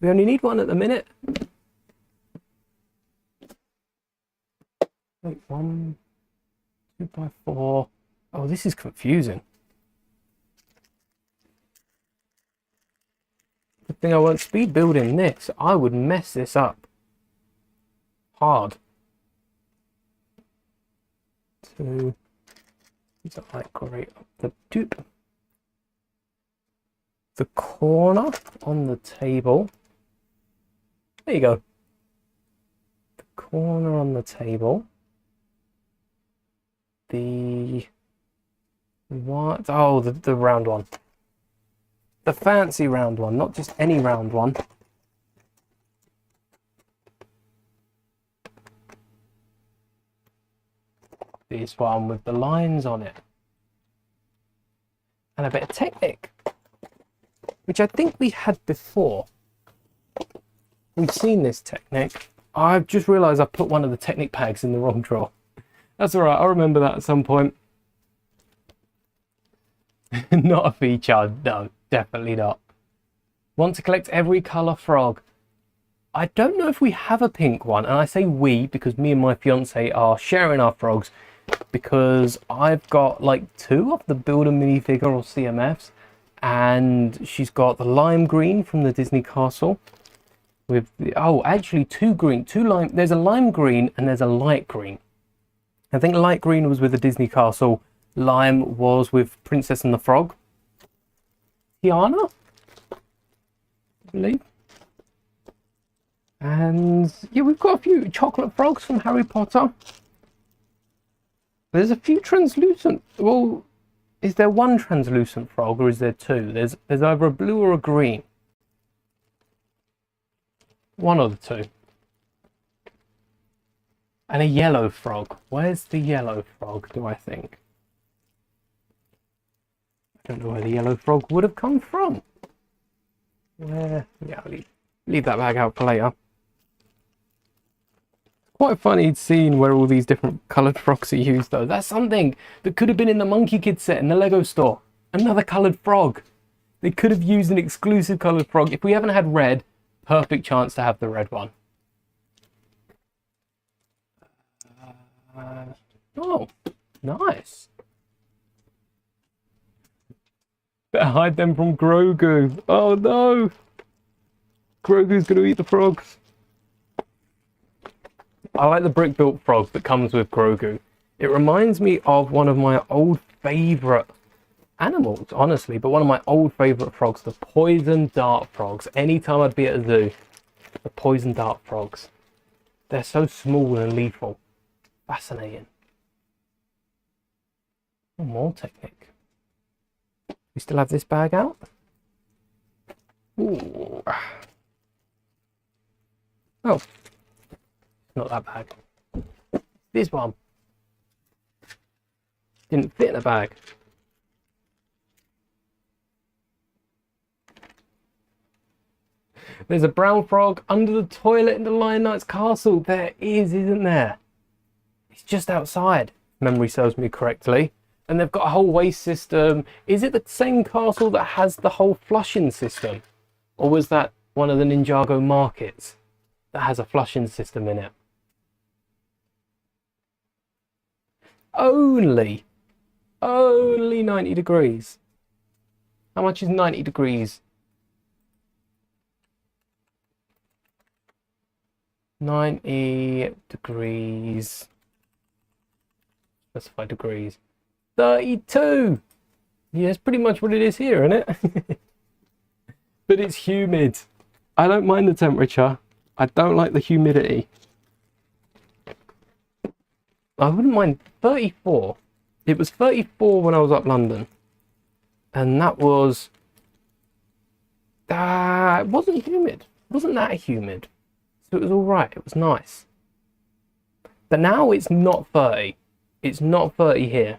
We only need 1 at the minute. Wait, 1, 2x4. Oh, this is confusing. Good thing I won't speed building this. I would mess this up hard. 2. These are like great up the dupe. The corner on the table. There you go. The corner on the table. The what? Oh, the round one. The fancy round one, not just any round one. This one with the lines on it. And a bit of Technic, which I think we had before. We've seen this Technic. I've just realised I put one of the Technic bags in the wrong drawer. That's alright, I'll remember that at some point. Not a feature, no, definitely not. Want to collect every colour frog. I don't know if we have a pink one, and I say we because me and my fiance are sharing our frogs, because I've got like 2 of the Builder minifigure or CMFs, and she's got the lime green from the Disney Castle with the, oh, actually 2 green, 2 lime. There's a lime green and there's a light green. I think light green was with the Disney Castle, lime was with Princess and the Frog. Tiana, I believe. And yeah, we've got a few chocolate frogs from Harry Potter. There's a few translucent. Well, is there 1 translucent frog or is there 2? There's either a blue or a green. One of the 2. And a yellow frog. Where's the yellow frog, do I think? I don't know where the yellow frog would have come from. Where? Yeah, I'll leave that bag out for later. Quite funny seeing where all these different coloured frogs are used though. That's something that could have been in the Monkey Kid set in the Lego store. Another coloured frog. They could have used an exclusive coloured frog. If we haven't had red, perfect chance to have the red one. Oh, nice. Better hide them from Grogu. Oh no! Grogu's gonna eat the frogs. I like the brick-built frog that comes with Grogu. It reminds me of one of my old favourite animals, honestly, but one of my old favourite frogs, the poison dart frogs. Anytime I'd be at a zoo, the poison dart frogs. They're so small and lethal. Fascinating. Oh, more Technic. We still have this bag out? Ooh. Oh, not that bag. This one. Didn't fit in a bag. There's a brown frog under the toilet in the Lion Knight's castle. There is, isn't there? It's just outside, if memory serves me correctly. And they've got a whole waste system. Is it the same castle that has the whole flushing system? Or was that one of the Ninjago markets that has a flushing system in it? Only 90 degrees. How much is 90 degrees? 90 degrees. Specify degrees. 32. Yeah, it's pretty much what it is here, isn't it? But it's humid. I don't mind the temperature. I don't like the humidity. I wouldn't mind 34. It was 34 when I was up London. And that was... it wasn't humid. It wasn't that humid. So it was alright. It was nice. But now it's not 30. It's not 30 here.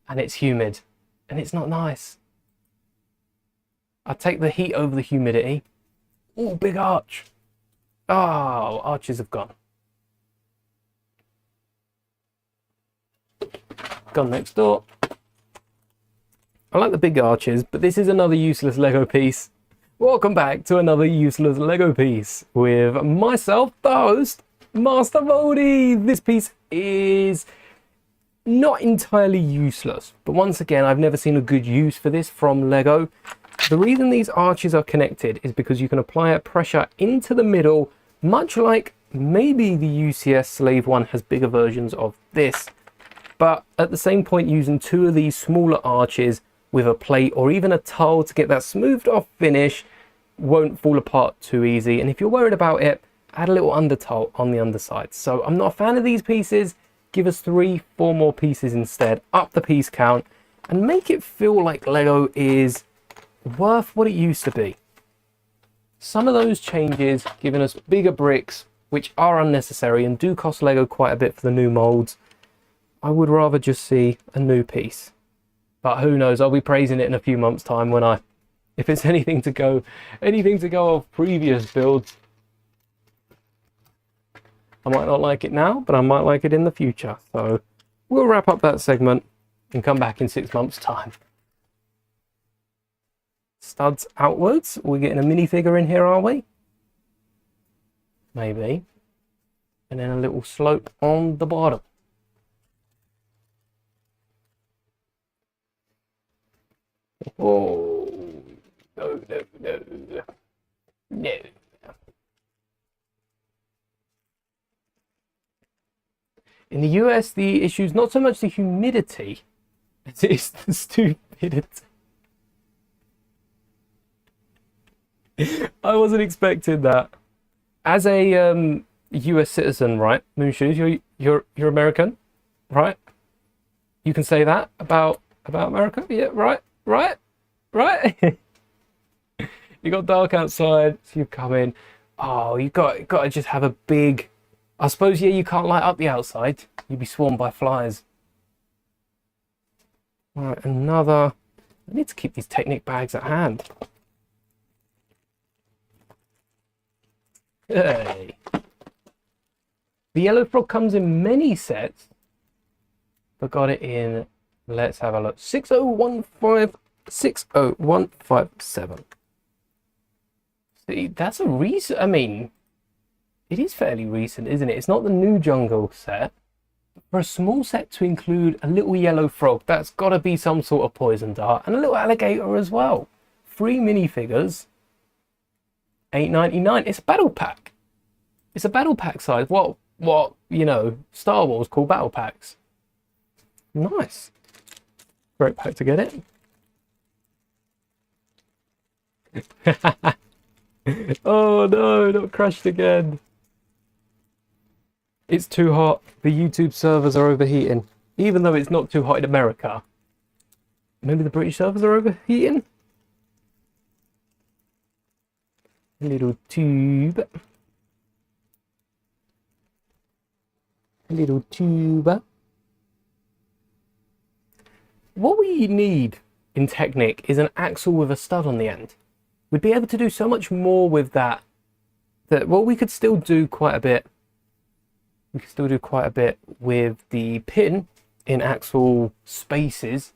And it's humid. And it's not nice. I take the heat over the humidity. Oh, big arch. Oh, arches have gone. Gone next door. I like the big arches, but this is another useless Lego piece. Welcome back to another useless Lego piece with myself, the host, Master Voldy. This piece is not entirely useless, but once again, I've never seen a good use for this from Lego. The reason these arches are connected is because you can apply a pressure into the middle, much like maybe the UCS Slave one has bigger versions of this. But at the same point, using two of these smaller arches with a plate or even a tile to get that smoothed off finish won't fall apart too easy. And if you're worried about it, add a little under tile on the underside. So I'm not a fan of these pieces. Give us 3-4 more pieces instead. Up the piece count and make it feel like Lego is worth what it used to be. Some of those changes, giving us bigger bricks, which are unnecessary and do cost Lego quite a bit for the new molds. I would rather just see a new piece. But who knows, I'll be praising it in a few months' time when if it's anything to go off previous builds. I might not like it now, but I might like it in the future. So we'll wrap up that segment and come back in 6 months' time. Studs outwards. We're getting a minifigure in here, are we? Maybe. And then a little slope on the bottom. Oh, no. In the US, the issue is not so much the humidity, as it is the stupidity. I wasn't expecting that. As a US citizen, right, Moonshoes, you're American, right? You can say that about America, yeah, right. You got dark outside, so you come in. Oh, you got to just have a big. I suppose, yeah, you can't light up the outside. You'd be swarmed by flies. All right, another. I need to keep these Technic bags at hand. Hey. The yellow frog comes in many sets, but got it in. Let's have a look. 60157. See, that's a recent. I mean, it is fairly recent, isn't it? It's not the new jungle set. For a small set to include a little yellow frog, that's got to be some sort of poison dart, and a little alligator as well. 3 minifigures, $8.99. It's a battle pack. It's a battle pack size. What you know, Star Wars call battle packs. Nice. Great pack to get it. Oh no, not crashed again. It's too hot. The YouTube servers are overheating. Even though it's not too hot in America. Maybe the British servers are overheating? A little tube. A little tube. What we need in Technic is an axle with a stud on the end. We'd be able to do so much more with that. Well, we could still do quite a bit. We can still do quite a bit with the pin in axle spaces,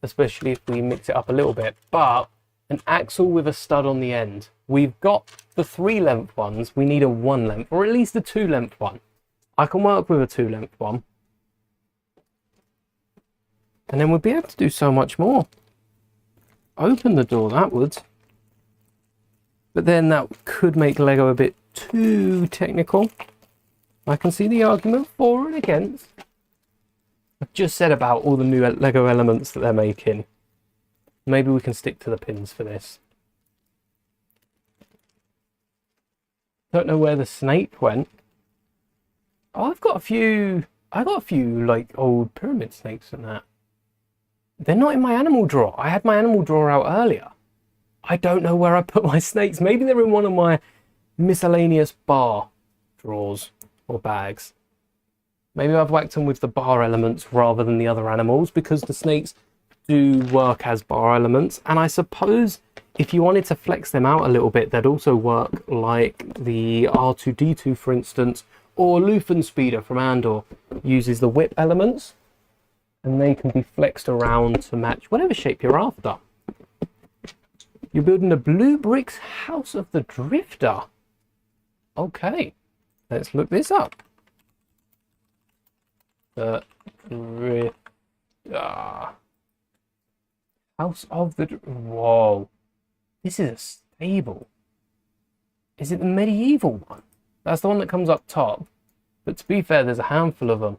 especially if we mix it up a little bit. But an axle with a stud on the end. We've got the 3-length ones. We need a 1-length, or at least a 2-length one. I can work with a 2-length one. And then we'll be able to do so much more. Open the door, that would. But then that could make Lego a bit too technical. I can see the argument for and against. I've just said about all the new Lego elements that they're making. Maybe we can stick to the pins for this. Don't know where the snake went. Oh, I got a few like old pyramid snakes and that. They're not in my animal drawer. I had my animal drawer out earlier. I don't know where I put my snakes. Maybe they're in one of my miscellaneous bar drawers or bags. Maybe I've whacked them with the bar elements rather than the other animals, because the snakes do work as bar elements. And I suppose if you wanted to flex them out a little bit, they'd also work like the R2-D2, for instance, or Luthen Speeder from Andor uses the whip elements, and they can be flexed around to match whatever shape you're after. You're building a Blue Bricks House of the Drifter. Okay, let's look this up. The Drifter. House of the... Whoa. This is a stable. Is it the medieval one? That's the one that comes up top. But to be fair, there's a handful of them.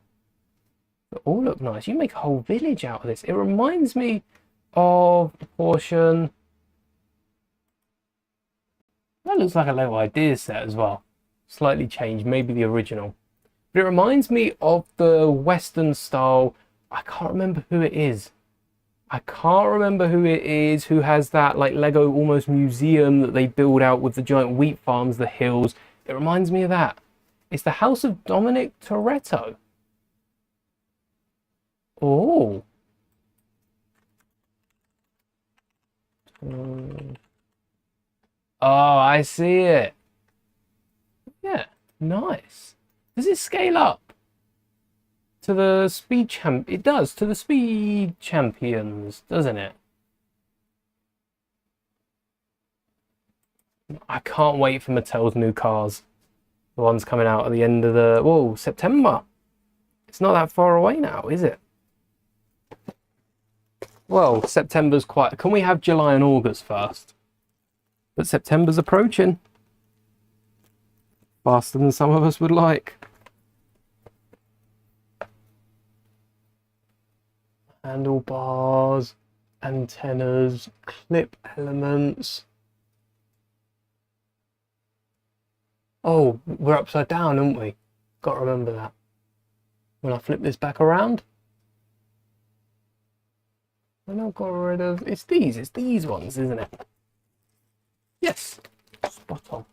They all look nice. You make a whole village out of this. It reminds me of a portion... That looks like a Lego Ideas set as well. Slightly changed, maybe the original. But it reminds me of the Western style. I can't remember who it is. Who has that like Lego almost museum that they build out with the giant wheat farms, the hills. It reminds me of that. It's the House of Dominic Toretto. Oh. Oh, I see it. Yeah, nice. Does it scale up to the speed champ? It does, to the speed champions, doesn't it? I can't wait for Mattel's new cars. The ones coming out at the end of the... Whoa, September. It's not that far away now, is it? Well, September's quite... Can we have July and August first? But September's approaching. Faster than some of us would like. Handlebars, antennas, clip elements. Oh, we're upside down, aren't we? Got to remember that. When I flip this back around. And I've got rid of... It's these ones, isn't it? Yes, spot on.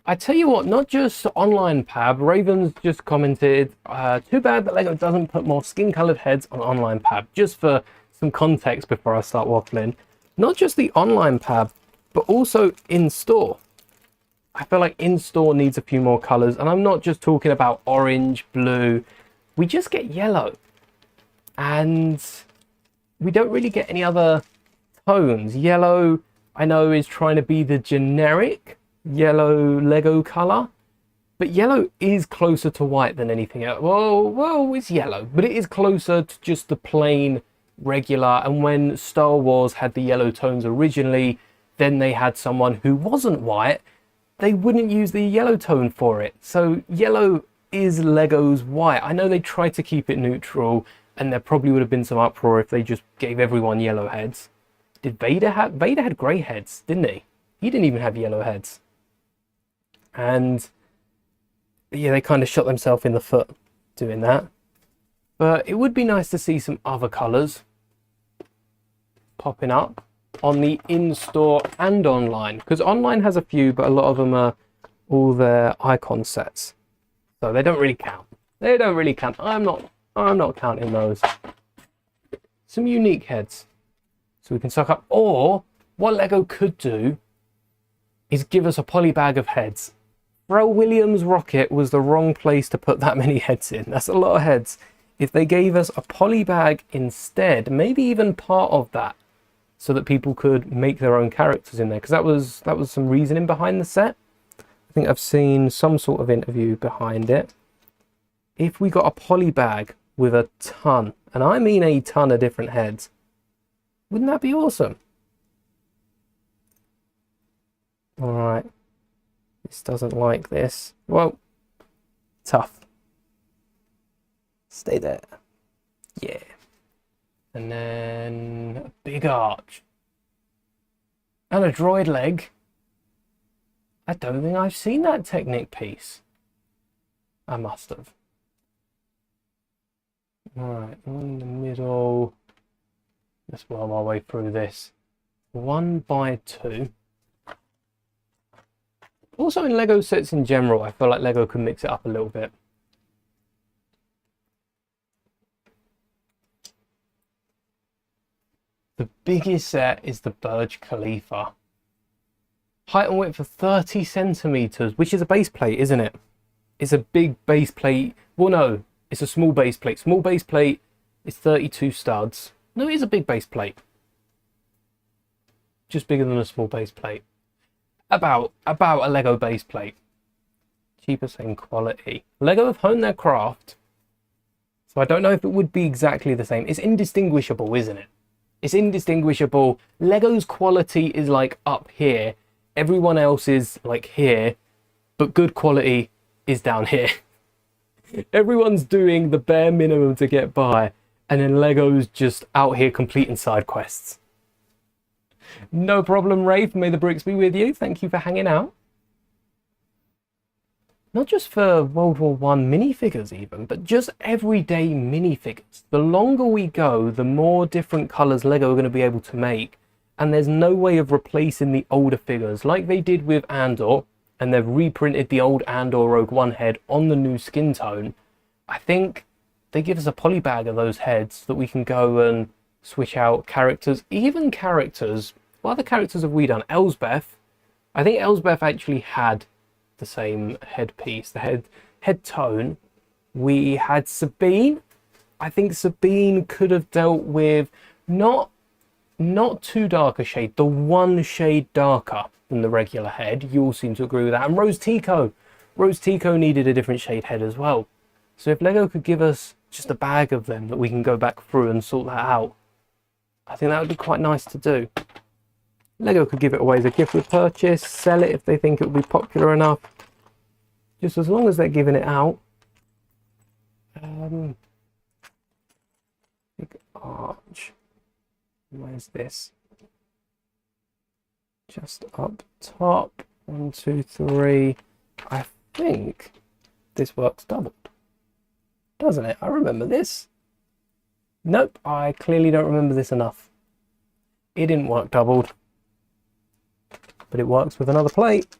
I tell you what, not just online Pab, Raven's just commented, too bad that Lego doesn't put more skin-coloured heads on online Pab. Just for some context before I start waffling. Not just the online Pab, but also in-store. I feel like in-store needs a few more colours, and I'm not just talking about orange, blue. We just get yellow. And... we don't really get any other tones. Yellow, I know, is trying to be the generic yellow Lego color, But yellow is closer to white than anything else. Well, it's yellow, but it is closer to just the plain regular. And when Star Wars had the yellow tones originally, then they had someone who wasn't white. They wouldn't use the yellow tone for it. So yellow is Lego's white. I know they tried to keep it neutral, and there probably would have been some uproar if they just gave everyone yellow heads. Did Vader have... Vader had grey heads, didn't he? He didn't even have yellow heads. And yeah, they kind of shot themselves in the foot doing that. But it would be nice to see some other colours popping up on the in-store and online, because online has a few, but a lot of them are all their icon sets, so they don't really count. They don't really count. I'm not counting those. Some unique heads, so we can suck up. Or what Lego could do is give us a poly bag of heads. Pharrell Williams' rocket was the wrong place to put that many heads in. That's a lot of heads. If they gave us a poly bag instead, maybe even part of that, so that people could make their own characters in there, because that was some reasoning behind the set. I think I've seen some sort of interview behind it. If we got a poly bag with a ton, and I mean a ton of different heads, wouldn't that be awesome? All right, this doesn't like this. Well, tough. Stay there. Yeah. And then a big arch. And a droid leg. I don't think I've seen that Technic piece. I must have. Alright, one in the middle. Let's worm our way through this. 1x2. Also in Lego sets in general, I feel like Lego can mix it up a little bit. The biggest set is the Burj Khalifa. Height and width of 30 centimeters, which is a base plate, isn't it? It's a big base plate. Well, no, it's a small base plate. Small base plate is 32 studs. No, it is a big base plate. Just bigger than a small base plate. About a Lego base plate. Cheaper, same quality. Lego have honed their craft. So I don't know if it would be exactly the same. It's indistinguishable, isn't it? It's indistinguishable. Lego's quality is like up here. Everyone else is like here, but good quality is down here. Everyone's doing the bare minimum to get by, and then Lego's just out here completing side quests. No problem, Rafe. May the bricks be with you. Thank you for hanging out. Not just for World War I minifigures even, but just everyday minifigures. The longer we go, the more different colours Lego are going to be able to make. And there's no way of replacing the older figures like they did with Andor, and they've reprinted the old Andor Rogue One head on the new skin tone. I think they give us a poly bag of those heads that we can go and switch out characters. Even characters, what other characters have we done? Elsbeth. I think Elsbeth actually had the same headpiece, the head tone. We had Sabine. I think Sabine could have dealt with not too dark a shade, the one shade darker than the regular head. You all seem to agree with that. And Rose Tico needed a different shade head as well. So if Lego could give us just a bag of them that we can go back through and sort that out, I think that would be quite nice to do. Lego could give it away as a gift with purchase, sell it if they think it would be popular enough. Just as long as they're giving it out. Big arch. Where's this? Just up top. 1, 2, 3. I think this works doubled. Doesn't it? I remember this. Nope, I clearly don't remember this enough. It didn't work doubled. But it works with another plate.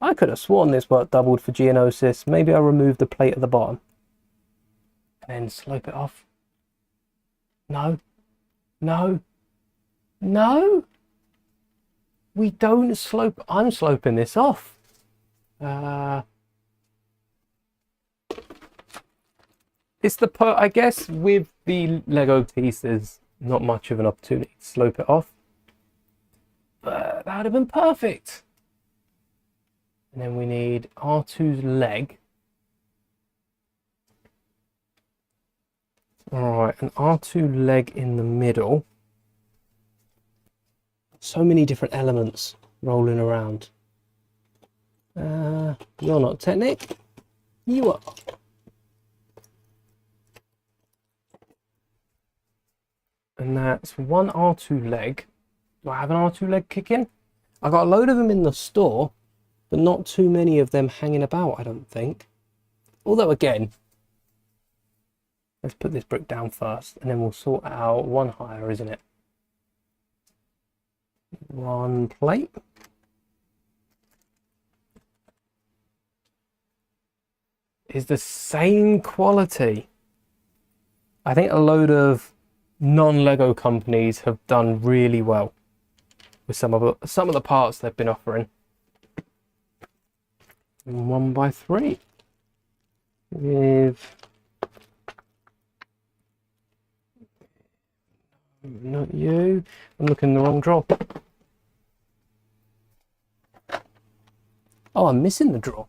I could have sworn this worked doubled for Geonosis. Maybe I removed the plate at the bottom. And then slope it off. No. No. No. We don't slope. I'm sloping this off. It's the I guess with the Lego piece, there's not much of an opportunity to slope it off. But that would have been perfect. And then we need R2's leg. Alright, an R2 leg in the middle. So many different elements rolling around. You're not Technic. You are. And that's one R2 leg. Do I have an R2 leg kicking? I got a load of them in the store, but not too many of them hanging about, I don't think. Although again, let's put this brick down first and then we'll sort out one higher, isn't it? One plate. Is the same quality. I think a load of non-Lego companies have done really well with some of the parts they've been offering. 1x3 with not you. I'm looking in the wrong drawer. Oh, I'm missing the drawer.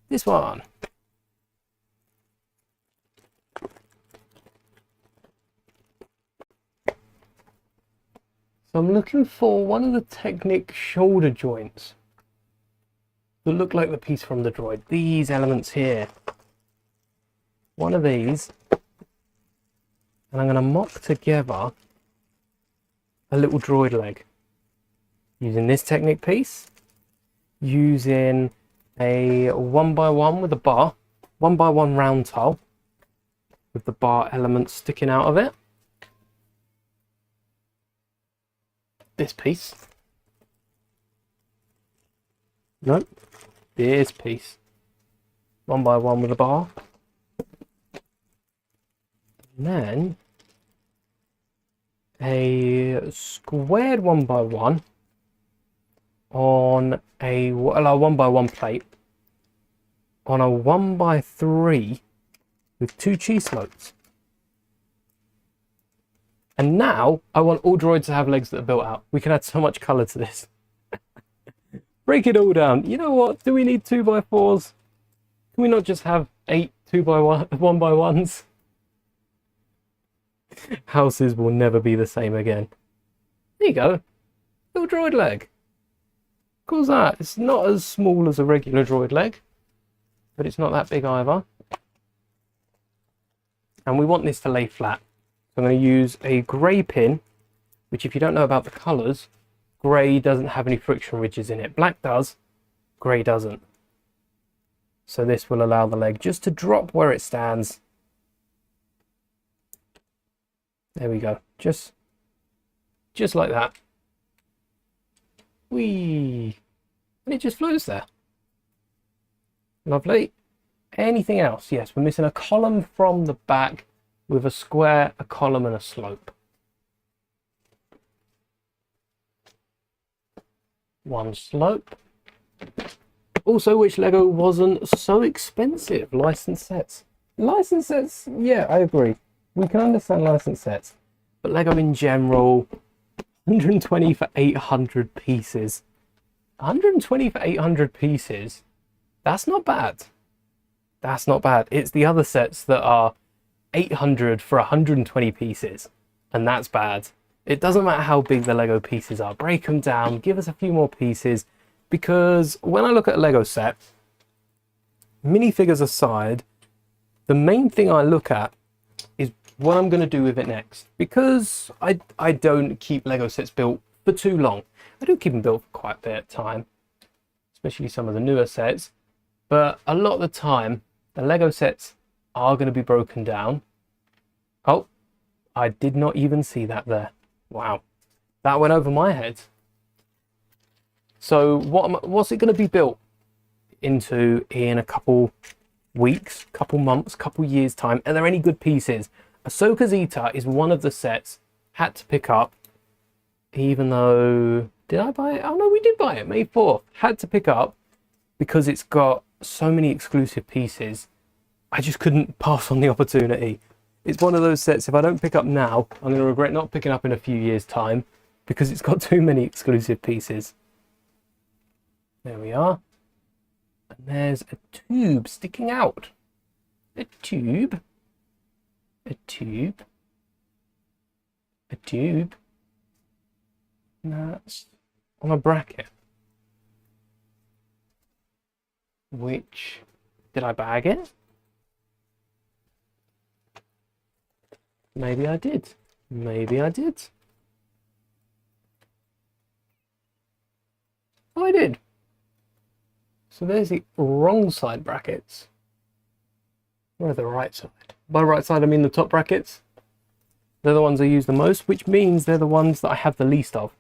This one. So I'm looking for one of the Technic shoulder joints that look like the piece from the droid. These elements here. One of these. And I'm going to mock together a little droid leg. Using this Technic piece. Using a 1x1 with a bar. 1x1 round tile. With the bar element sticking out of it. This piece. Nope. This piece. 1x1 with a bar. And then a squared 1x1 on a 1x1 plate on a 1x3 with 2 cheese floats. And now I want all droids to have legs that are built out. We can add so much colour to this. Break it all down. You know what? Do we need 2x4s? Can we not just have 8 1x1s? Houses will never be the same again. There you go. Little droid leg. Cool's that? It's not as small as a regular droid leg, but it's not that big either. And we want this to lay flat. I'm going to use a grey pin, which if you don't know about the colours, grey doesn't have any friction ridges in it. Black does, grey doesn't. So this will allow the leg just to drop where it stands. There we go, just like that. Whee! And it just floats there. Lovely. Anything else? Yes, we're missing a column from the back with a square, a column and a slope. One slope. Also, which Lego wasn't so expensive? Licensed sets. Licensed sets, yeah, I agree. We can understand licensed sets. But Lego in general, 120 for 800 pieces. 120 for 800 pieces, that's not bad. That's not bad. It's the other sets that are 800 for 120 pieces, and that's bad. It doesn't matter how big the Lego pieces are. Break them down, give us a few more pieces, because when I look at a Lego set, minifigures aside, the main thing I look at is what I'm going to do with it next. Because I don't keep Lego sets built for too long. I do keep them built for quite a bit of time, especially some of the newer sets, but a lot of the time the Lego sets are going to be broken down. Oh, I did not even see that there. Wow, that went over my head. So what's it going to be built into in a couple weeks, couple months, couple years time? Are there any good pieces? Ahsoka Zeta is one of the sets had to pick up, even though, did I buy it? Oh no, we did buy it, May 4th. Had to pick up because it's got so many exclusive pieces. I just couldn't pass on the opportunity. It's one of those sets, if I don't pick up now, I'm going to regret not picking up in a few years' time because it's got too many exclusive pieces. There we are. And there's a tube sticking out. A tube. A tube. A tube. And that's on a bracket. Which, did I bag it? Maybe I did. Maybe I did. Oh, I did. So there's the wrong side brackets. Or the right side. By right side, I mean the top brackets. They're the ones I use the most, which means they're the ones that I have the least of.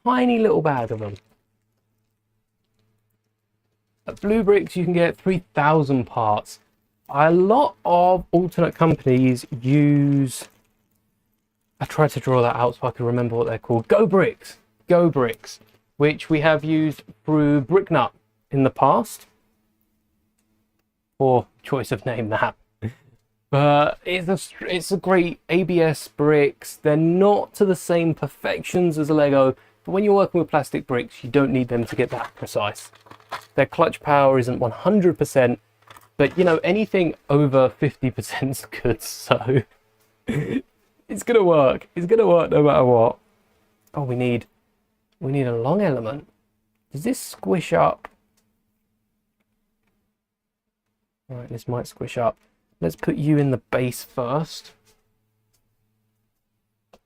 Tiny little bag of them. At Blue Bricks, you can get 3,000 parts. A lot of alternate companies use... I tried to draw that out so I could remember what they're called. Go Bricks. Go Bricks. Which we have used through Bricknut in the past. Or choice of name that. But it's a great ABS bricks. They're not to the same perfections as a Lego, but when you're working with plastic bricks, you don't need them to get that precise. Their clutch power isn't 100%, but you know, anything over 50% is good, so it's gonna work. It's gonna work no matter what. Oh, we need a long element. Does this squish up? Right, this might squish up. Let's put you in the base first,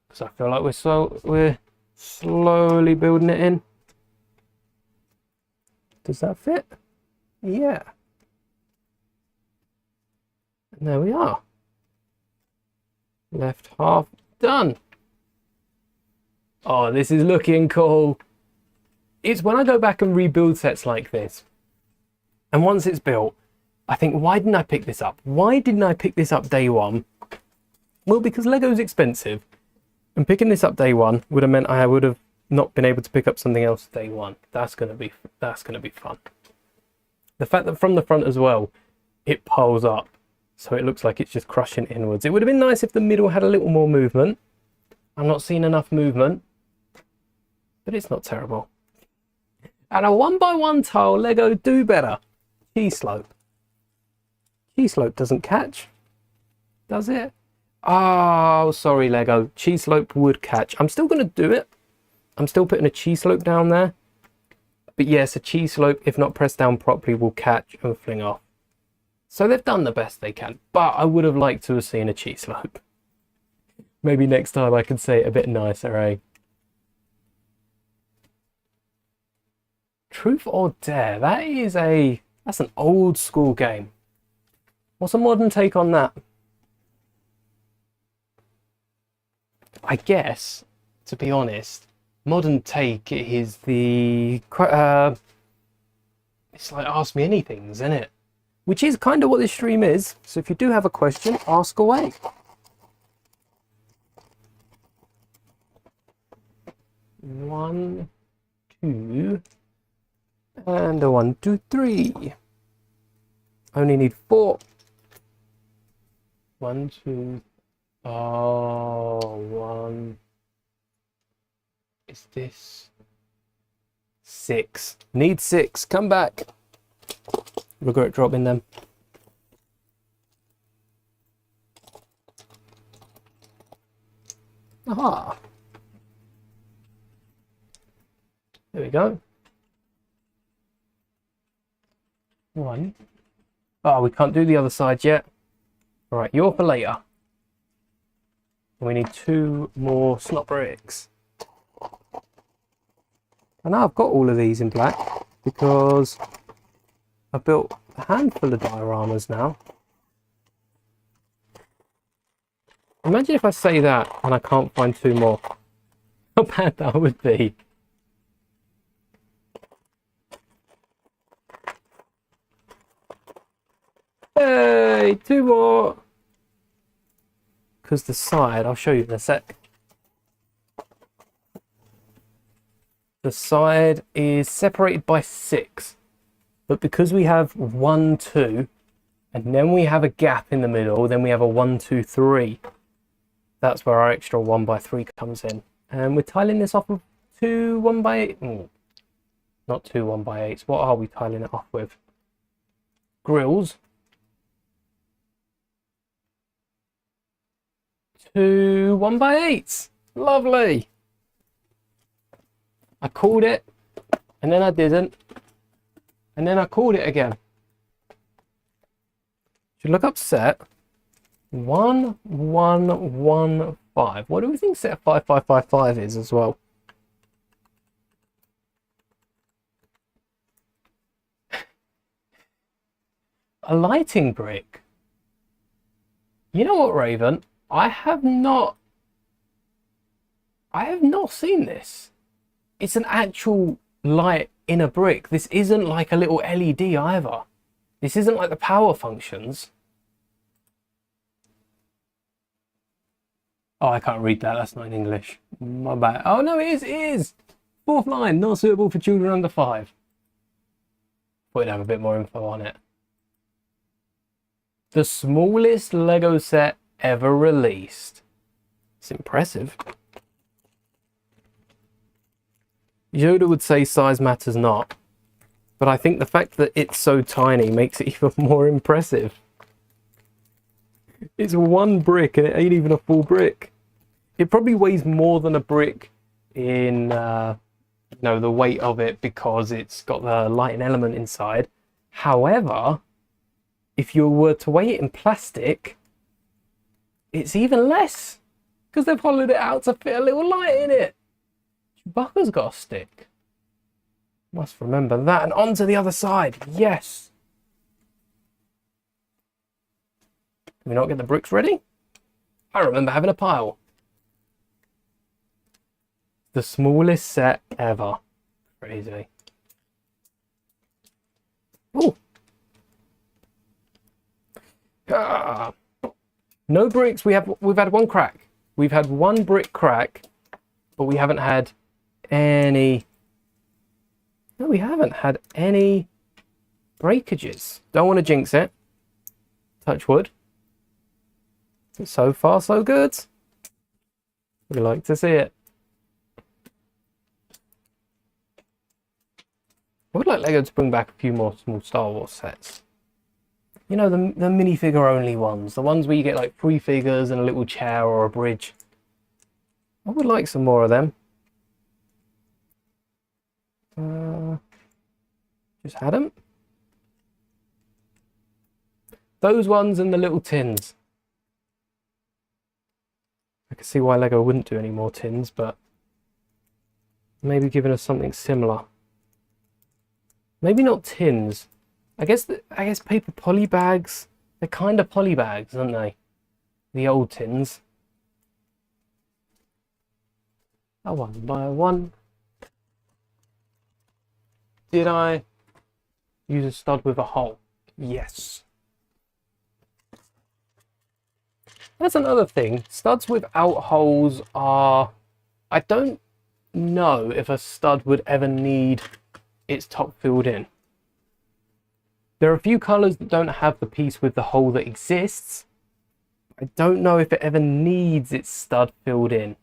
because I feel like we're slowly building it in. Does that fit? Yeah. And there we are. Left half done. Oh, this is looking cool. It's when I go back and rebuild sets like this, and once it's built, I think, why didn't I pick this up? Why didn't I pick this up day one? Well, because Lego's expensive, and picking this up day one would have meant I would have not been able to pick up something else day one. That's gonna be fun. The fact that from the front as well, it piles up, so it looks like it's just crushing inwards. It would have been nice if the middle had a little more movement. I'm not seeing enough movement, but it's not terrible. And a 1x1 tile Lego do better. T-slope. T-slope doesn't catch, does it? Oh, sorry Lego. Cheese slope would catch. I'm still going to do it. I'm still putting a cheese slope down there. But yes, a cheese slope, if not pressed down properly, will catch and fling off. So they've done the best they can. But I would have liked to have seen a cheese slope. Maybe next time I can say it a bit nicer, eh? Truth or Dare? That's an old school game. What's a modern take on that? I guess, to be honest, modern take is the... it's like Ask Me Anything, isn't it? Which is kind of what this stream is. So if you do have a question, ask away. One, two, and a 1, 2, 3. Only need 4. 1, 2. Oh, 1. Is this 6? Need 6. Come back. Regret dropping them. Aha. There we go. 1. Oh, we can't do the other side yet. All right, you're for later. We need 2 more slot bricks. And now I've got all of these in black because I've built a handful of dioramas now. Imagine if I say that and I can't find 2 more. How bad that would be. Hey, 2 more. Because the side, I'll show you in a sec. The side is separated by 6. But because we have 1, 2, and then we have a gap in the middle, then we have a 1, 2, 3. That's where our extra 1x3 comes in. And we're tiling this off of 2 1x8. Not 2 1x8s. What are we tiling it off with? grills. 2 1x8s. Lovely. I called it, and then I didn't, and then I called it again. Should look up set 1115. What do we think set 5555 is as well? A lighting brick. You know what, Raven? I have not seen this. It's an actual light in a brick. This isn't like a little LED either. This isn't like the power functions. Oh, I can't read that. That's not in English. My bad. Oh, no, it is. Fourth line, not suitable for children under 5. Thought it'd have a bit more info on it. The smallest Lego set ever released. It's impressive. Yoda would say size matters not, but I think the fact that it's so tiny makes it even more impressive. It's one brick and it ain't even a full brick. It probably weighs more than a brick in the weight of it because it's got the lighting element inside. However, if you were to weigh it in plastic, it's even less because they've hollowed it out to fit a little light in it. Chewbacca's got a stick. Must remember that. And on to the other side. Yes. Can we not get the bricks ready? I remember having a pile. The smallest set ever. Crazy. Oh. Ah. No bricks. We've had one crack. We've had one brick crack, but we haven't had any. No, we haven't had any breakages. Don't want to jinx it. Touch wood. So far, so good. We like to see it. I would like Lego to bring back a few more small Star Wars sets. You know, the minifigure only ones. The ones where you get like 3 figures and a little chair or a bridge. I would like some more of them. Just had them. Those ones and the little tins. I can see why Lego wouldn't do any more tins, but maybe giving us something similar. Maybe not tins. I guess paper poly bags. They're kind of poly bags, aren't they? The old tins. Oh, 1 by 1. Did I use a stud with a hole? Yes. That's another thing. Studs without holes are... I don't know if a stud would ever need its top filled in. There are a few colours that don't have the piece with the hole that exists. I don't know if it ever needs its stud filled in.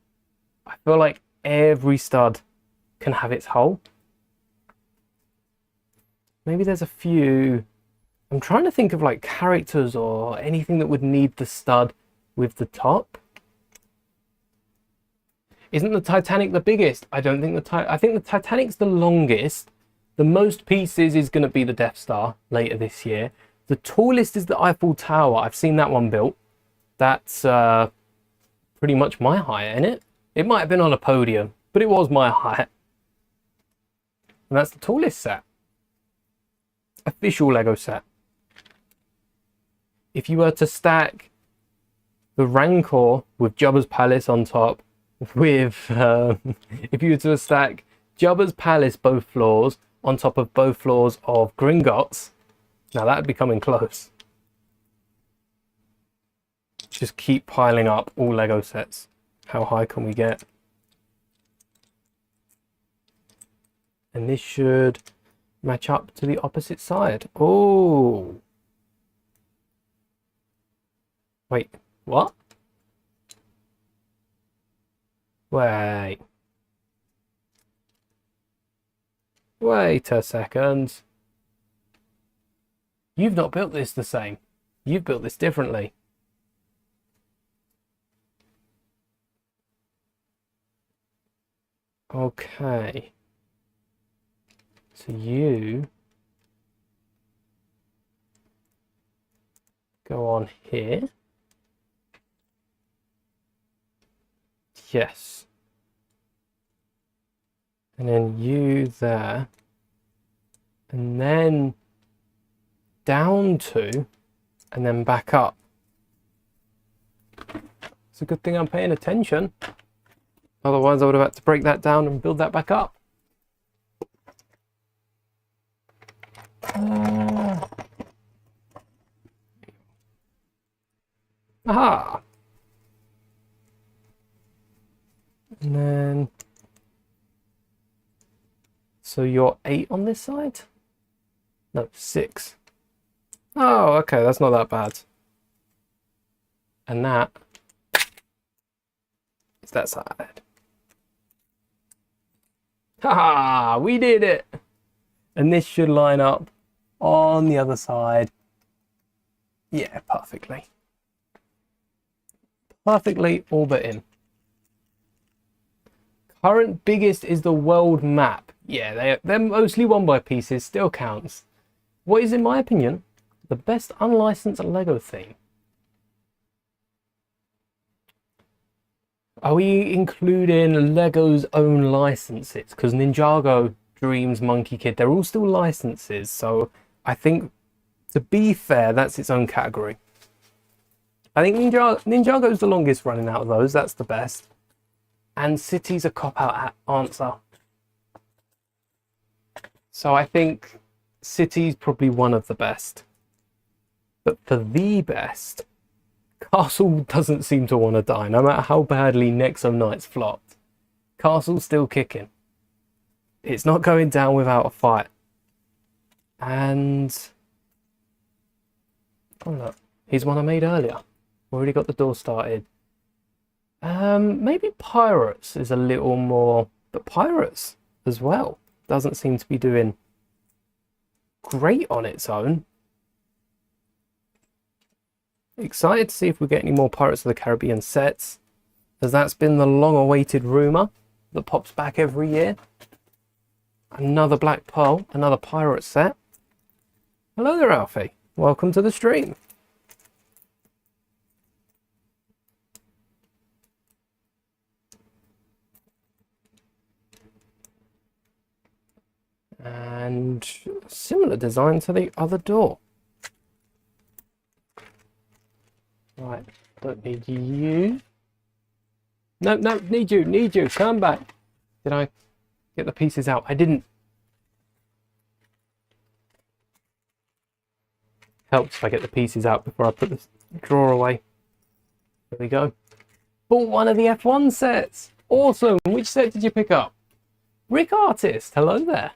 I feel like every stud can have its hole. Maybe there's a few... I'm trying to think of like characters or anything that would need the stud with the top. Isn't the Titanic the biggest? I don't think I think the Titanic's the longest. The most pieces is going to be the Death Star later this year. The tallest is the Eiffel Tower. I've seen that one built. That's pretty much my height, isn't it? It might have been on a podium, but it was my height. And that's the tallest set. Official Lego set. If you were to stack the Rancor with Jabba's Palace on top, with if you were to stack Jabba's Palace both floors on top of both floors of Gringotts, now that'd be coming close. Just keep piling up all Lego sets. How high can we get? And this should match up to the opposite side. Oh. Wait, what? Wait. Wait a second. You've not built this the same. You've built this differently. Okay. So you go on here. Yes. And then you there. And then down to, and then back up. It's a good thing I'm paying attention. Otherwise I would have had to break that down and build that back up. Aha! And then, so you're 8 on this side? No, 6. Oh, okay, that's not that bad. And that is that side. Haha, we did it! And this should line up on the other side. Yeah, perfectly. Perfectly all but in. Current biggest is the world map. Yeah, they're mostly won by pieces, still counts. What is, in my opinion, the best unlicensed Lego theme? Are we including Lego's own licenses? Because Ninjago, Dreams, Monkey Kid, they're all still licenses. So I think, to be fair, that's its own category. I think Ninjago's the longest running out of those. That's the best. And City's a cop-out answer. So I think City's probably one of the best. But for the best, Castle doesn't seem to want to die, no matter how badly Nexo Knights flopped. Castle's still kicking. It's not going down without a fight. And oh look, here's one I made earlier. Already got the door started. Maybe Pirates is a little more, but Pirates as well doesn't seem to be doing great on its own. Excited to see if we get any more Pirates of the Caribbean sets, as that's been the long-awaited rumour that pops back every year. Another Black Pearl, another pirate set. Hello there, Alfie. Welcome to the stream. And similar design to the other door. Right, don't need you. No, need you, come back. Did I get the pieces out? I didn't. Helps if I get the pieces out before I put this drawer away. There we go. Bought one of the F1 sets. Awesome. Which set did you pick up? Rick Artist. Hello there.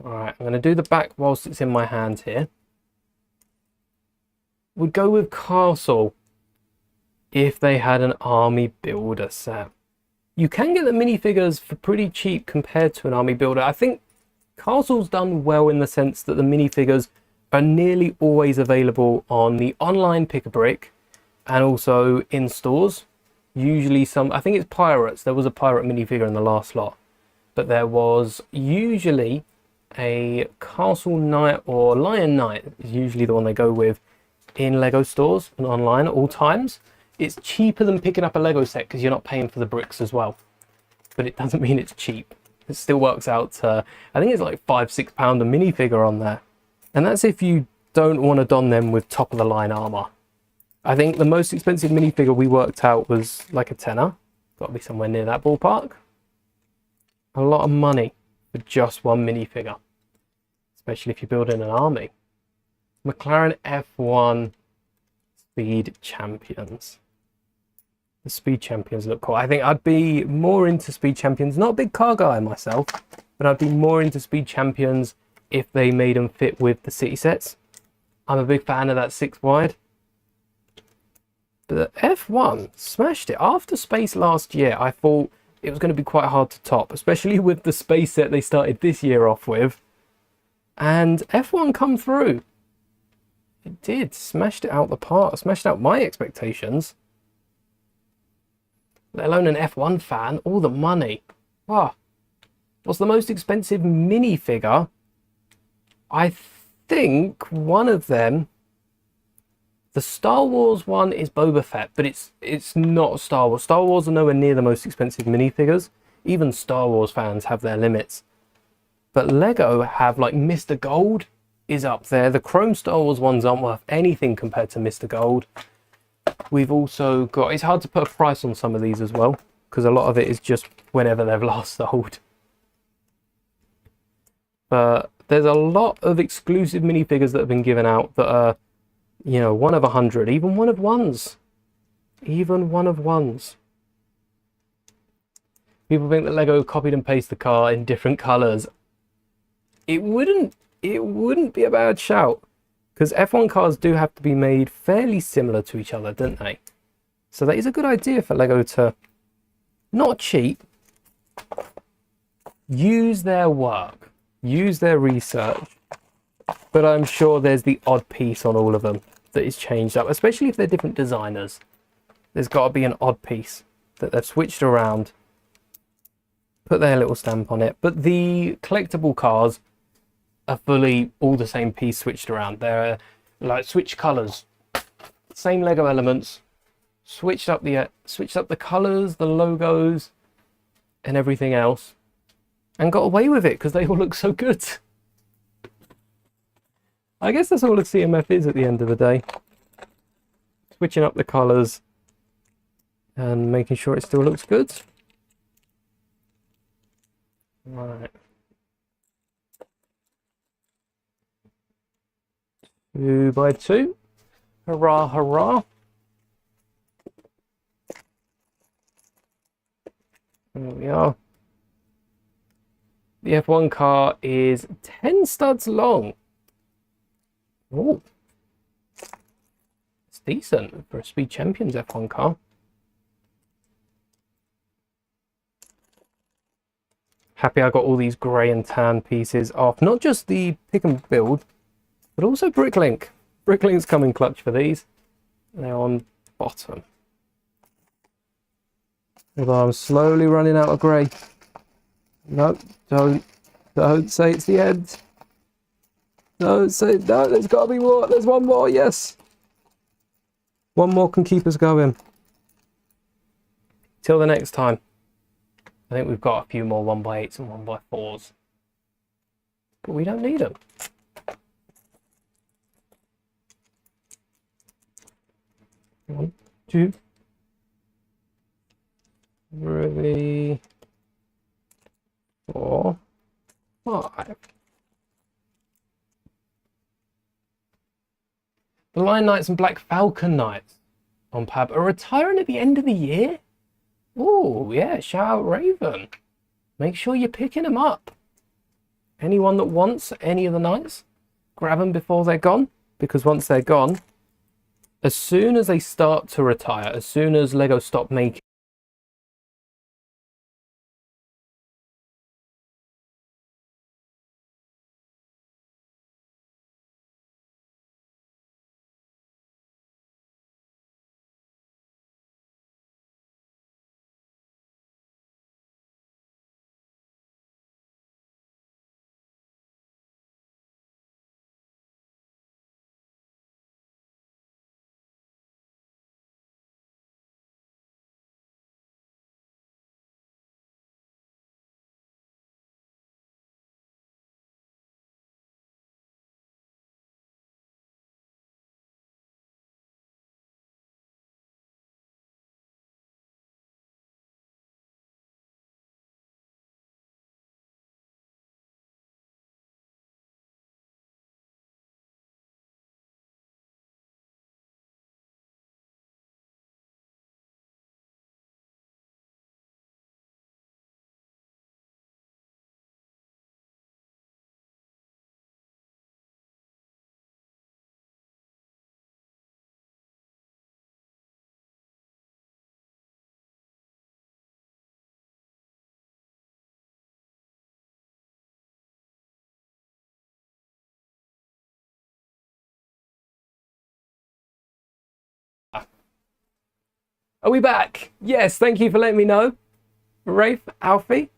Alright, I'm going to do the back whilst it's in my hand here. Would go with Castle if they had an army builder set. You can get the minifigures for pretty cheap compared to an army builder. I think Castle's done well in the sense that the minifigures are nearly always available on the online pick-a-brick and also in stores. Usually I think it's Pirates. There was a pirate minifigure in the last lot, but there was usually a Castle Knight or Lion Knight is usually the one they go with in Lego stores and online at all times. It's cheaper than picking up a Lego set because you're not paying for the bricks as well, but it doesn't mean it's cheap. It still works out to, I think it's like £5-6 a minifigure on there, and that's if you don't want to don them with top of the line armor. I think the most expensive minifigure we worked out was like a tenner. Got to be somewhere near that ballpark. A lot of money for just one minifigure, especially if you're building an army. McLaren F1 Speed Champions. The Speed Champions look cool. I think I'd be more into Speed Champions. Not a big car guy myself, but I'd be more into Speed Champions if they made them fit with the city sets. I'm a big fan of that 6 wide. But the F1 smashed it. After Space last year, I thought it was going to be quite hard to top, especially with the Space set they started this year off with. And F1 come through. It did. Smashed it out the park. Smashed out my expectations. Let alone an F1 fan. All the money. Ah. What's the most expensive minifigure? I think one of them... The Star Wars one is Boba Fett, but it's not Star Wars. Star Wars are nowhere near the most expensive minifigures. Even Star Wars fans have their limits. But Lego have, like, Mr. Gold is up there. The Chrome Star Wars ones aren't worth anything compared to Mr. Gold. We've also got... It's hard to put a price on some of these as well, because a lot of it is just whenever they've last sold. But there's a lot of exclusive minifigures that have been given out that are, you know, 1 of 100, even 1 of 1s. Even 1 of 1s. People think that Lego copied and pasted the car in different colours. It wouldn't be a bad shout, because F1 cars do have to be made fairly similar to each other, don't they? So that is a good idea for Lego to not cheat, use their work, use their research, but I'm sure there's the odd piece on all of them that is changed up, especially if they're different designers. There's got to be an odd piece that they've switched around, put their little stamp on it. But the collectible cars are fully all the same piece switched around. They're like switch colors, same Lego elements, switched up the colors, the logos, and everything else, and got away with it because they all look so good. I guess that's all a CMF is at the end of the day. Switching up the colors and making sure it still looks good. Right. 2 by 2. Hurrah, hurrah. There we are. The F1 car is 10 studs long. Oh, it's decent for a Speed Champions F1 car. Happy I got all these grey and tan pieces off. Not just the pick and build, but also Bricklink. Bricklink's coming clutch for these. They're on bottom. Although I'm slowly running out of grey. No, don't say it's the end. Don't say, no, there's got to be more. There's one more, yes. One more can keep us going. Till the next time. I think we've got a few more 1x8s and 1x4s. But we don't need them. One, two, three, 4, 5. The Lion Knights and Black Falcon Knights on Pab are retiring at the end of the year. Oh, yeah, shout out Raven. Make sure you're picking them up. Anyone that wants any of the Knights, grab them before they're gone. Because once they're gone, as soon as they start to retire, as soon as Lego stop making Are we back? Yes, thank you for letting me know. Rafe, Alfie,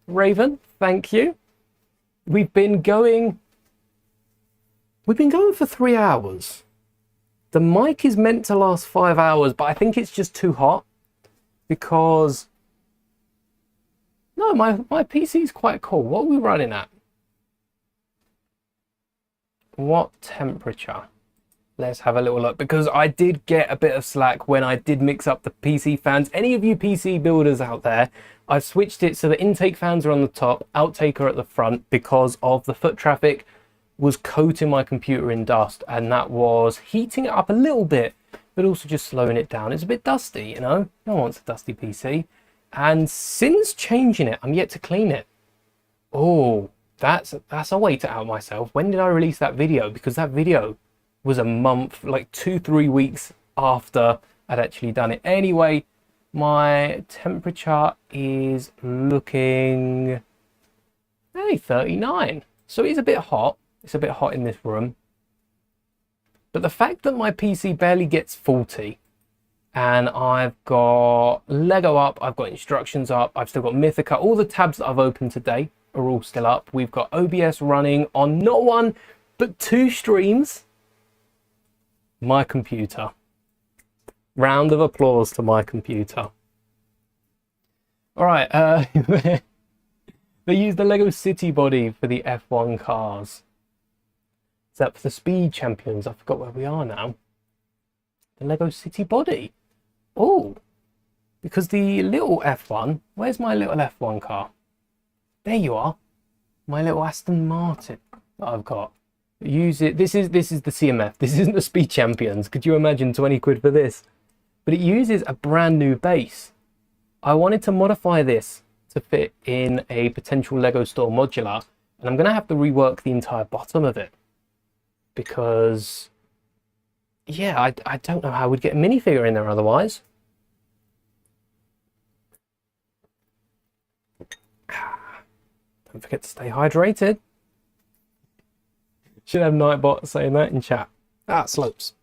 Raven, thank you. We've been going for 3 hours. The mic is meant to last 5 hours, but I think it's just too hot because no, my PC is quite cool. What are we running at? What temperature? Let's have a little look, because I did get a bit of slack when I did mix up the PC fans. Any of you PC builders out there, I've switched it so the intake fans are on the top, outtake are at the front, because of the foot traffic was coating my computer in dust, and that was heating it up a little bit, but also just slowing it down. It's a bit dusty, you know? No one wants a dusty PC. And since changing it, I'm yet to clean it. Oh, that's a way to out myself. When did I release that video? Because that video was a month, like 2-3 weeks after I'd actually done it. Anyway, my temperature is looking, hey, 39. So it's a bit hot. It's a bit hot in this room. But the fact that my PC barely gets 40, and I've got Lego up, I've got instructions up, I've still got Mythica, all the tabs that I've opened today are all still up. We've got OBS running on not one, but 2 streams. My computer. Round of applause to my computer. All right, they use the Lego City body for the F1 cars. Is that for the Speed Champions? I forgot where we are now. The Lego City body. Oh, because the little F1, where's my little F1 car? There you are. My little Aston Martin that I've got. Use it. This is the CMF. This isn't the Speed Champions. Could you imagine 20 quid for this? But it uses a brand new base. I wanted to modify this to fit in a potential Lego store modular, and I'm going to have to rework the entire bottom of it because, yeah, I don't know how we'd get a minifigure in there otherwise. Don't forget to stay hydrated. Should have Nightbot saying that in chat. Ah, slopes.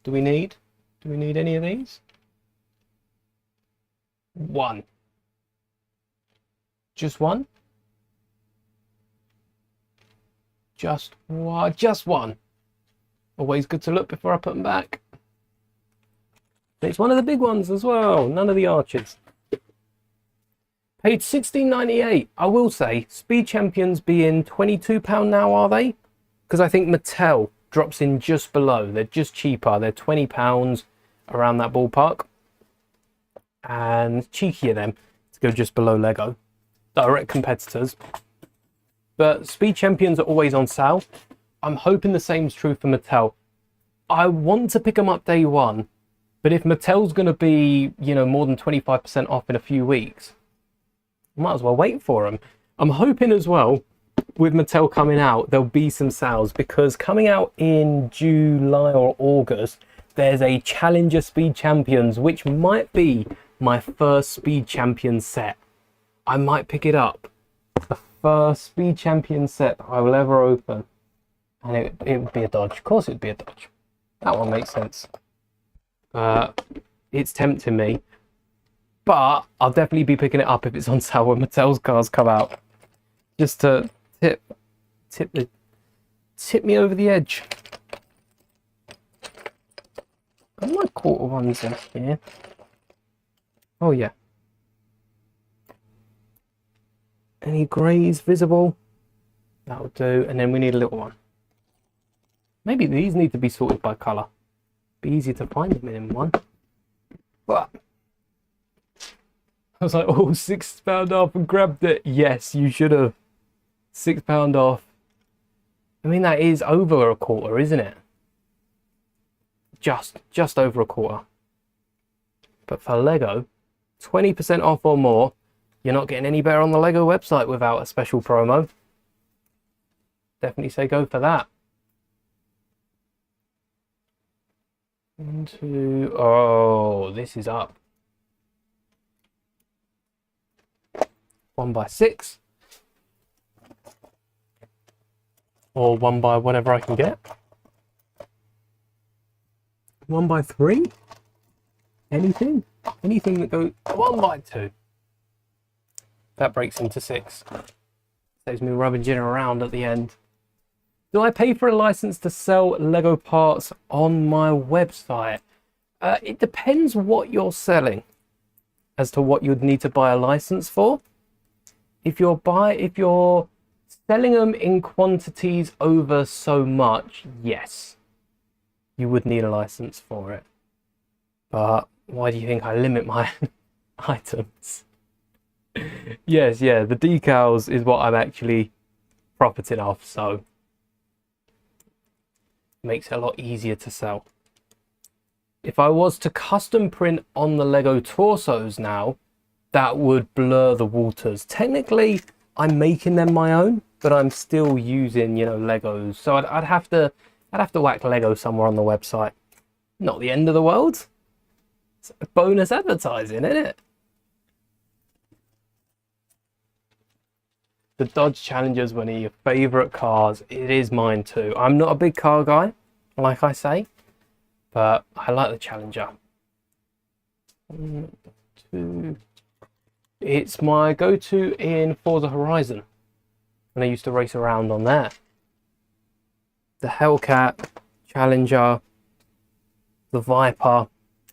Do we need any of these? 1. Just 1? Just 1. Just 1. Always good to look before I put them back. It's one of the big ones as well. None of the archers. Paid £16.98. I will say, Speed Champions being £22 now, are they? Because I think Mattel drops in just below. They're just cheaper. They're £20 around that ballpark. And cheeky of them to go just below Lego. Direct competitors. But Speed Champions are always on sale. I'm hoping the same is true for Mattel. I want to pick them up day one. But if Mattel's going to be, you know, more than 25% off in a few weeks, might as well wait for them. I'm hoping as well, with Mattel coming out, there'll be some sales, because coming out in July or August, there's a Challenger Speed Champions, which might be my first Speed Champions set. I might pick it up. The first Speed Champions set I will ever open. And it would be a dodge. Of course it would be a dodge. That one makes sense. It's tempting me. But I'll definitely be picking it up if it's on sale when Mattel's cars come out. Just to tip me over the edge. Got my quarter ones in here. Oh yeah. Any greys visible? That'll do. And then we need a little one. Maybe these need to be sorted by colour. Be easier to find them in one. But I was like, oh, £6 off, and grabbed it. Yes, you should have. £6 off. I mean, that is over a quarter, isn't it? Just over a quarter. But for Lego, 20% off or more. You're not getting any better on the Lego website without a special promo. Definitely say go for that. 1, 2, oh, this is up. 1 by 6. Or 1 by whatever I can get. 1 by 3. anything that goes 1x2. That breaks into 6. Saves me rummaging around at the end. Do I pay for a license to sell Lego parts on my website? It depends what you're selling as to what you'd need to buy a license for. If you're selling them in quantities over so much, yes, you would need a license for it. But why do you think I limit my items? Yes, yeah, the decals is what I'm actually profiting off, so makes it a lot easier to sell. If I was to custom print on the Lego torsos now, that would blur the waters. Technically, I'm making them my own, but I'm still using, Legos. So I'd have to whack Lego somewhere on the website. Not the end of the world. It's bonus advertising, isn't it? The Dodge Challenger's one of your favourite cars. It is mine too. I'm not a big car guy, like I say, but I like the Challenger. 1, 2. It's my go-to in Forza Horizon, and I used to race around on there. The Hellcat, Challenger, the Viper,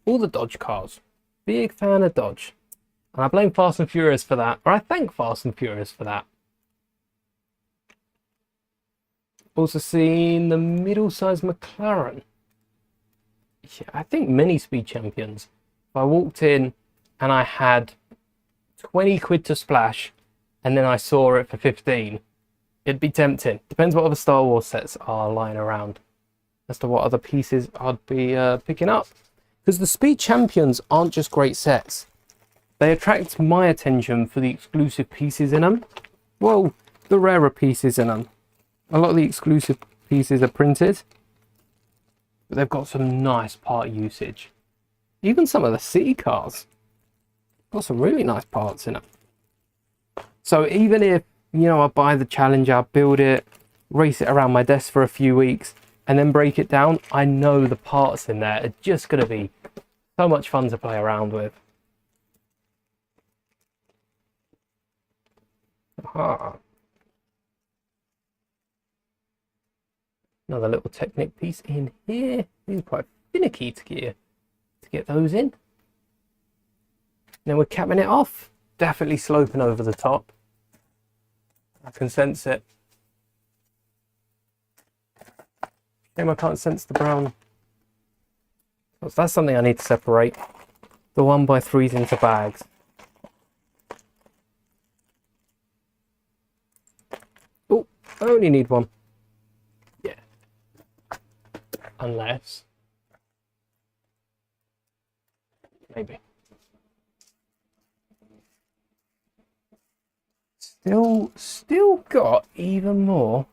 all the Dodge cars. Big fan of Dodge. And I blame Fast and Furious for that, or I thank Fast and Furious for that. Also seen the middle-sized McLaren. Yeah, I think many speed champions. If I walked in and I had 20 quid to splash and then I saw it for 15, it'd be tempting. Depends what other Star Wars sets are lying around as to what other pieces I'd be picking up. Because the speed champions aren't just great sets. They attract my attention for the exclusive pieces in them. Well, the rarer pieces in them. A lot of the exclusive pieces are printed, but they've got some nice part usage. Even some of the city cars got some really nice parts in them. So even if, I buy the Challenger, build it, race it around my desk for a few weeks, and then break it down, I know the parts in there are just going to be so much fun to play around with. Aha. Another little Technic piece in here. These are quite finicky to get those in. Then we're capping it off. Definitely sloping over the top. I can sense it. Shame I can't sense the brown. So that's something I need to separate. The 1x3s into bags. Oh, I only need one. Yeah. Unless. Maybe. Still got even more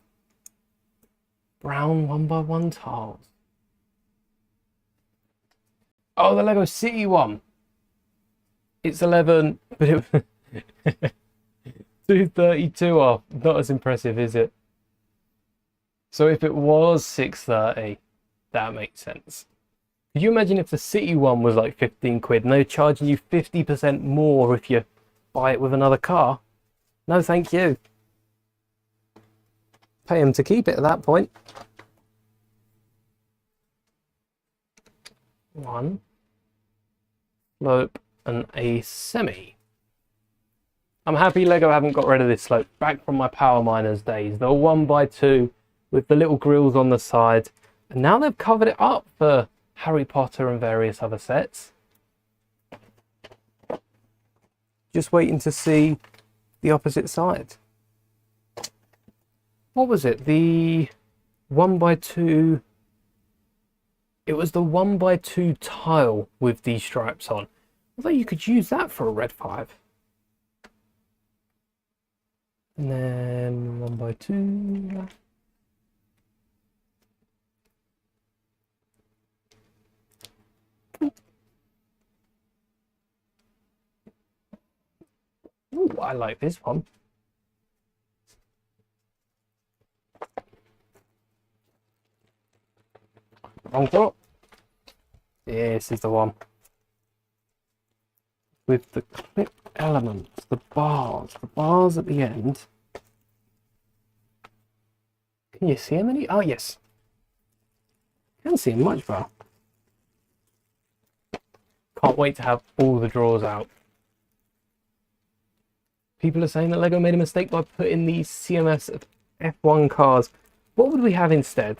brown 1x1 tiles. Oh, the Lego City one. It's 11, but it 232 off. Not as impressive, is it? So if it was 630, that makes sense. Could you imagine if the City one was like 15 quid and they're charging you 50% more if you buy it with another car? No, thank you. Pay them to keep it at that point. One. Slope and a semi. I'm happy Lego haven't got rid of this slope. Back from my Power Miners days. The 1x2 with the little grills on the side. And now they've covered it up for Harry Potter and various other sets. Just waiting to see the opposite side. What was it? The 1x2. It was the 1x2 tile with these stripes on. Although you could use that for a red 5. And then 1x2. Ooh, I like this one. Wrong drop. This is the one. with the clip elements, the bars at the end. Can you see them any? Oh, yes. Can't see them much better. Can't wait to have all the drawers out. People are saying that Lego made a mistake by putting these CMFs of F1 cars. What would we have instead?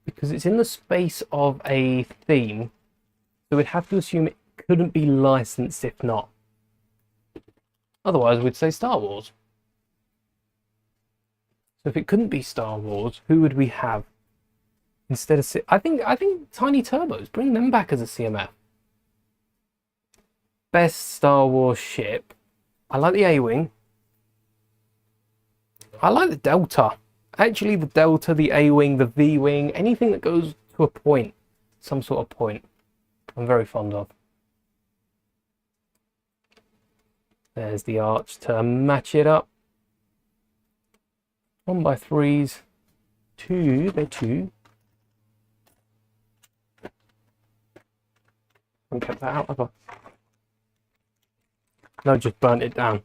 Because it's in the space of a theme, so we'd have to assume it couldn't be licensed if not. Otherwise, we'd say Star Wars. So if it couldn't be Star Wars, who would we have instead of? I think Tiny Turbos. Bring them back as a CMF. Best Star Wars ship. I like the A-Wing. I like the Delta. Actually, the Delta, the A-Wing, the V-Wing, anything that goes to a point, some sort of point, I'm very fond of. There's the arch to match it up. 1x3s, they're two. I haven't kept that out, have I? No, just burnt it down.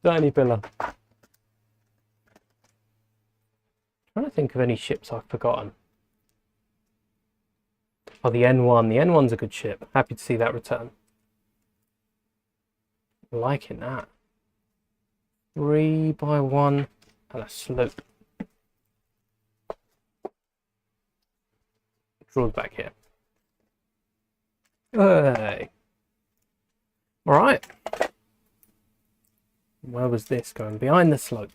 Tiny pillar. Trying to think of any ships I've forgotten. Oh, the N1. The N1's a good ship. Happy to see that return. Liking that. 3x1 and a slope. Drawers back here. Hey. All right. Where was this going? Behind the slope.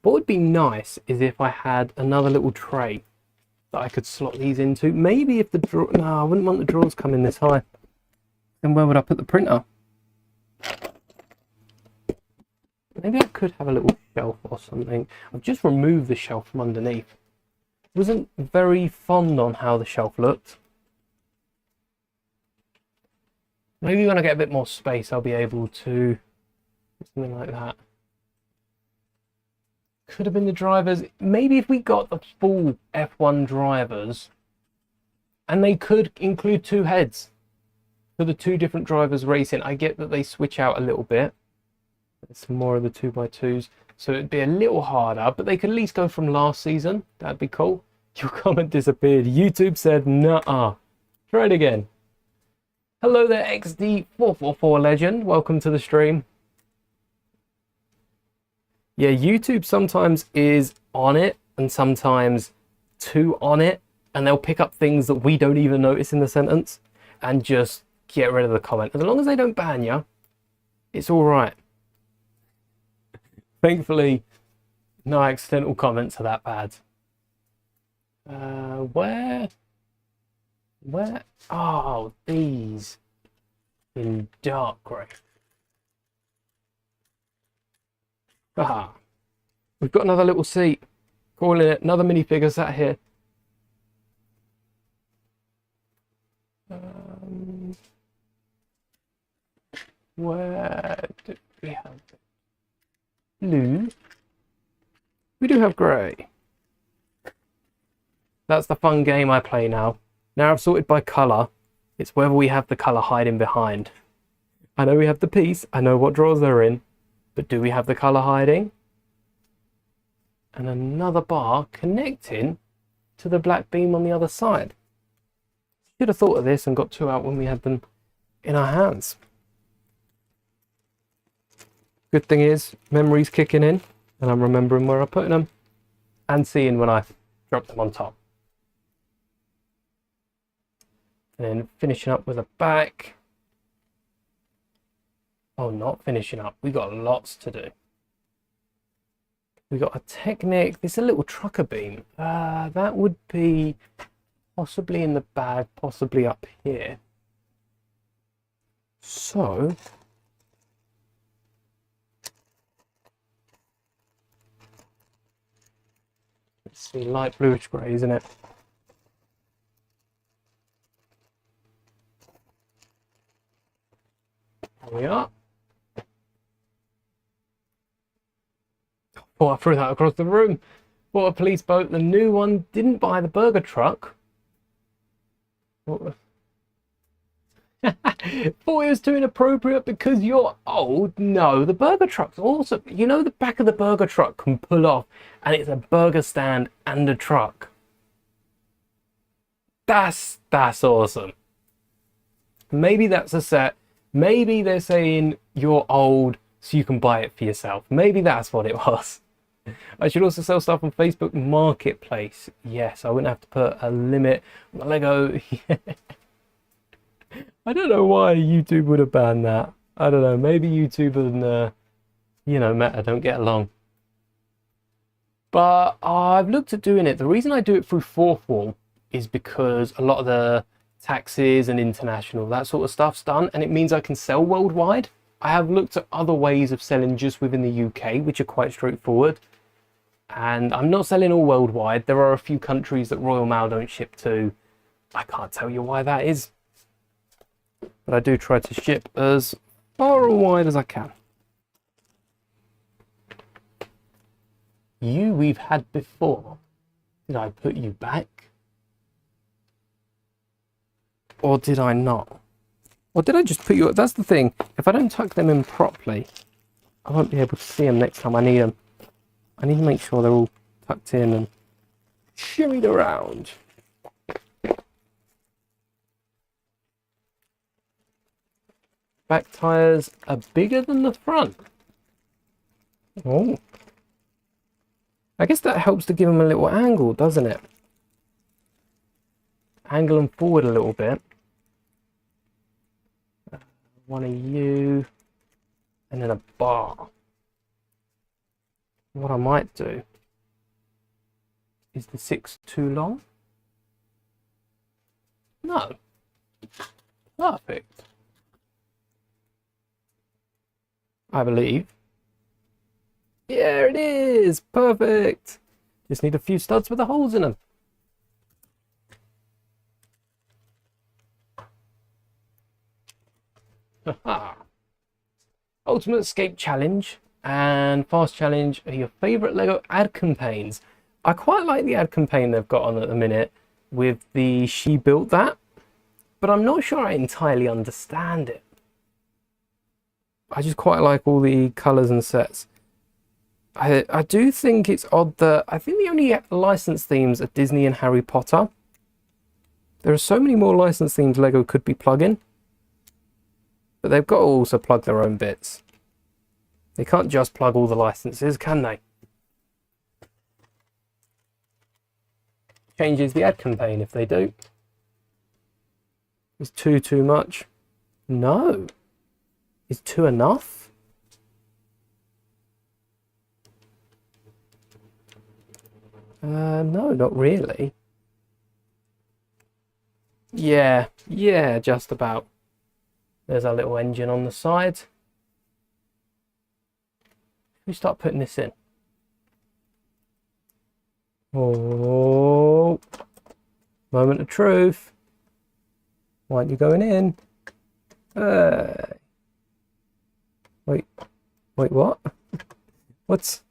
What would be nice is if I had another little tray that I could slot these into. Maybe if the drawer... No, I wouldn't want the drawers coming this high. Then where would I put the printer? Maybe I could have a little shelf or something. I've just removed the shelf from underneath. Wasn't very fond on how the shelf looked. Maybe when I get a bit more space, I'll be able to do something like that. Could have been the drivers. Maybe if we got the full F1 drivers, and they could include two heads for the two different drivers racing. I get that they switch out a little bit. There's some more of the 2x2s, so it'd be a little harder, but they could at least go from last season. That'd be cool. Your comment disappeared. YouTube said, nuh-uh. Try it again. Hello there, XD444 legend. Welcome to the stream. Yeah, YouTube sometimes is on it and sometimes too on it, and they'll pick up things that we don't even notice in the sentence and just get rid of the comment. As long as they don't ban you, it's all right. Thankfully, no accidental comments are that bad. Where? Oh, these in dark grey. Aha. We've got another little seat. Calling it another minifigure sat here. Where do we have it? Blue. We do have grey. That's the fun game I play now. Now I've sorted by colour. It's whether we have the colour hiding behind. I know we have the piece. I know what drawers they're in. But do we have the colour hiding? And another bar connecting to the black beam on the other side. Should have thought of this and got two out when we had them in our hands. Good thing is, memory's kicking in and I'm remembering where I'm putting them and seeing when I drop them on top. And then finishing up with a back. Oh, not finishing up. We got lots to do. We got a Technic. This is a little trucker beam. That would be possibly in the bag, possibly up here. So let's see, light bluish grey, isn't it? There we are. Oh, I threw that across the room. Bought a police boat. The new one didn't buy the burger truck. What? Thought it was too inappropriate because you're old. No, the burger truck's awesome. You know the back of the burger truck can pull off and it's a burger stand and a truck. That's awesome. Maybe that's a set. Maybe they're saying you're old so you can buy it for yourself. Maybe that's what it was. I should also sell stuff on Facebook Marketplace. Yes, I wouldn't have to put a limit on the Lego. I don't know why YouTube would have banned that. I don't know. Maybe YouTube and, Meta don't get along. But I've looked at doing it. The reason I do it through Fourth Wall is because a lot of the taxes and international, that sort of stuff's done, and it means I can sell worldwide. I have looked at other ways of selling just within the UK, which are quite straightforward. And I'm not selling all worldwide. There are a few countries that Royal Mail don't ship to. I can't tell you why that is. But I do try to ship as far and wide as I can. You we've had before. Did I put you back? Or did I not? Or did I just put you... That's the thing. If I don't tuck them in properly, I won't be able to see them next time I need them. I need to make sure they're all tucked in and shimmied around. Back tyres are bigger than the front. Oh. I guess that helps to give them a little angle, doesn't it? Angle them forward a little bit. One of you. And then a bar. What I might do is the 6 too long? No. Perfect. I believe. Yeah, it is. Perfect. Just need a few studs with the holes in them. Ultimate Escape Challenge and Fast Challenge are your favourite Lego ad campaigns. I quite like the ad campaign they've got on at the minute with the She Built That, but I'm not sure I entirely understand it. I just quite like all the colours and sets. I do think it's odd that I think the only licensed themes are Disney and Harry Potter. There are so many more licensed themes Lego could be plugging. But they've got to also plug their own bits. They can't just plug all the licenses, can they? Changes the ad campaign if they do. Is 2 too much? No. Is 2 enough? No, not really. Yeah, just about. There's our little engine on the side. We start putting this in. Oh, moment of truth. Why aren't you going in? Wait, what? What's...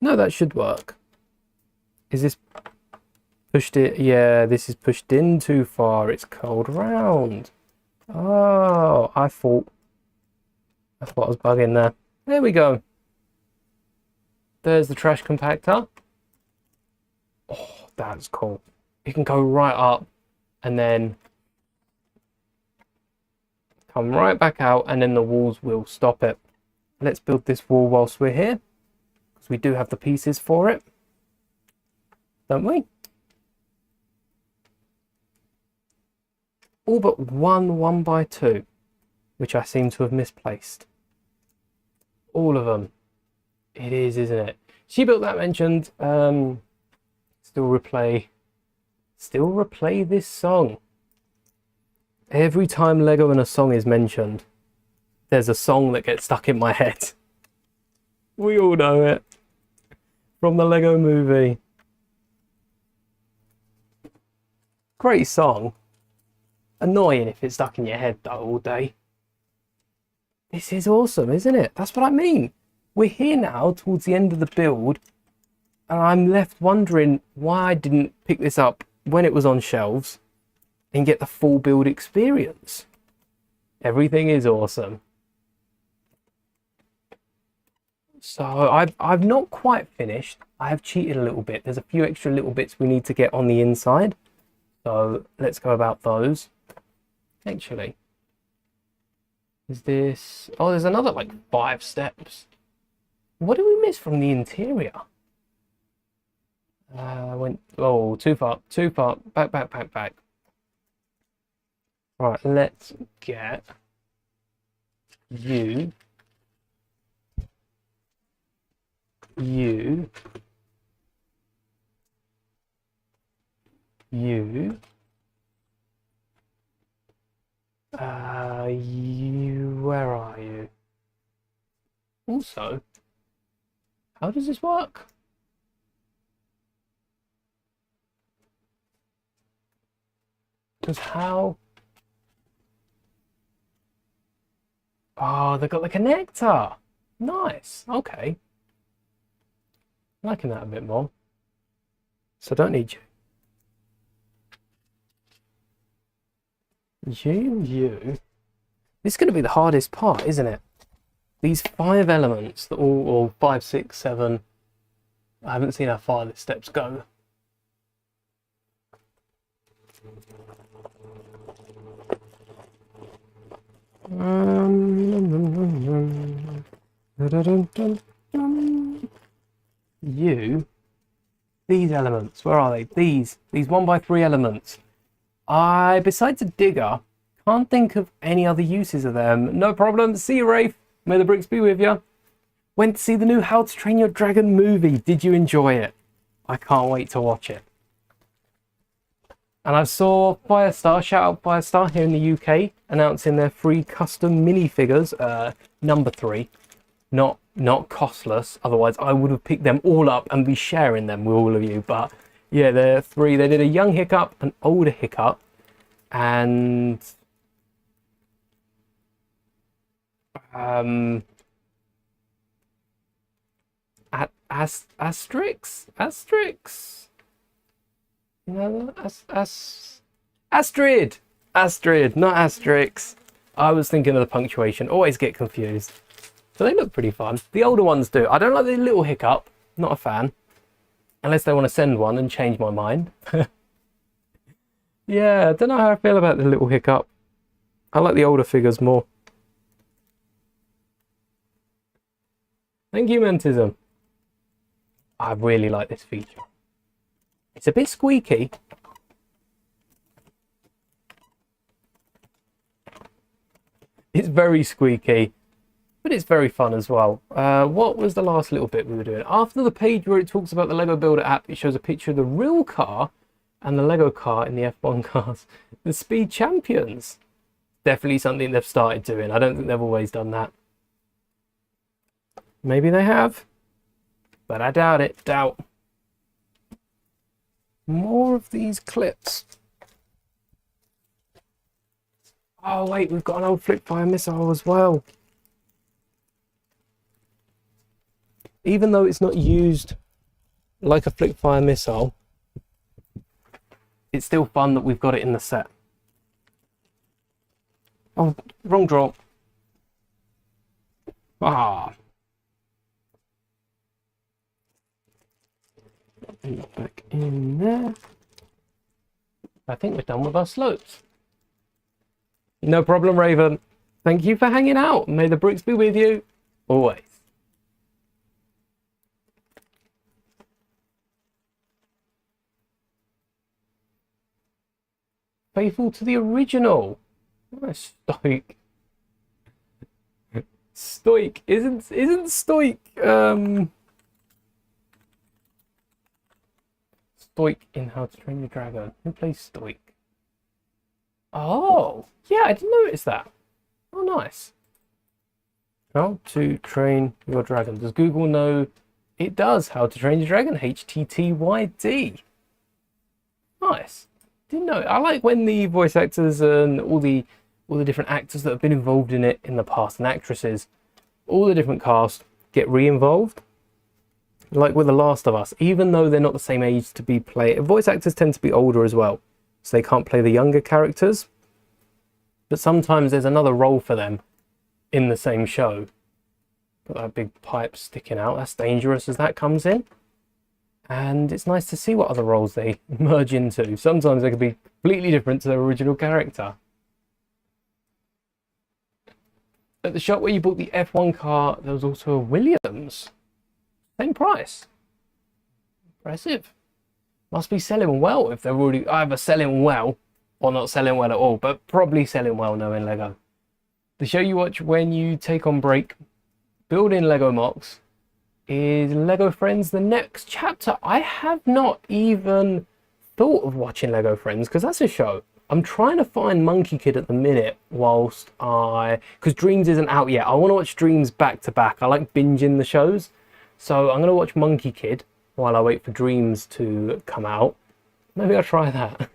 No, that should work. Is this pushed it? Yeah, this is pushed in too far. It's curled round. Oh, I thought I was bugging there. There we go. There's the trash compactor. Oh, that's cool. It can go right up and then come right back out, and then the walls will stop it. Let's build this wall whilst we're here, because we do have the pieces for it, don't we? All but one 1x2, which I seem to have misplaced. All of them. It is, isn't it? She Built That mentioned. Still replay this song. Every time Lego and a song is mentioned, there's a song that gets stuck in my head. We all know it. From the Lego movie. Great song. Annoying if it's stuck in your head though all day. This is awesome, isn't it? That's what I mean. We're here now towards the end of the build. And I'm left wondering why I didn't pick this up when it was on shelves and get the full build experience. Everything is awesome. So I've not quite finished. I have cheated a little bit. There's a few extra little bits we need to get on the inside. So let's go about those. Actually, is this... Oh, there's another like 5 steps. What did we miss from the interior? Went... Oh, too far. Too far. Back, back, back, back. Right, let's get you... You, where are you? Also, how does this work? Because how? Oh, they've got the connector. Nice, okay. Liking that a bit more. So I don't need you. This is going to be the hardest part, isn't it? These 5 elements, that all, or 5, 6, 7. I haven't seen how far the steps go. These elements, where are they? These 1x3 elements. Besides a digger, can't think of any other uses of them. No problem. See you, Rafe. May the bricks be with you. Went to see the new How to Train Your Dragon movie. Did you enjoy it? I can't wait to watch it. And I saw Firestar, shout out Firestar here in the UK, announcing their free custom minifigures, number 3. Not costless, otherwise I would have picked them all up and be sharing them with all of you. But yeah, they're 3. They did a young Hiccup, an older Hiccup, and Asterix. You know, Astrid, not Asterix. I was thinking of the punctuation. Always get confused. So they look pretty fun. The older ones do. I don't like the little Hiccup. Not a fan. Unless they want to send one and change my mind. Yeah, I don't know how I feel about the little Hiccup. I like the older figures more. Thank you, Mentism. I really like this feature. It's a bit squeaky. It's very squeaky, but it's very fun as well. What was the last little bit we were doing? After the page where it talks about the Lego Builder app, it shows a picture of the real car and the Lego car in the F1 cars. The Speed Champions. Definitely something they've started doing. I don't think they've always done that. Maybe they have, but I doubt it. Doubt. More of these clips. Oh wait, we've got an old Flipfire missile as well. Even though it's not used like a Flipfire missile, it's still fun that we've got it in the set. Oh, wrong drop. Ah. Back in there. I think we're done with our slopes. No problem, Raven. Thank you for hanging out. May the bricks be with you always. Faithful to the original. Oh, stoic. Stoic isn't stoic. Stoic in How to Train Your Dragon. Who plays Stoic? Oh, yeah, I didn't notice that. Oh, nice. How to Train Your Dragon. Does Google know it does? How to Train Your Dragon. HTTYD. Nice. Didn't know. I like when the voice actors and all the different actors that have been involved in it in the past, and actresses, all the different cast get re-involved. like with The Last of Us, even though they're not the same age to be playing, voice actors tend to be older as well, so they can't play the younger characters. But sometimes there's another role for them in the same show. Got that big pipe sticking out. That's dangerous as that comes in. And it's nice to see what other roles they merge into. Sometimes they can be completely different to their original character. At the shop where you bought the F1 car, there was also a Williams. Same price. Impressive. Must be selling well if they're already either selling well or not selling well at all, but probably selling well knowing Lego. The show you watch when you take on break, building Lego mocks, is Lego Friends the next chapter. I have not even thought of watching Lego Friends because that's a show. I'm trying to find Monkey Kid at the minute whilst because Dreams isn't out yet. I want to watch Dreams back to back. I like binging the shows. So I'm going to watch Monkey Kid while I wait for Dreams to come out. Maybe I'll try that.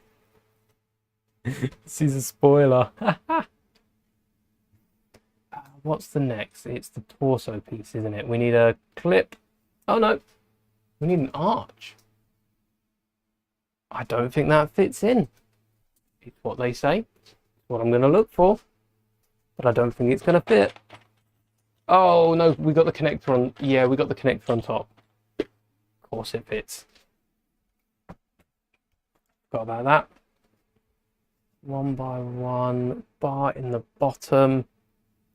This is a spoiler. What's the next? It's the torso piece, isn't it? We need a clip. Oh no, we need an arch. I don't think that fits in. It's what they say. It's what I'm going to look for. But I don't think it's going to fit. Oh no, we got the connector on. Yeah, we got the connector on top. Of course it fits. Forgot about that. 1x1 bar in the bottom.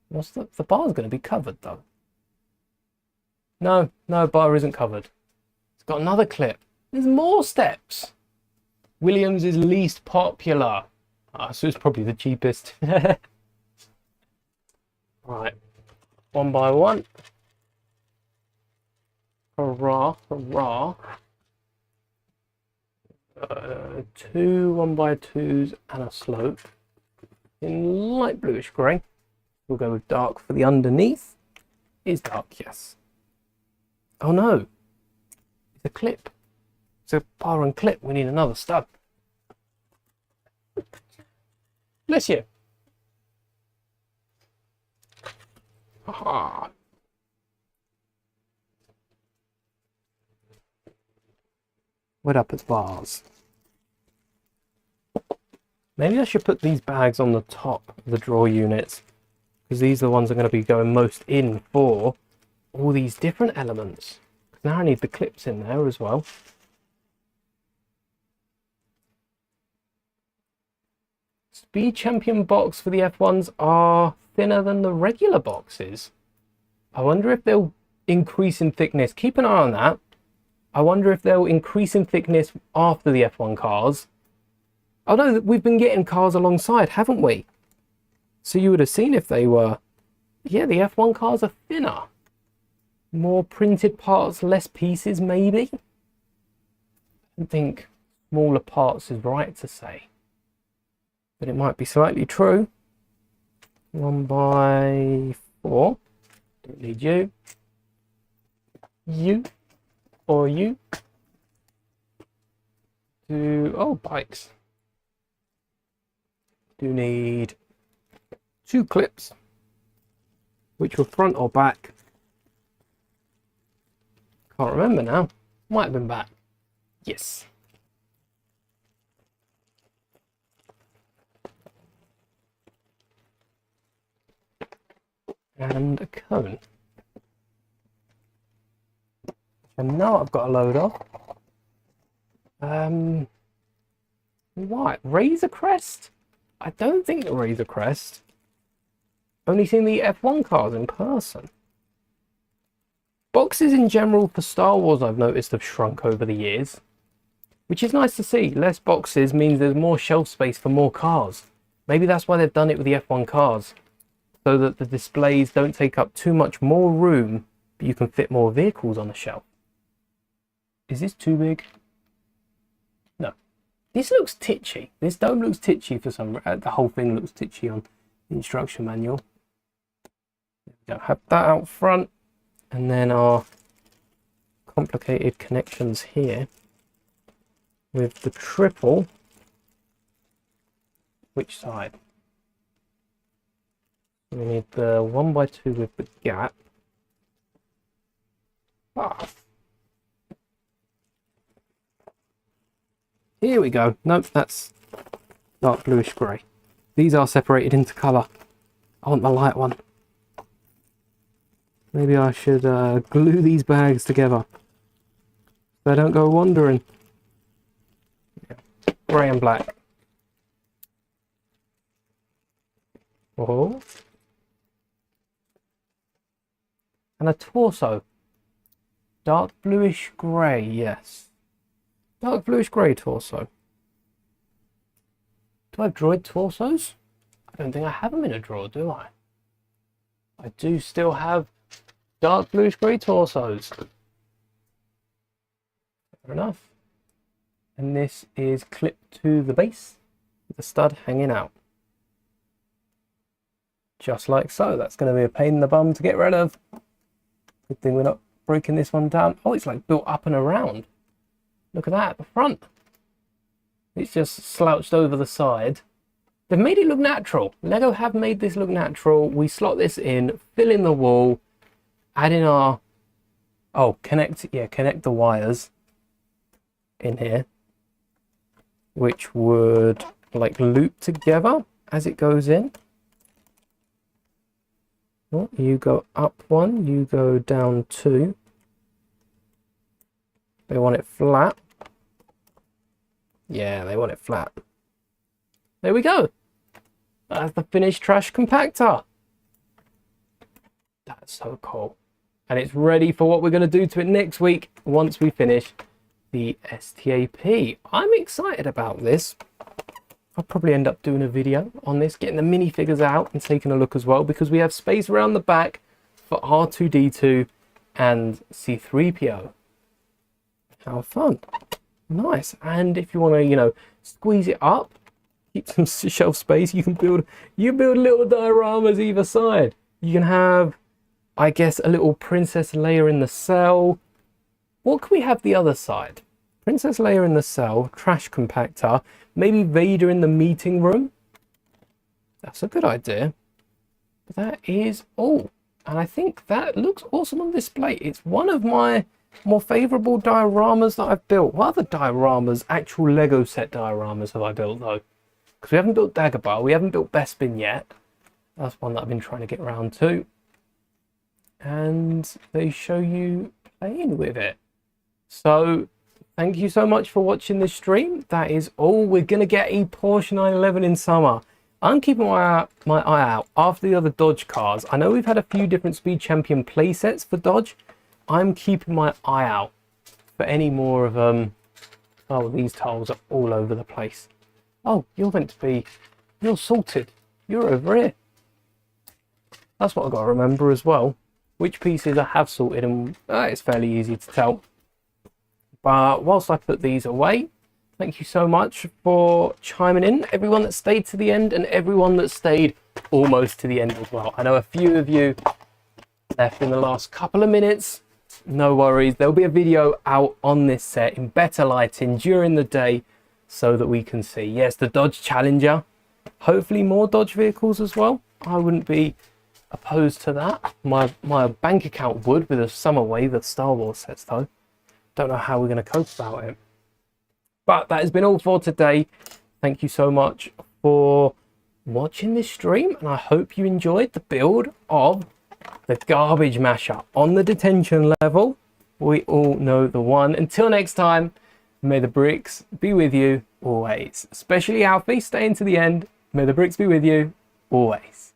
What's the bar's going to be covered though? No, bar isn't covered. It's got another clip. There's more steps. Williams is least popular. So it's probably the cheapest. Right. 1x1. Hurrah, hurrah. 2 1x2s and a slope in light bluish grey. We'll go with dark for the underneath. Is dark, yes. Oh no, it's a clip. It's a bar and clip. We need another stud. Bless you. Aha. Wet up its bars. Maybe I should put these bags on the top of the drawer units, because these are the ones that are going to be going most in for all these different elements. Now I need the clips in there as well. Speed Champion box for the F1s are thinner than the regular boxes. I wonder if they'll increase in thickness. Keep an eye on that. I wonder if they'll increase in thickness after the F1 cars. I know that we've been getting cars alongside, haven't we? So you would have seen if they were... Yeah, the F1 cars are thinner. More printed parts, less pieces, maybe? I think smaller parts is right to say. But it might be slightly true. 1x4. Don't need you. You. Or you. Oh, bikes. Do need 2 clips. Which were front or back. Can't remember now. Might have been back. Yes. And a cone. And now I've got a load of. What? Razor Crest? I don't think the Razor Crest. Only seen the F1 cars in person. Boxes in general for Star Wars I've noticed have shrunk over the years. Which is nice to see. Less boxes means there's more shelf space for more cars. Maybe that's why they've done it with the F1 cars. So that the displays don't take up too much more room, but you can fit more vehicles on the shelf. Is this too big? No. This looks titchy. This dome looks titchy for some reason. The whole thing looks titchy on the instruction manual. Don't have that out front. And then our complicated connections here with the triple. Which side? We need the 1x2 with the gap. Here we go. Nope, that's dark bluish grey. These are separated into colour. I want the light one. Maybe I should glue these bags together so they don't go wandering. Yeah. Grey and black. Oh. And a torso. Dark bluish grey, yes. Dark bluish grey torso. Do I have droid torsos? I don't think I have them in a drawer, do I? I do still have dark bluish grey torsos. Fair enough. And this is clipped to the base with the stud hanging out. Just like so. That's going to be a pain in the bum to get rid of. Good thing we're not breaking this one down. Oh, it's like built up and around. Look at that at the front. It's just slouched over the side. They've made it look natural. Lego have made this look natural. We slot this in, fill in the wall, add in our... Oh, connect the wires in here, which would like loop together as it goes in. Oh, you go up one, you go down two. They want it flat. Yeah, they want it flat. There we go. That's the finished trash compactor. That's so cool. And it's ready for what we're going to do to it next week once we finish the STAP. I'm excited about this. I'll probably end up doing a video on this, getting the minifigures out and taking a look as well, because we have space around the back for R2-D2 and C-3PO. How fun. Nice. And if you want to, you know, squeeze it up, keep some shelf space, you build little dioramas either side. You can have, I guess, a little Princess Leia in the cell. What can we have the other side? Princess Leia in the cell, trash compactor, maybe Vader in the meeting room. That's a good idea. But that is all. And I think that looks awesome on display. It's one of my more favourable dioramas that I've built. What other dioramas, actual Lego set dioramas, have I built though? Because we haven't built Dagobah, we haven't built Bespin yet. That's one that I've been trying to get around to. And they show you playing with it. So thank you so much for watching this stream. That is all. We're going to get a Porsche 911 in summer. I'm keeping my eye out after the other Dodge cars. I know we've had a few different Speed Champion play sets for Dodge. I'm keeping my eye out for any more of oh, these tiles are all over the place. Oh, you're meant to be, you're sorted. You're over here. That's what I've got to remember as well. Which pieces I have sorted, and it's fairly easy to tell. But whilst I put these away, thank you so much for chiming in. Everyone that stayed to the end and everyone that stayed almost to the end as well. I know a few of you left in the last couple of minutes. No worries, there'll be a video out on this set in better lighting during the day so that we can see. Yes, the Dodge Challenger, hopefully more Dodge vehicles as well. I wouldn't be opposed to that. My bank account would with a summer wave of Star Wars sets though. Don't know how we're going to cope about it. But that has been all for today. Thank you so much for watching this stream, and I hope you enjoyed the build of the garbage masher on the detention level. We all know the one. Until next time, may the bricks be with you always. Especially Alfie, staying to the end. May the bricks be with you always.